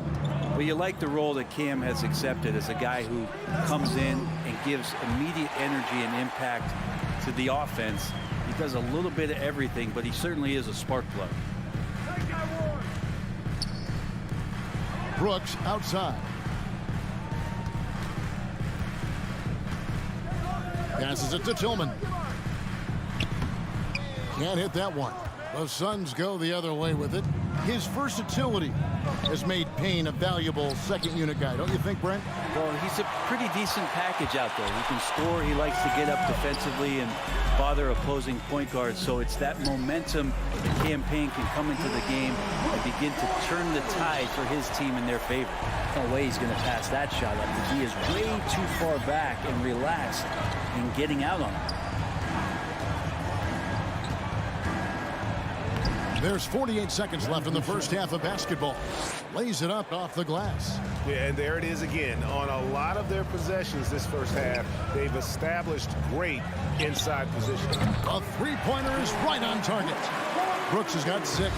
Well, you like the role that Cam has accepted as a guy who comes in and gives immediate energy and impact to the offense. He does a little bit of everything, but he certainly is a spark plug. Brooks outside. Passes it to Tillman. Can't hit that one. The Suns go the other way with it. His versatility has made Payne a valuable second unit guy, don't you think, Brent? Well, he's a pretty decent package out there. He can score. He likes to get up defensively and bother opposing point guards. So it's that momentum that Cam Payne can come into the game and begin to turn the tide for his team in their favor. No way he's going to pass that shot up. He is way too far back and relaxed in getting out on it. There's 48 seconds left in the first half of basketball. Lays it up off the glass. Yeah, and there it is again. On a lot of their possessions this first half, they've established great inside position. A three-pointer is right on target. Brooks has got 6.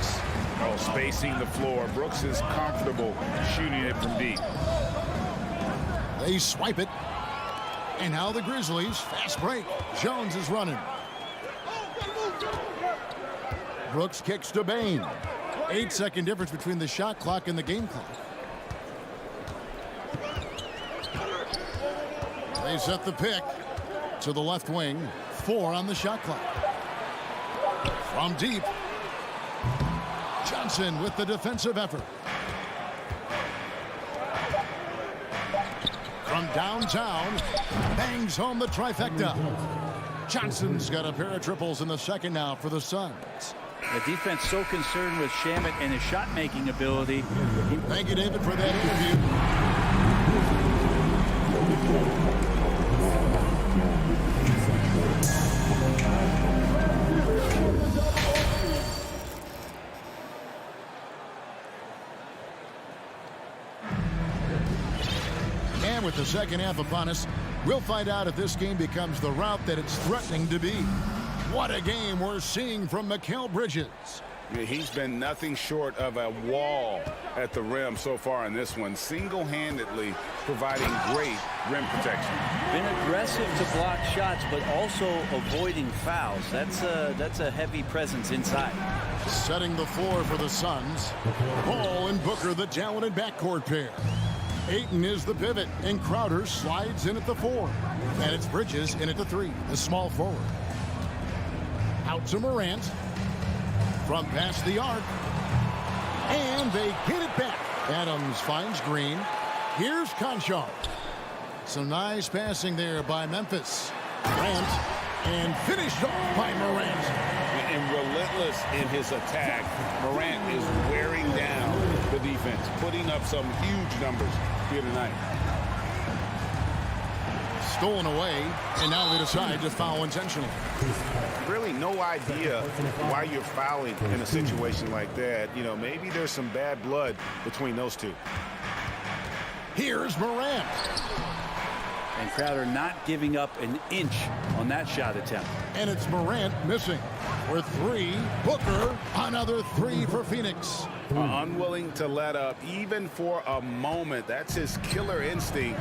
Oh, spacing the floor. Brooks is comfortable shooting it from deep. They swipe it. And now the Grizzlies, fast break. Jones is running. Brooks kicks to Bane. 8-second difference between the shot clock and the game clock. They set the pick to the left wing. 4 on the shot clock. From deep. Johnson with the defensive effort. From downtown, bangs home the trifecta. Johnson's got a pair of triples in the second now for the Suns. The defense so concerned with Shamet and his shot-making ability. Thank you, David, for that interview. And with the second half upon us, we'll find out if this game becomes the route that it's threatening to be. What a game we're seeing from Mikal Bridges. Yeah, he's been nothing short of a wall at the rim so far in this one, single-handedly providing great rim protection. Been aggressive to block shots, but also avoiding fouls. That's a heavy presence inside. Setting the floor for the Suns. Ball and Booker, the talented backcourt pair. Ayton is the pivot, and Crowder slides in at the 4. And it's Bridges in at the 3, the small forward. Out to Morant. From past the arc. And they hit it back. Adams finds Green. Here's Conchar. Some nice passing there by Memphis. Morant. And finished off by Morant. And relentless in his attack. Morant is wearing down the defense, putting up some huge numbers here tonight. Stolen away, and now they decide to foul intentionally. Really no idea why you're fouling in a situation like that. You know, maybe there's some bad blood between those two. Here's Morant. And Crowder not giving up an inch on that shot attempt. And it's Morant missing. For 3, Booker, another 3 for Phoenix. Unwilling to let up even for a moment. That's his killer instinct,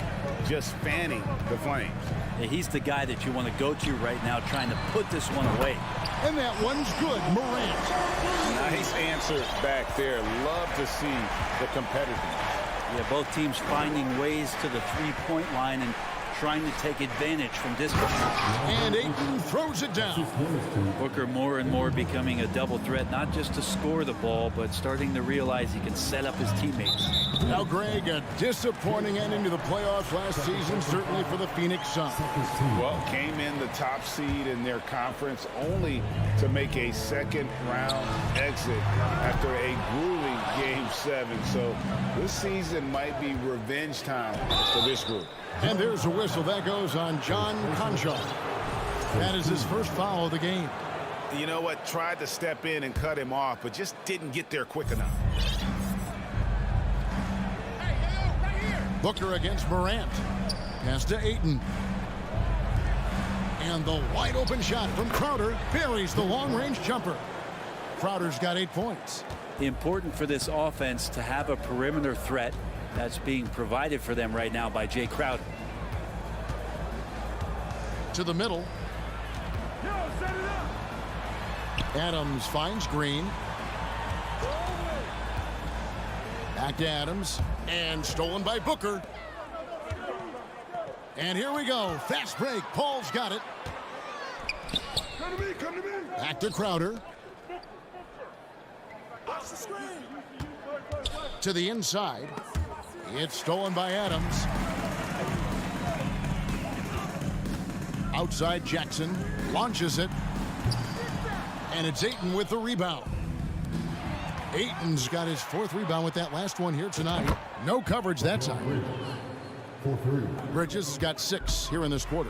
just fanning the flames. Yeah, he's the guy that you want to go to right now, trying to put this one away. And that one's good, Morant. Nice answer back there. Love to see the competitiveness. Yeah, both teams finding ways to the three-point line and trying to take advantage from distance. And Ayton throws it down. Booker more and more becoming a double threat, not just to score the ball, but starting to realize he can set up his teammates. Now, Greg, a disappointing ending to the playoffs last season, certainly for the Phoenix Suns. Well, came in the top seed in their conference only to make a second-round exit after a grueling Game 7. So this season might be revenge time for this group. And there's a whistle. That goes on John Conchar. That is his first foul of the game. You know what? Tried to step in and cut him off, but just didn't get there quick enough. Booker against Morant. Pass to Ayton. And the wide open shot from Crowder buries the long-range jumper. Crowder's got 8 points. Important for this offense to have a perimeter threat that's being provided for them right now by Jay Crowder. To the middle. Adams finds Green. Back to Adams. And stolen by Booker. And here we go. Fast break. Paul's got it. Come to me, come to me. Back to Crowder. To the inside. It's stolen by Adams. Outside Jackson. Launches it. And it's Ayton with the rebound. Ayton's got his 4th rebound with that last one here tonight. No coverage that time. Bridges has got 6 here in this quarter.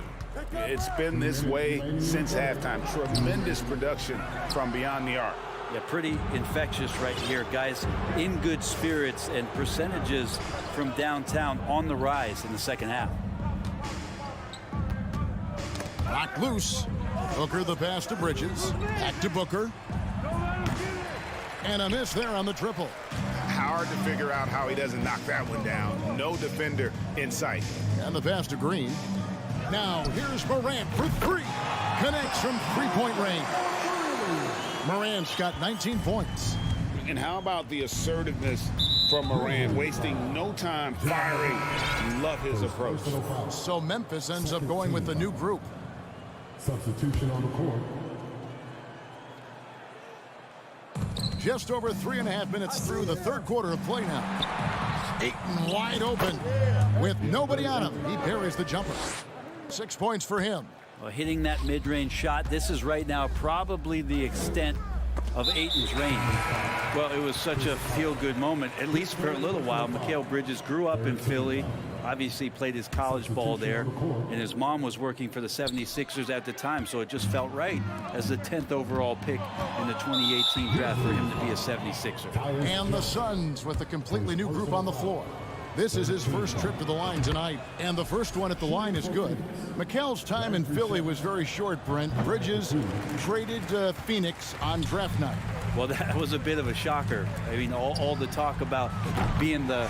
It's been this way since halftime. Tremendous production from beyond the arc. Yeah, pretty infectious right here. Guys in good spirits, and percentages from downtown on the rise in the second half. Knocked loose. Booker the pass to Bridges. Back to Booker. And a miss there on the triple. Hard to figure out how he doesn't knock that one down. No defender in sight. And the pass to Green. Now here's Morant for 3. Connects from 3-point range. Morant's got 19 points. And how about the assertiveness from Morant, wasting no time firing. Love his approach. So Memphis ends up going with the new group. Substitution on the court. Just over 3.5 minutes through the third quarter of play now. Ayton wide open with nobody on him. He buries the jumper. 6 points for him. Well, hitting that mid-range shot, this is right now probably the extent of Ayton's range. Well, it was such a feel-good moment, at least for a little while. Mikal Bridges grew up in Philly, obviously played his college ball there, and his mom was working for the 76ers at the time, so it just felt right as the 10th overall pick in the 2018 draft for him to be a 76er. And the Suns with a completely new group on the floor. This is his first trip to the line tonight, and the first one at the line is good. Mikal's time in Philly was very short, Brent. Bridges traded Phoenix on draft night. Well, that was a bit of a shocker. I mean, all the talk about being the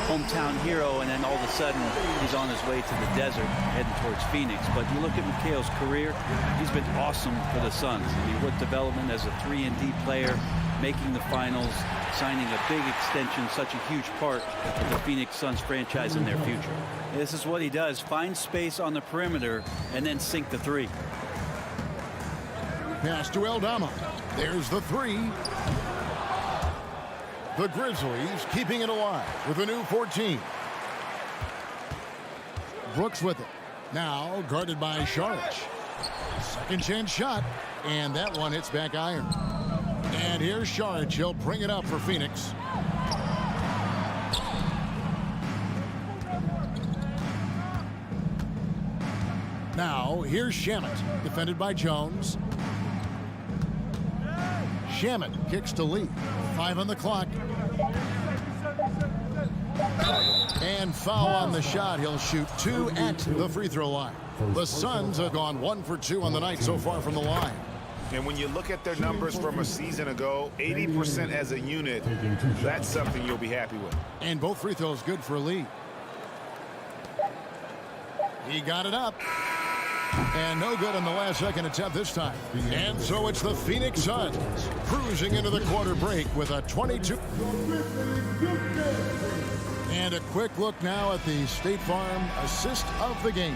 hometown hero, and then all of a sudden he's on his way to the desert heading towards Phoenix. But you look at Mikal's career, he's been awesome for the Suns. He worked development as a 3-and-D player, making the finals, signing a big extension, such a huge part of the Phoenix Suns franchise in their future. This is what he does, find space on the perimeter and then sink the 3. Pass to Aldama. There's the 3. The Grizzlies keeping it alive with a new 14. Brooks with it. Now guarded by Saric. Second chance shot, and that one hits back iron. And here's Saric. He'll bring it up for Phoenix. Now here's Shamet, defended by Jones. Shamet kicks to Lee. 5 on the clock. And foul on the shot. He'll shoot 2 at the free throw line. The Suns have gone 1 for 2 on the night so far from the line. And when you look at their numbers from a season ago, 80% as a unit, that's something you'll be happy with. And both free throws good for Lee. He got it up. And no good on the last second attempt this time. And so it's the Phoenix Suns cruising into the quarter break with a 22. And a quick look now at the State Farm assist of the game.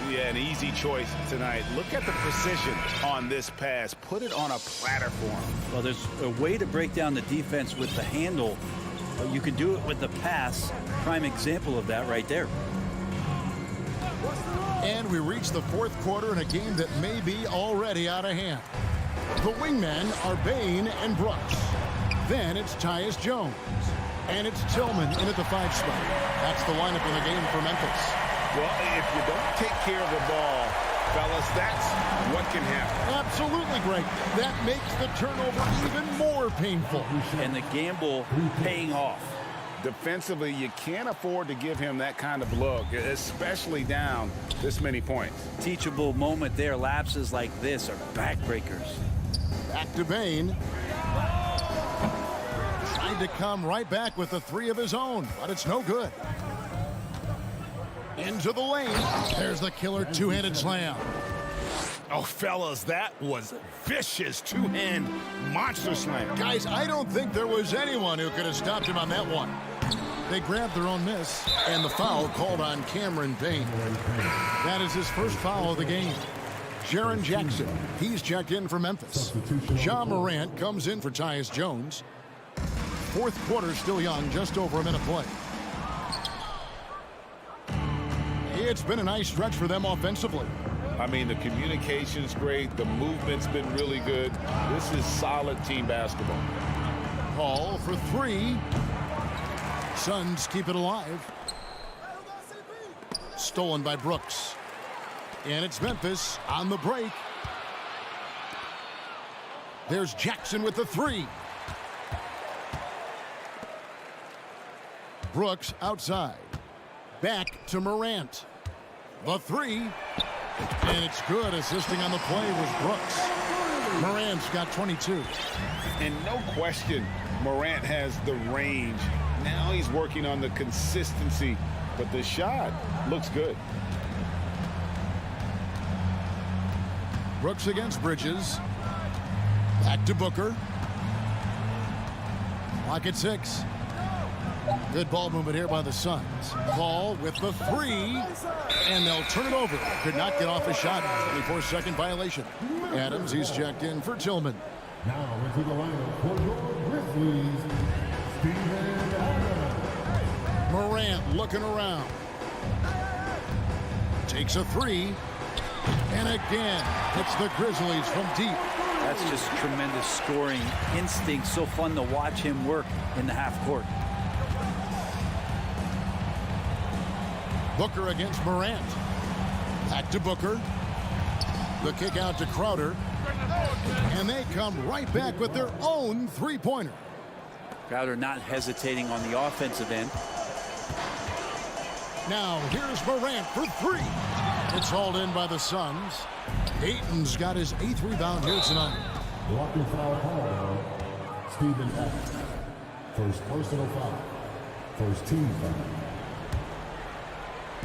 Yeah, an easy choice tonight. Look at the precision on this pass. Put it on a platter for him. Well, there's a way to break down the defense with the handle. You can do it with the pass. Prime example of that right there. And we reach the fourth quarter in a game that may be already out of hand. The wingmen are Bain and Brooks. Then it's Tyus Jones. And it's Tillman in at the 5 spot. That's the lineup in the game for Memphis. Well, if you don't take care of the ball, Fellas, that's what can happen. Absolutely great. That makes the turnover even more painful. And the gamble paying off. Defensively, you can't afford to give him that kind of look, especially down this many points. Teachable moment there. Lapses like this are backbreakers. Back to Bane. Trying to come right back with the three of his own, but it's no good. Into the lane. There's the killer two-handed slam. Oh, fellas, that was vicious two-hand monster slam. Guys, I don't think there was anyone who could have stopped him on that one. They grabbed their own miss, and the foul called on Cameron Payne. That is his first foul of the game. Jaren Jackson, he's checked in for Memphis. Ja Morant comes in for Tyus Jones. Fourth quarter still young, just over a minute play. It's been a nice stretch for them offensively. I mean, the communication's great. The movement's been really good. This is solid team basketball. Hall for three. Suns keep it alive. Stolen by Brooks. And it's Memphis on the break. There's Jackson with the three. Brooks outside. Back to Morant. The three. And it's good. Assisting on the play was Brooks. Morant's got 22. And no question, Morant has the range. Now he's working on the consistency, but the shot looks good. Brooks against Bridges. Back to Booker. Lock at 6. Good ball movement here by the Suns. Ball with the three, and they'll turn it over. Could not get off a shot. 24-second violation. Adams, he's checked in for Tillman. Now into the lineup for your Grizzlies, Steven Adams. Morant looking around. Takes a three, and again, hits the Grizzlies from deep. That's just tremendous scoring instinct. So fun to watch him work in the half court. Booker against Morant. Back to Booker. The kick out to Crowder. And they come right back with their own three-pointer. Crowder not hesitating on the offensive end. Now here's Morant for three. It's hauled in by the Suns. Ayton's got his 8th rebound here tonight. Blocking foul called. Steven Adams. First personal foul. First team foul.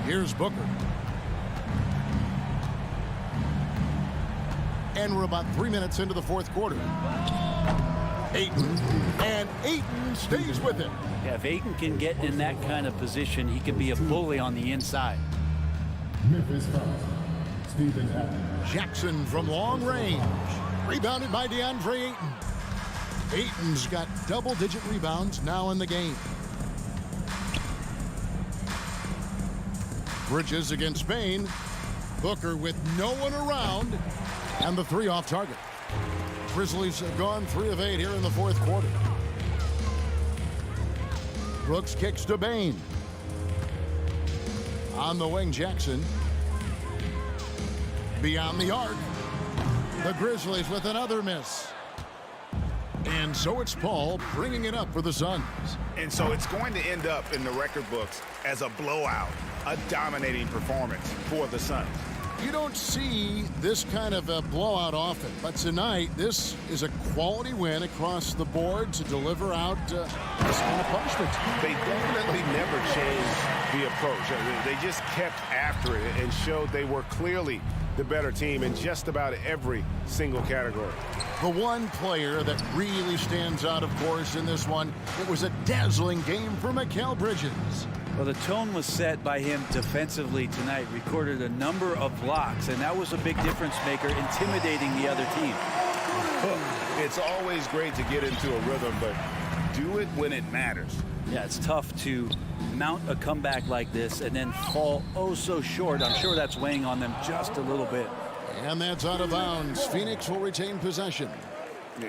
Here's Booker. And we're about 3 minutes into the fourth quarter. Ayton. And Ayton stays with it. Yeah, if Ayton can get in that kind of position, he can be a bully on the inside. Memphis foul. Steven Adams. Jackson from long range. Rebounded by DeAndre Ayton. Ayton's got double-digit rebounds now in the game. Bridges against Spain. Booker with no one around. And the three off target. Grizzlies have gone 3 of 8 here in the fourth quarter. Brooks kicks to Bane. On the wing, Jackson. Beyond the arc. The Grizzlies with another miss. And so it's Paul bringing it up for the Suns. And so it's going to end up in the record books as a blowout, a dominating performance for the Suns. You don't see this kind of a blowout often, but tonight this is a quality win across the board to deliver out this kind of punishment. They definitely never changed the approach. They just kept after it and showed they were clearly the better team in just about every single category. The one player that really stands out, of course, in this one, it was a dazzling game for Mikal Bridges. Well, the tone was set by him defensively tonight. Recorded a number of blocks, and that was a big difference maker, intimidating the other team. It's always great to get into a rhythm, but do it when it matters. Yeah, it's tough to mount a comeback like this and then fall oh so short. I'm sure that's weighing on them just a little bit. And that's out of bounds. Phoenix will retain possession.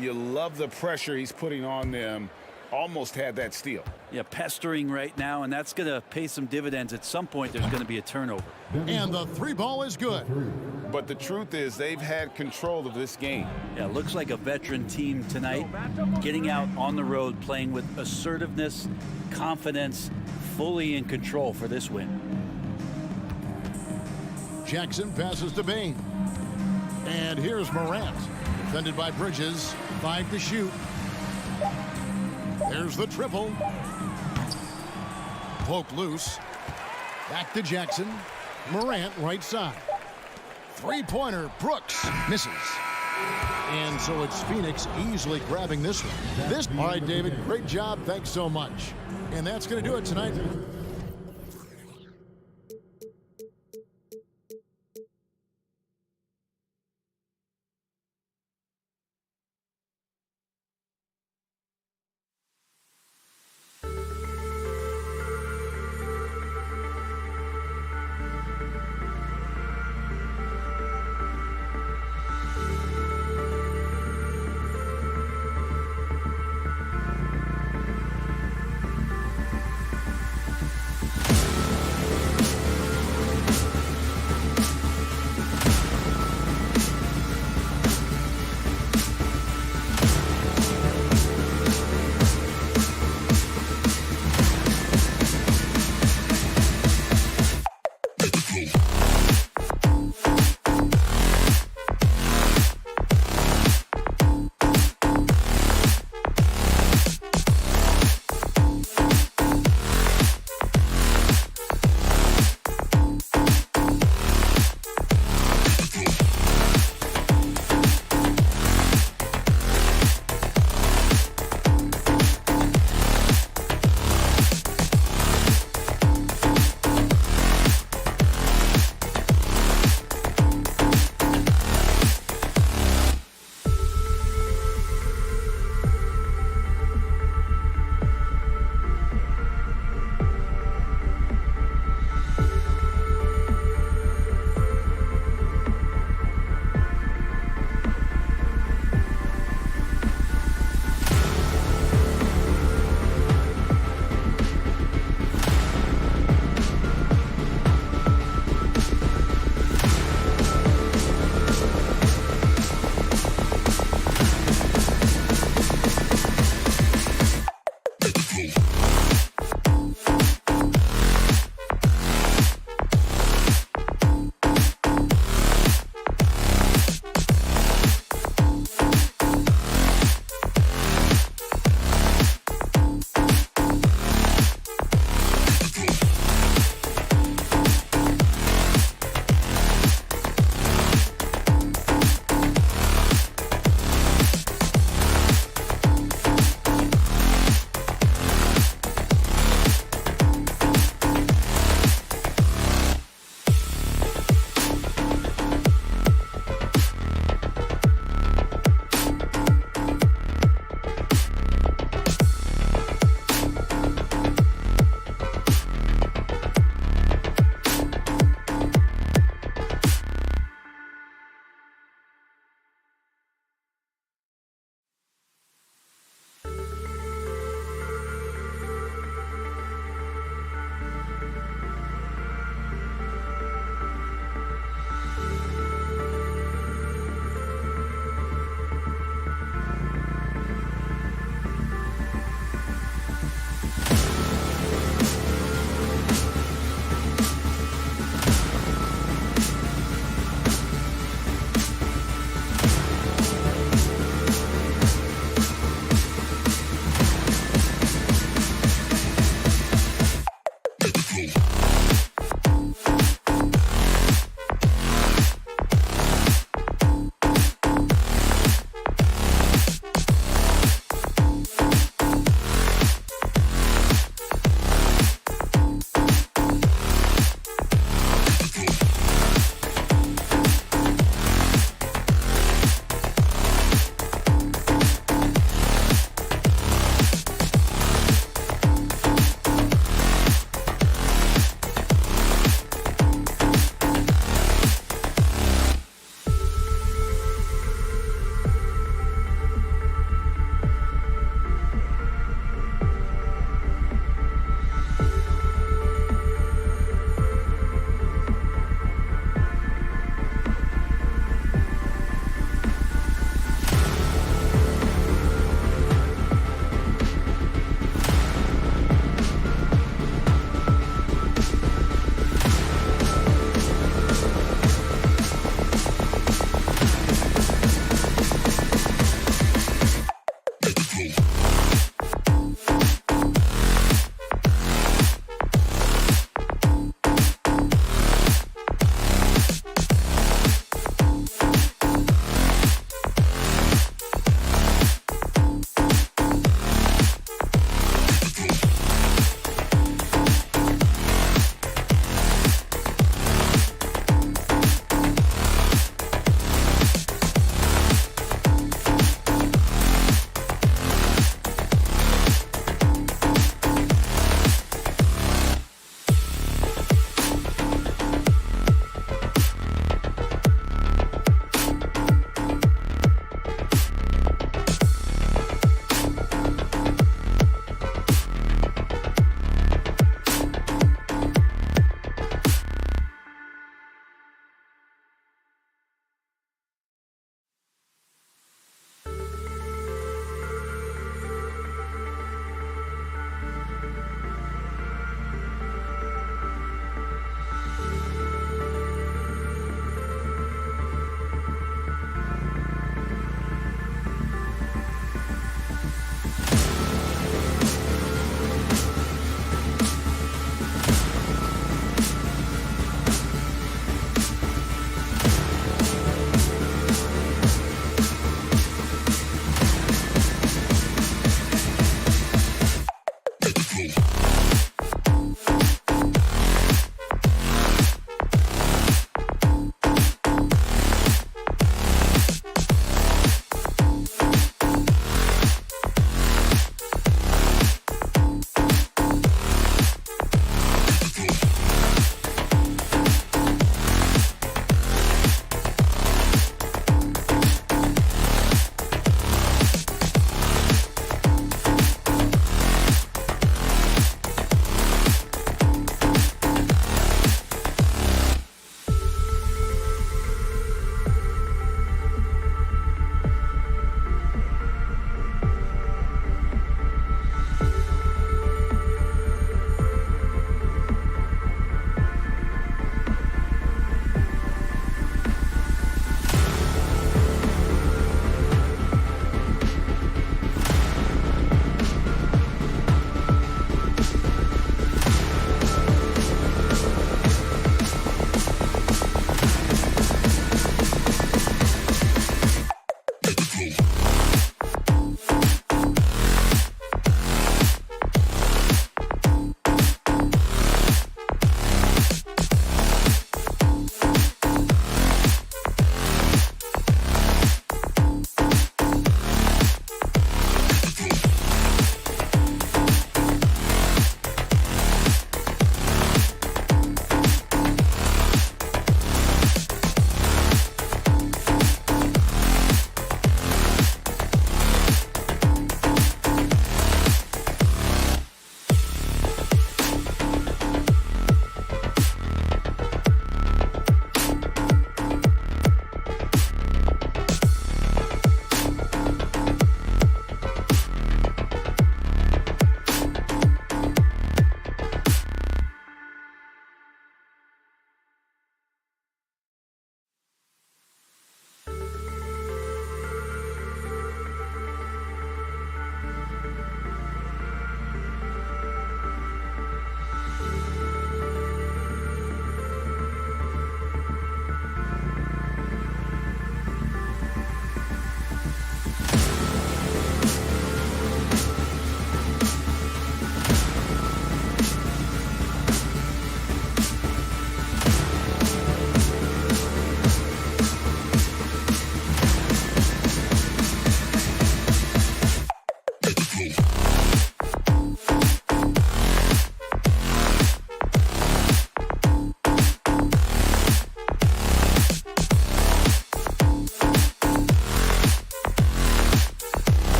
You love the pressure he's putting on them Almost had that steal. Yeah, pestering right now, and that's going to pay some dividends. At some point, there's going to be a turnover. And the three ball is good. But the truth is they've had control of this game. Yeah, looks like a veteran team tonight, getting out on the road, playing with assertiveness, confidence, fully in control for this win. Jackson passes to Bain. And here's Morant. Defended by Bridges. 5 to shoot. There's the triple. Poke loose. Back to Jackson. Morant right side. Three-pointer. Brooks misses. And so it's Phoenix easily grabbing this one. All right, David, great job. Thanks so much. And that's going to do it tonight.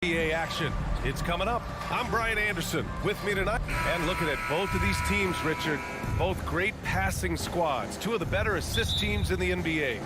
NBA action. It's coming up. I'm Brian Anderson. With me tonight, and looking at both of these teams, Richard, both great passing squads, two of the better assist teams in the NBA.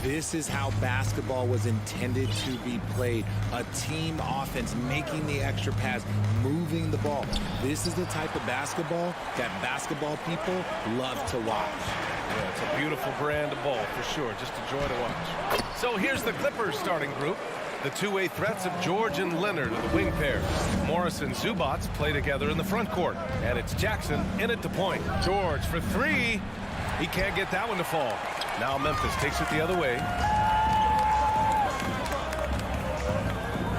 This is how basketball was intended to be played. A team offense, making the extra pass, moving the ball. This is the type of basketball that basketball people love to watch. Yeah, it's a beautiful brand of ball for sure. Just a joy to watch. So here's the Clippers starting group. The two-way threats of George and Leonard are the wing pair. Morris and Zubac play together in the front court. And it's Jackson in at the point. George for three. He can't get that one to fall. Now Memphis takes it the other way.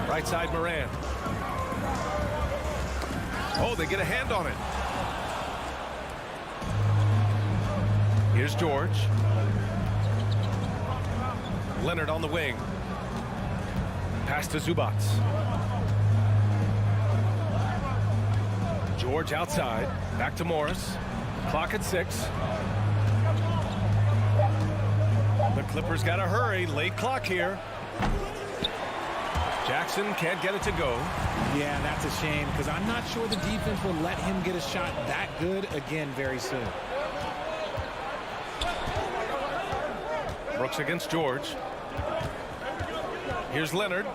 Right side Moran. Oh, they get a hand on it. Here's George. Leonard on the wing. Pass to Zubac. George outside. Back to Morris. Clock at 6. The Clippers got to hurry. Late clock here. Jackson can't get it to go. Yeah, that's a shame because I'm not sure the defense will let him get a shot that good again very soon. Brooks against George. Here's Leonard.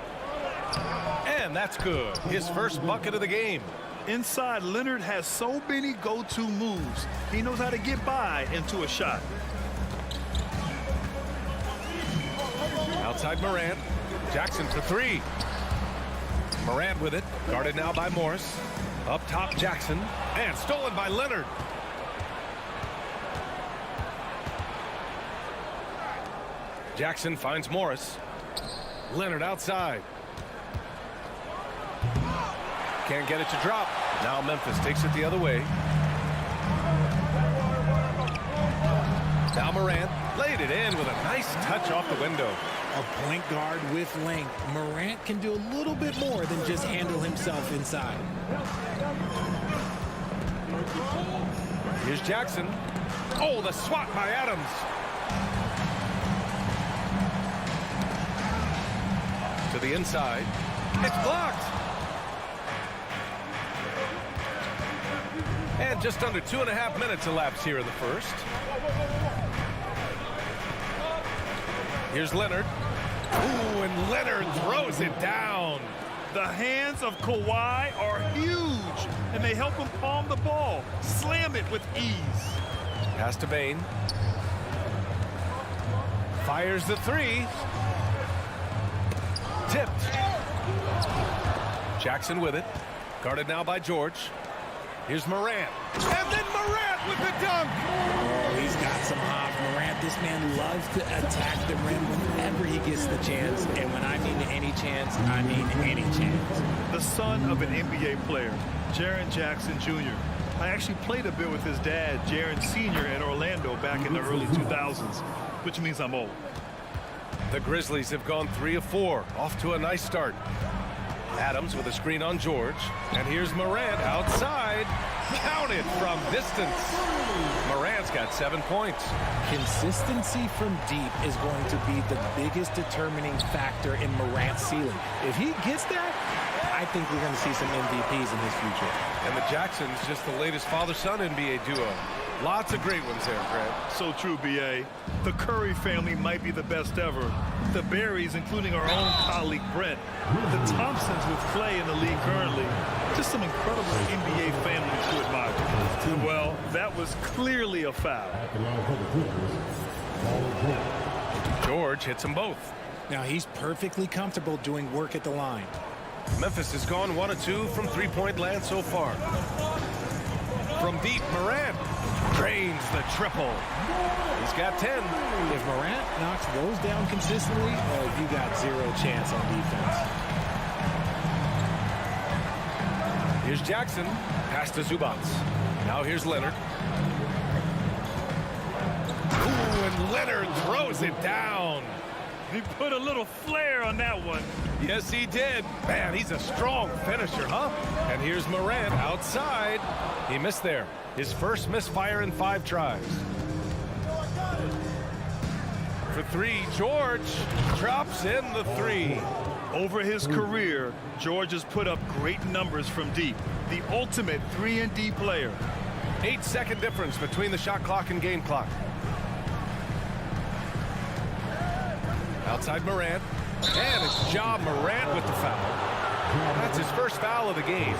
And that's good. His first bucket of the game. Inside, Leonard has so many go-to moves. He knows how to get by into a shot. Outside Morant. Jackson for three. Morant with it. Guarded now by Morris. Up top Jackson. And stolen by Leonard. Jackson finds Morris. Leonard outside. Can't get it to drop. Now Memphis takes it the other way. Now Morant laid it in with a nice touch off the window. A point guard with length. Morant can do a little bit more than just handle himself inside. Here's Jackson. Oh, the swat by Adams. To the inside. It's blocked. And just under 2.5 minutes elapsed here in the first. Here's Leonard. Ooh, and Leonard throws it down. The hands of Kawhi are huge, and they help him palm the ball, slam it with ease. Pass to Bane. Fires the three. Tipped. Jackson with it. Guarded now by George. Here's Morant. And then Morant with the dunk. Oh, he's got some hop. Morant, this man loves to attack the rim whenever he gets the chance. And when I mean any chance, I mean any chance. The son of an NBA player, Jaren Jackson Jr. I actually played a bit with his dad, Jaren Sr. in Orlando back in the early 2000s, which means I'm old. The Grizzlies have gone 3 of 4. Off to a nice start. Adams with a screen on George. And here's Morant outside. Counted from distance. Morant's got 7 points. Consistency from deep is going to be the biggest determining factor in Morant's ceiling. If he gets that, I think we're going to see some MVPs in his future. And the Jacksons, just the latest father-son NBA duo. Lots of great ones there, Fred. So true, B.A. The Curry family might be the best ever. The Berries, including our own colleague Brent. The Thompsons with Clay in the league currently. Just some incredible NBA families to admire. Well, that was clearly a foul. George hits them both. Now he's perfectly comfortable doing work at the line. Memphis has gone 1 of 2 from three-point land so far. From deep, Morant drains the triple. He's got 10. If Morant knocks those down consistently, you got zero chance on defense. Here's Jackson. Pass to Zubac. Now here's Leonard. Ooh, and Leonard throws it down. He put a little flair on that one. Yes, he did. Man, he's a strong finisher, huh? And here's Morant outside. He missed there. His first misfire in 5 tries. For 3, George drops in the 3. Over his career, George has put up great numbers from deep. The ultimate 3-and-D player. 8-second difference between the shot clock and game clock. Outside Morant. And it's Ja Morant with the foul. That's his first foul of the game.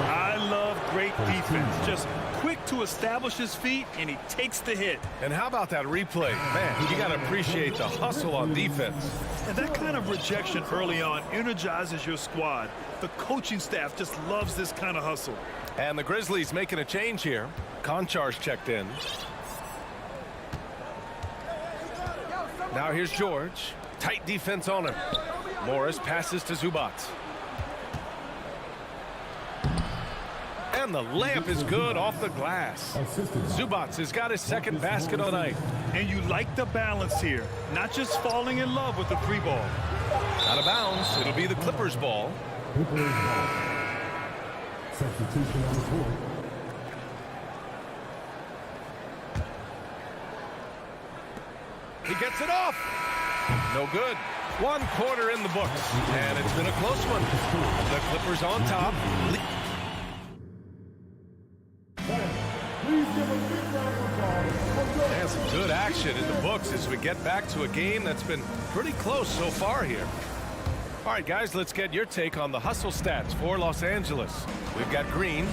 I love great defense. Just quick to establish his feet, and he takes the hit. And how about that replay? Man, you got to appreciate the hustle on defense. And that kind of rejection early on energizes your squad. The coaching staff just loves this kind of hustle. And the Grizzlies making a change here. Konchar's checked in. Now here's George. Tight defense on him. Morris passes to Zubac. And the layup is good off the glass. Zubac has got his second basket on night. And you like the balance here. Not just falling in love with the free ball. Out of bounds. It'll be the Clippers ball. Substitution on the court. He gets it off. No good. 1 quarter in the books. And it's been a close one. The Clippers on top. And some good action in the books as we get back to a game that's been pretty close so far here. All right, guys, let's get your take on the hustle stats for Los Angeles. We've got Green.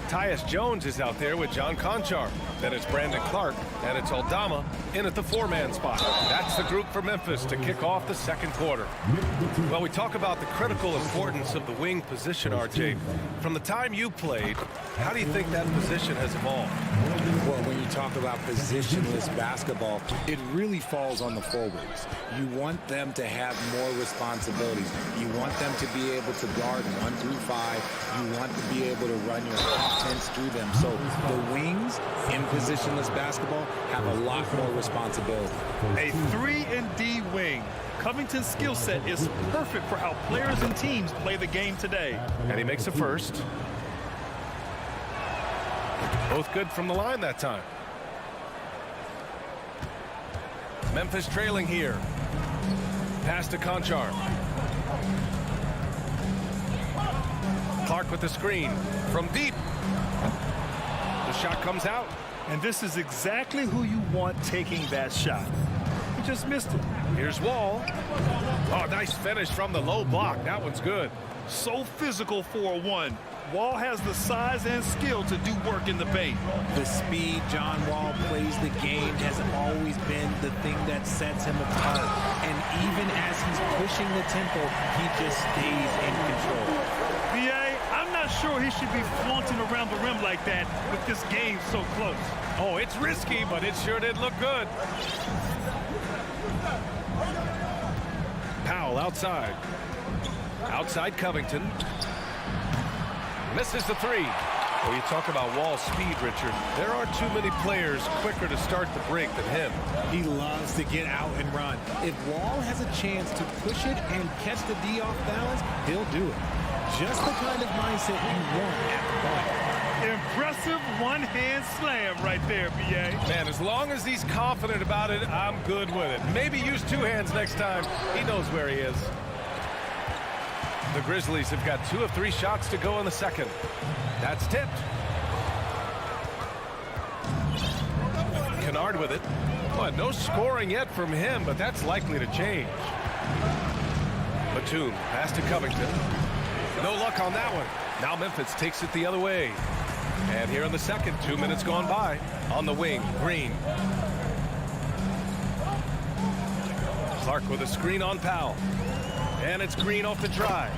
Tyus Jones is out there with John Konchar. Then it's Brandon Clark, and it's Aldama in at the 4-man spot. That's the group for Memphis to kick off the second quarter. Well, we talk about the critical importance of the wing position, RJ. From the time you played, how do you think that position has evolved? Well, when you talk about positionless basketball, it really falls on the forwards. You want them to have more responsibilities. You want them to be able to guard 1 through 5. You want to be able to run your offense through them. So the wings in positionless basketball have a lot more responsibility. A 3-and-D wing. Covington's skill set is perfect for how players and teams play the game today. And he makes a first. Both good from the line that time. Memphis trailing here. Pass to Konchar. Clark with the screen from deep. The shot comes out. And this is exactly who you want taking that shot. He just missed it. Here's Wall. Oh, nice finish from the low block. That one's good. So physical for a 1. Wall has the size and skill to do work in the paint. The speed John Wall plays the game has always been the thing that sets him apart. And even as he's pushing the tempo, he just stays in control. B.A., I'm not sure he should be flaunting around the rim like that with this game so close. Oh, it's risky, but it sure did look good. Powell outside. Outside Covington. Misses the 3. Well, you talk about Wall's speed, Richard. There are too many players quicker to start the break than him. He loves to get out and run. If Wall has a chance to push it and catch the D off balance, he'll do it. Just the kind of mindset you want at the point. Impressive one-hand slam right there, B.A. Man, as long as he's confident about it, I'm good with it. Maybe use 2 hands next time. He knows where he is. The Grizzlies have got 2 of 3 shots to go in the second. That's tipped. Kennard with it. Well, no scoring yet from him, but that's likely to change. Batum, pass to Covington. No luck on that one. Now Memphis takes it the other way. And here in the second, 2 minutes gone by. On the wing, Green. Clark with a screen on Powell. And it's Green off the drive.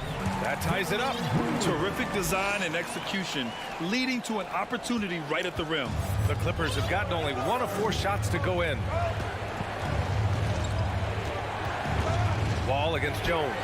That ties it up. Terrific design and execution, leading to an opportunity right at the rim. The Clippers have gotten only 1 of 4 shots to go in. Wall against Jones.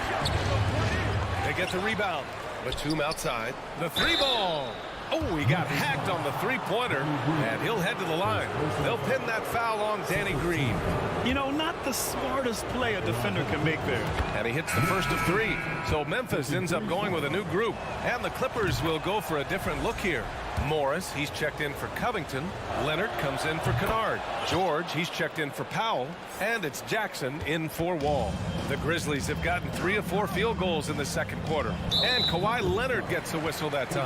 They get the rebound. Batum outside. The 3-ball. Oh, he got hacked on the 3-pointer, and he'll head to the line. They'll pin that foul on Danny Green. You know, not the smartest play a defender can make there. And he hits the first of 3. So Memphis ends up going with a new group, and the Clippers will go for a different look here. Morris, he's checked in for Covington. Leonard comes in for Kennard. George, he's checked in for Powell. And it's Jackson in for Wall. The Grizzlies have gotten 3 of 4 field goals in the second quarter. And Kawhi Leonard gets the whistle that time.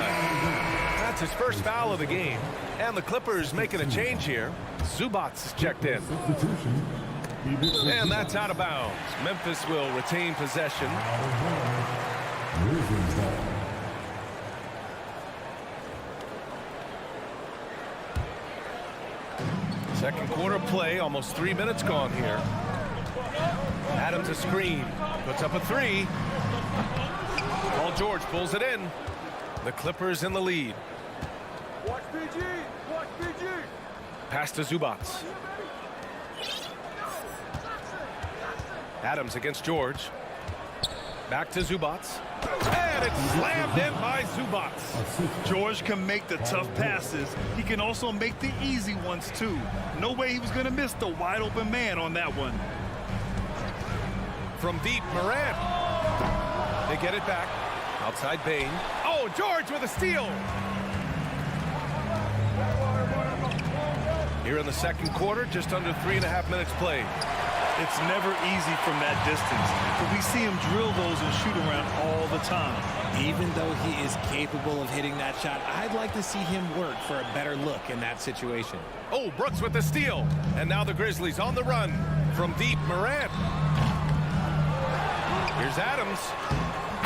That's his first foul of the game. And the Clippers making a change here. Zubac is checked in. And that's out of bounds. Memphis will retain possession. Second quarter play, almost 3 minutes gone here. Adams a screen, puts up a 3. Paul George pulls it in. The Clippers in the lead. Watch PG! Watch PG! Pass to Zubac. Adams against George. Back to Zubac. And it's slammed in by Zubac. George can make the tough passes. He can also make the easy ones, too. No way he was going to miss the wide-open man on that one. From deep, Morant. They get it back. Outside Bane. Oh, George with a steal. Here in the second quarter, just under 3.5 minutes played. It's never easy from that distance, but we see him drill those and shoot around all the time. Even though he is capable of hitting that shot, I'd like to see him work for a better look in that situation. Oh, Brooks with the steal. And now the Grizzlies on the run. From deep, Morant. Here's Adams.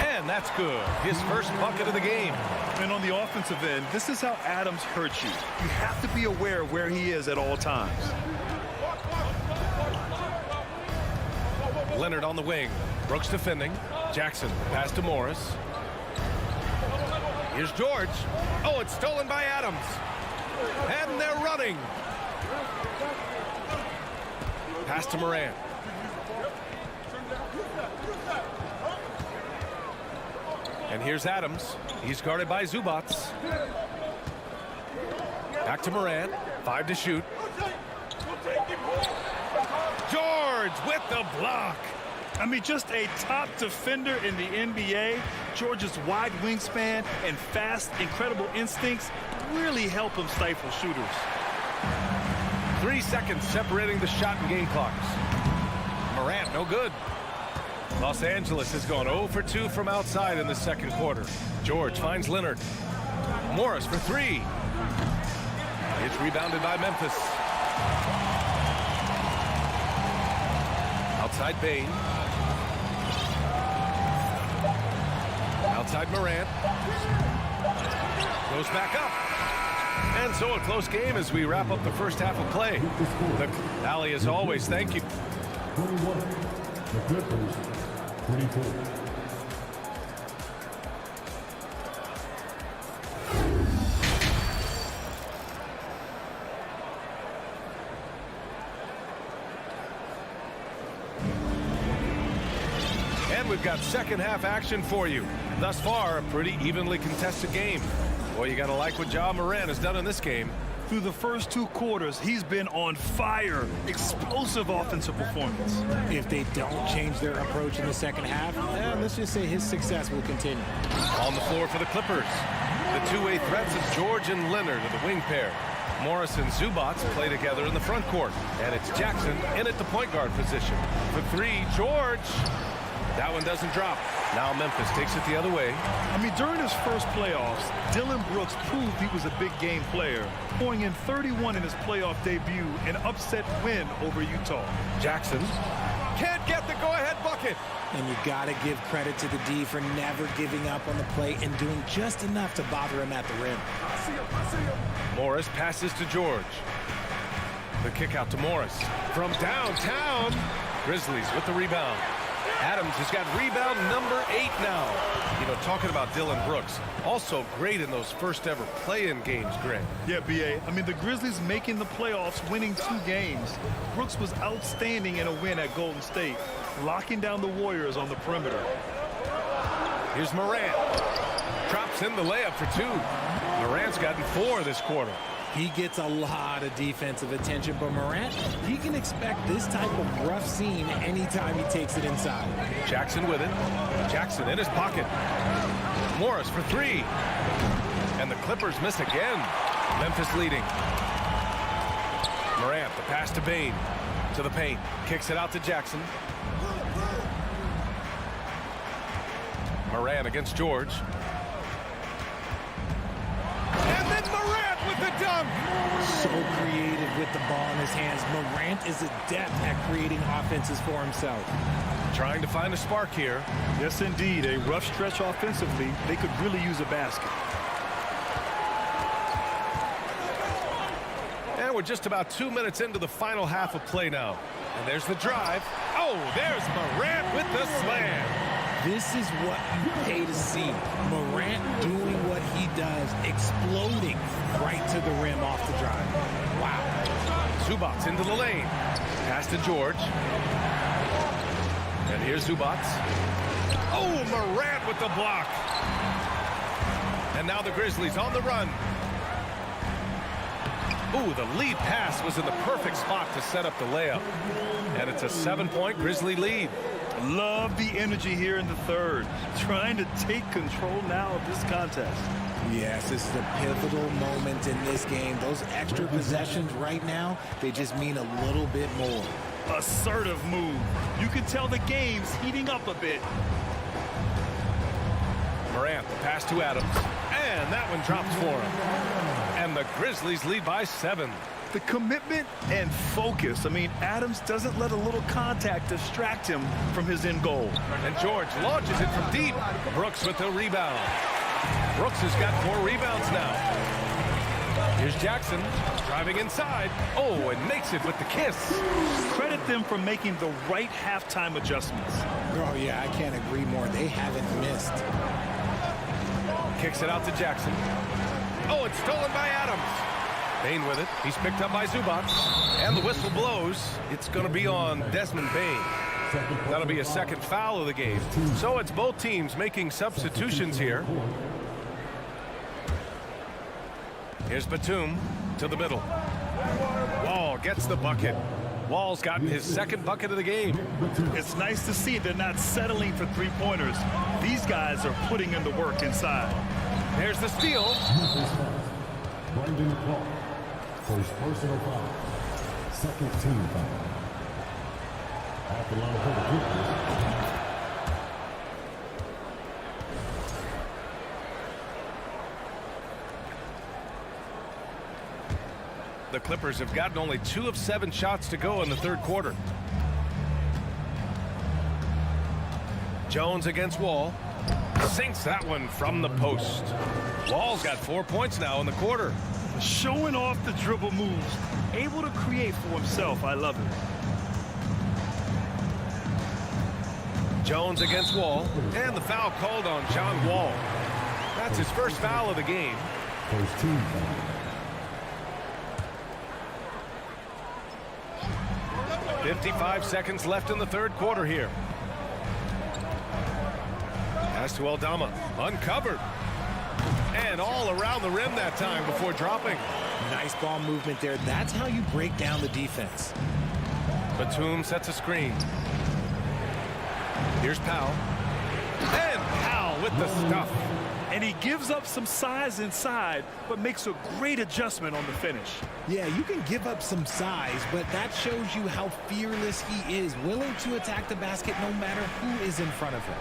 And that's good. His first bucket of the game. And on the offensive end, this is how Adams hurts you. You have to be aware of where he is at all times. Leonard on the wing. Brooks defending. Jackson pass to Morris. Here's George. Oh, it's stolen by Adams. And they're running. Pass to Morant. And here's Adams. He's guarded by Zubac. Back to Morant. 5 to shoot. George with the block. I mean, just a top defender in the NBA. George's wide wingspan and fast, incredible instincts really help him stifle shooters. 3 seconds separating the shot and game clocks. Morant, no good. Los Angeles has gone 0 for 2 from outside in the second quarter. George finds Leonard. Morris for 3. It's rebounded by Memphis. Outside Bane. Outside Morant. Goes back up. And so a close game as we wrap up the first half of play. The Alley, as always, thank you. 21. The Clippers, 24. And we've got second half action for you. Thus far, a pretty evenly contested game. Boy, you got to like what Ja Morant has done in this game. Through the first 2 quarters, he's been on fire. Explosive offensive performance. If they don't change their approach in the second half, let's just say his success will continue. On the floor for the Clippers, the two-way threats of George and Leonard are the wing pair. Morris and Zubac play together in the front court. And it's Jackson in at the point guard position. For 3, George. That one doesn't drop. Now Memphis takes it the other way. I mean, during his first playoffs, Dillon Brooks proved he was a big game player, pouring in 31 in his playoff debut, an upset win over Utah. Jackson can't get the go-ahead bucket. And you got to give credit to the D for never giving up on the play and doing just enough to bother him at the rim. Morris passes to George. The kick out to Morris. From downtown, Grizzlies with the rebound. Adams has got rebound number 8 now. You know, talking about Dillon Brooks, also great in those first ever play-in games, Greg. Yeah, B.A. I mean, the Grizzlies making the playoffs, winning 2 games. Brooks was outstanding in a win at Golden State, locking down the Warriors on the perimeter. Here's Morant. Drops in the layup for 2. Morant's gotten 4 this quarter. He gets a lot of defensive attention, but Morant, he can expect this type of rough scene anytime he takes it inside. Jackson with it. Jackson in his pocket. Morris for 3. And the Clippers miss again. Memphis leading. Morant, the pass to Bane. To the paint. Kicks it out to Jackson. Morant against George. And then Morant with the dunk. So creative with the ball in his hands. Morant is adept at creating offenses for himself. Trying to find a spark here. Yes, indeed. A rough stretch offensively. They could really use a basket. And we're just about 2 minutes into the final half of play now. And there's the drive. Oh, there's Morant with the slam. This is what you pay to see. Morant doing what he does, exploding right to the rim off the drive. Wow. Zubac into the lane. Pass to George. And here's Zubac. Oh, Morant with the block. And now the Grizzlies on the run. Ooh, the lead pass was in the perfect spot to set up the layup. And it's a 7-point Grizzly lead. Love the energy here in the third. Trying to take control now of this contest. Yes, this is a pivotal moment in this game. Those extra possessions right now, they just mean a little bit more. Assertive move. You can tell the game's heating up a bit. Morant, the pass to Adams. And that one drops for him. And the Grizzlies lead by 7. The commitment and focus. I mean, Adams doesn't let a little contact distract him from his end goal. And George launches it from deep. Brooks with the rebound. Brooks has got 4 rebounds now. Here's Jackson driving inside. Oh, and makes it with the kiss. Credit them for making the right halftime adjustments. Oh, yeah, I can't agree more. They haven't missed. Kicks it out to Jackson. Oh, it's stolen by Adams. Bane with it. He's picked up by Zubac. And the whistle blows. It's going to be on Desmond Bane. That'll be a second foul of the game. So it's both teams making substitutions here. Here's Batum to the middle. Wall gets the bucket. Wall's gotten his second bucket of the game. It's nice to see they're not settling for three-pointers. These guys are putting in the work inside. There's the steal. Brandon Clark, first personal foul, second team foul. Off the line for the Clippers. The Clippers have gotten only 2 of 7 shots to go in the third quarter. Jones against Wall. Sinks that one from the post. Wall's got 4 points now in the quarter. Showing off the dribble moves. Able to create for himself. I love it. Jones against Wall. And the foul called on John Wall. That's his first foul of the game. First team foul. 55 seconds left in the third quarter here. Pass to Aldama. Uncovered. And all around the rim that time before dropping. Nice ball movement there. That's how you break down the defense. Batum sets a screen. Here's Powell. And Powell with the stuff. And he gives up some size inside, but makes a great adjustment on the finish. Yeah, you can give up some size, but that shows you how fearless he is, willing to attack the basket no matter who is in front of him.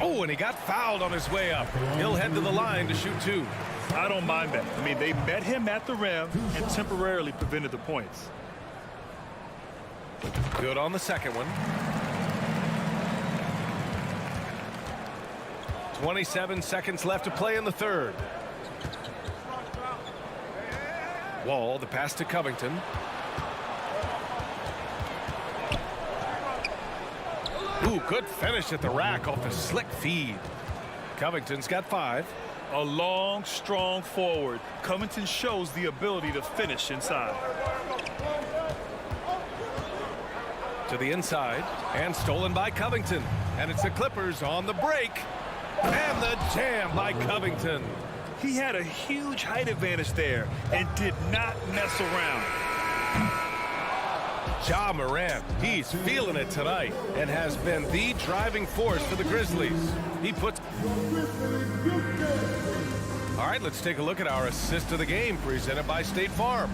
Oh, and he got fouled on his way up. He'll head to the line to shoot 2. I don't mind that. I mean, they met him at the rim and temporarily prevented the points. Good on the second one. 27 seconds left to play in the third. Wall, the pass to Covington. Ooh, good finish at the rack off the slick feed. Covington's got 5. A long, strong forward. Covington shows the ability to finish inside. To the inside, and stolen by Covington. And it's the Clippers on the break. And the jam by Covington. He had a huge height advantage there and did not mess around. Ja Morant, he's feeling it tonight and has been the driving force for the Grizzlies. He puts... All right, let's take a look at our assist of the game presented by State Farm.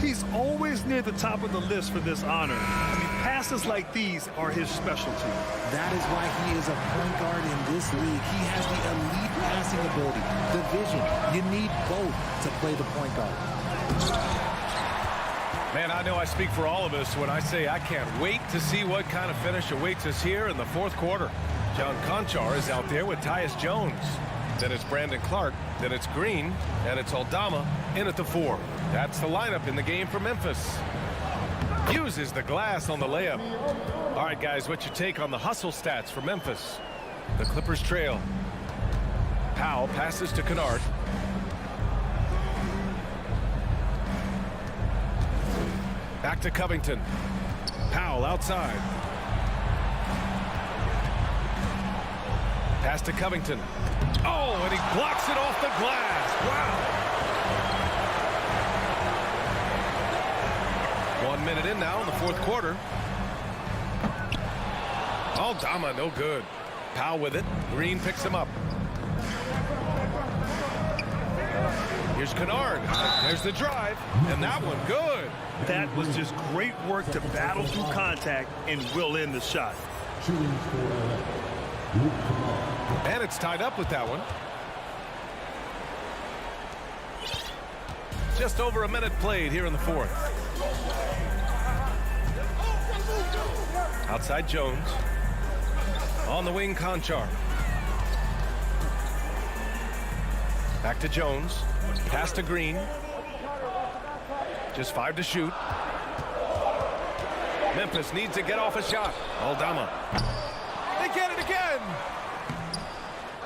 He's always near the top of the list for this honor. I mean, passes like these are his specialty. That is why he is a point guard in this league. He has the elite passing ability, the vision. You need both to play the point guard. Man, I know I speak for all of us when I say I can't wait to see what kind of finish awaits us here in the fourth quarter. John Conchar is out there with Tyus Jones. Then it's Brandon Clark. Then it's Green. And it's Aldama in at the 4. That's the lineup in the game for Memphis. Uses the glass on the layup. All right, guys, what's your take on the hustle stats for Memphis? The Clippers trail. Powell passes to Kennard. Back to Covington. Powell outside. Pass to Covington. Oh, and he blocks it off the glass. Wow. 1 minute in now in the fourth quarter. Aldama, no good. Powell with it. Green picks him up. Here's Kennard. There's the drive. And that one good. That was just great work to battle through contact and will in the shot. And it's tied up with that one. Just over a minute played here in the fourth. Outside Jones. On the wing, Conchar. Back to Jones. Pass to Green. Just 5 to shoot. Memphis needs to get off a shot. Aldama. They get it again.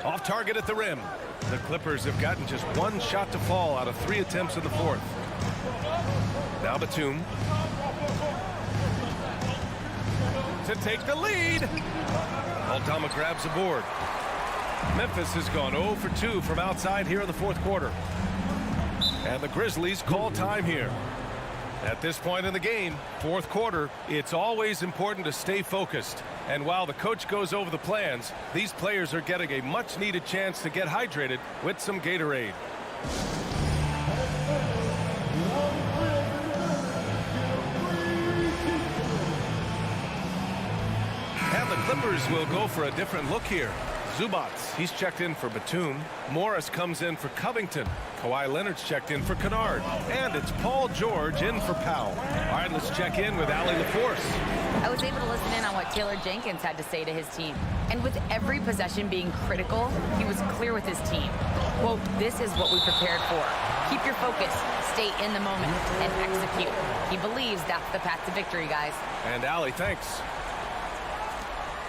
Off target at the rim. The Clippers have gotten just 1 shot to fall out of 3 attempts in the fourth. Now Batum. To take the lead. Aldama grabs the board. Memphis has gone 0 for 2 from outside here in the fourth quarter. And the Grizzlies call time here. At this point in the game, fourth quarter, it's always important to stay focused. And while the coach goes over the plans, these players are getting a much-needed chance to get hydrated with some Gatorade. And the Clippers will go for a different look here. Zubats, he's checked in for Batum. Morris comes in for Covington. Kawhi Leonard's checked in for Kennard. And it's Paul George in for Powell. All right, let's check in with Allie LaForce. I was able to listen in on what Taylor Jenkins had to say to his team. And with every possession being critical, he was clear with his team. Quote, this is what we prepared for. Keep your focus, stay in the moment, and execute. He believes that's the path to victory, guys. And Allie, thanks.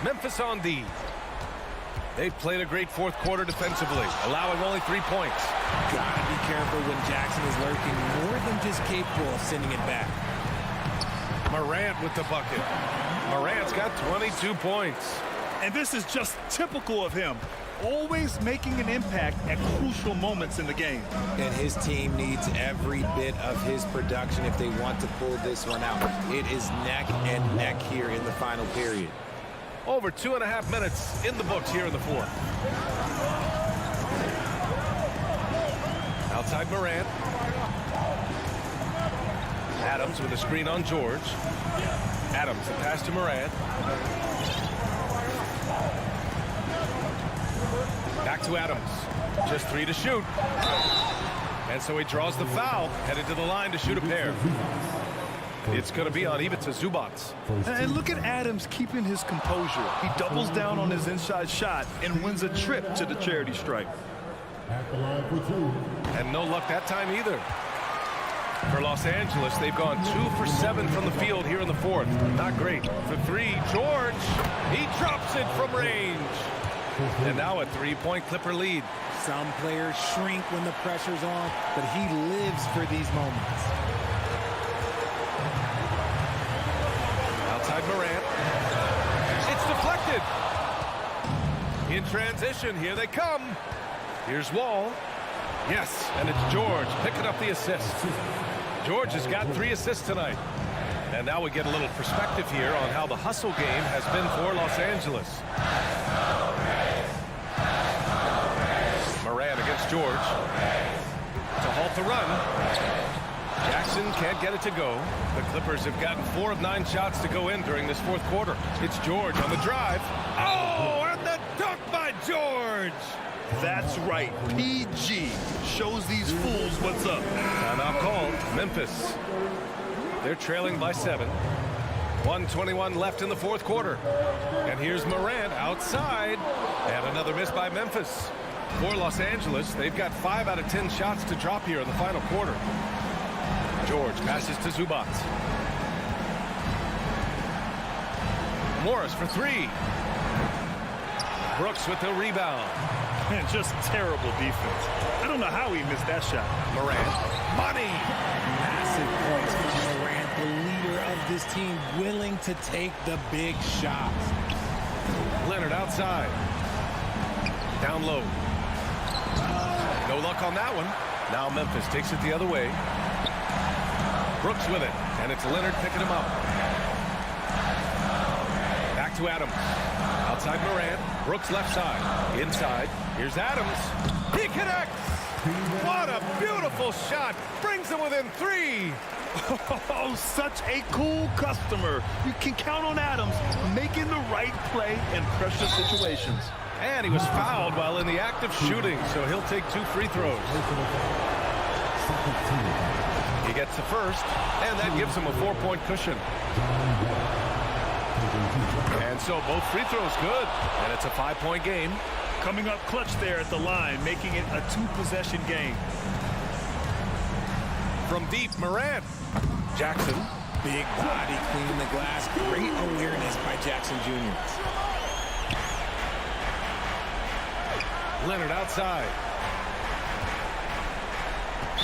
Memphis on D. They've played a great fourth quarter defensively, allowing only 3 points. Gotta be careful when Jackson is lurking more than just capable of sending it back. Morant with the bucket. Morant's got 22 points. And this is just typical of him. Always making an impact at crucial moments in the game. And his team needs every bit of his production if they want to pull this one out. It is neck and neck here in the final period. Over 2.5 minutes in the books here in the fourth. Outside Morant. Adams with a screen on George. Adams, a pass to Morant. Back to Adams. Just 3 to shoot. And so he draws the foul, headed to the line to shoot a pair. It's going to be on Ivica Zubats. And look at Adams keeping his composure. He doubles down on his inside shot and wins a trip to the charity stripe. And no luck that time either. For Los Angeles, they've gone 2 for 7 from the field here in the fourth. Not great. For 3, George. He drops it from range. And now a 3-point Clipper lead. Some players shrink when the pressure's on, but he lives for these moments. Outside Morant. It's deflected. In transition, here they come. Here's Wall. Yes, and it's George picking up the assist. George has got 3 assists tonight. And now we get a little perspective here on how the hustle game has been for Los Angeles. Moran against George to halt the run. Jackson can't get it to go. The Clippers have gotten 4 of 9 shots to go in during this fourth quarter. It's George on the drive. Oh, and the dunk by George. That's right. PG shows these fools what's up. Timeout called. Memphis. They're trailing by 7. 1:21 left in the fourth quarter. And here's Morant outside. And another miss by Memphis. For Los Angeles, they've got 5 out of 10 shots to drop here in the final quarter. George passes to Zubac. Morris for 3. Brooks with the rebound. Man, just terrible defense. I don't know how he missed that shot. Morant. Money. Massive points for Morant, the leader of this team, willing to take the big shots. Leonard outside. Down low. No luck on that one. Now Memphis takes it the other way. Brooks with it, and it's Leonard picking him up. Back to Adams. Outside Morant. Brooks left side. Inside. Here's Adams. He connects. What a beautiful shot. Brings him within 3. Oh, such a cool customer. You can count on Adams making the right play in pressure situations. And he was fouled while in the act of shooting, so he'll take 2 free throws. He gets the first, and that gives him a 4-point cushion. And so both free throws good, and it's a 5-point game. Coming up clutch there at the line, making it a 2-possession game. From deep, Morant. Jackson. Big body cleaning the glass. Great awareness by Jackson Jr. Leonard outside.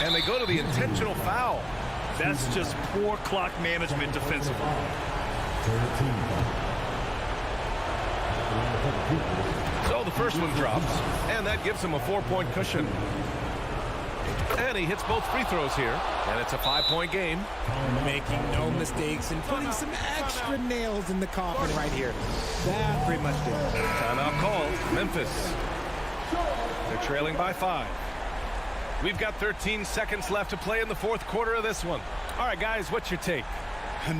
And they go to the intentional foul. That's just poor clock management defensively. So the first one drops, and that gives him a 4-point cushion. And he hits both free throws here, and it's a 5-point game. Making no mistakes and putting some extra nails in the coffin right here. That pretty much did it. Timeout called. Memphis. They're trailing by 5. We've got 13 seconds left to play in the fourth quarter of this one. All right, guys, what's your take?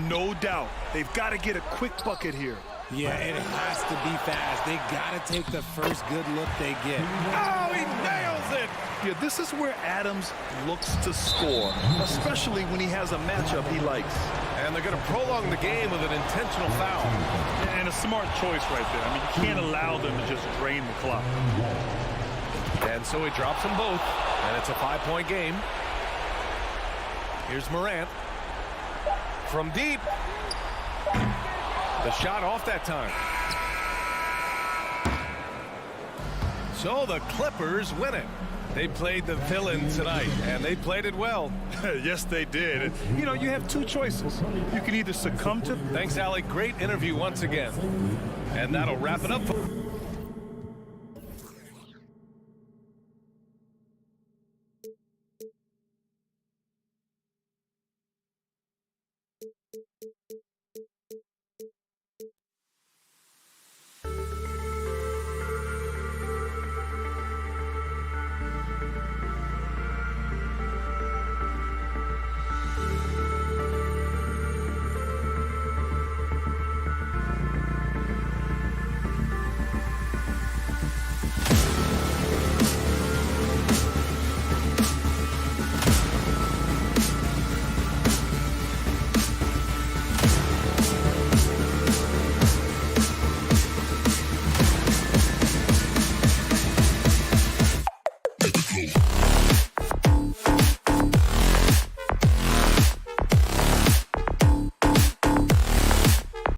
No doubt. They've got to get a quick bucket here. Yeah, it has to be fast. They got to take the first good look they get. Oh, he nails it! Yeah, this is where Adams looks to score, especially when he has a matchup he likes. And they're going to prolong the game with an intentional foul. And a smart choice right there. I mean, you can't allow them to just drain the clock. And so he drops them both, and it's a 5-point game. Here's Morant. From deep. The shot off that time. So the Clippers win it. They played the villain tonight, and they played it well. Yes, they did. You know, you have 2 choices. You can either succumb to... Thanks, Allie. Great interview once again. And that'll wrap it up.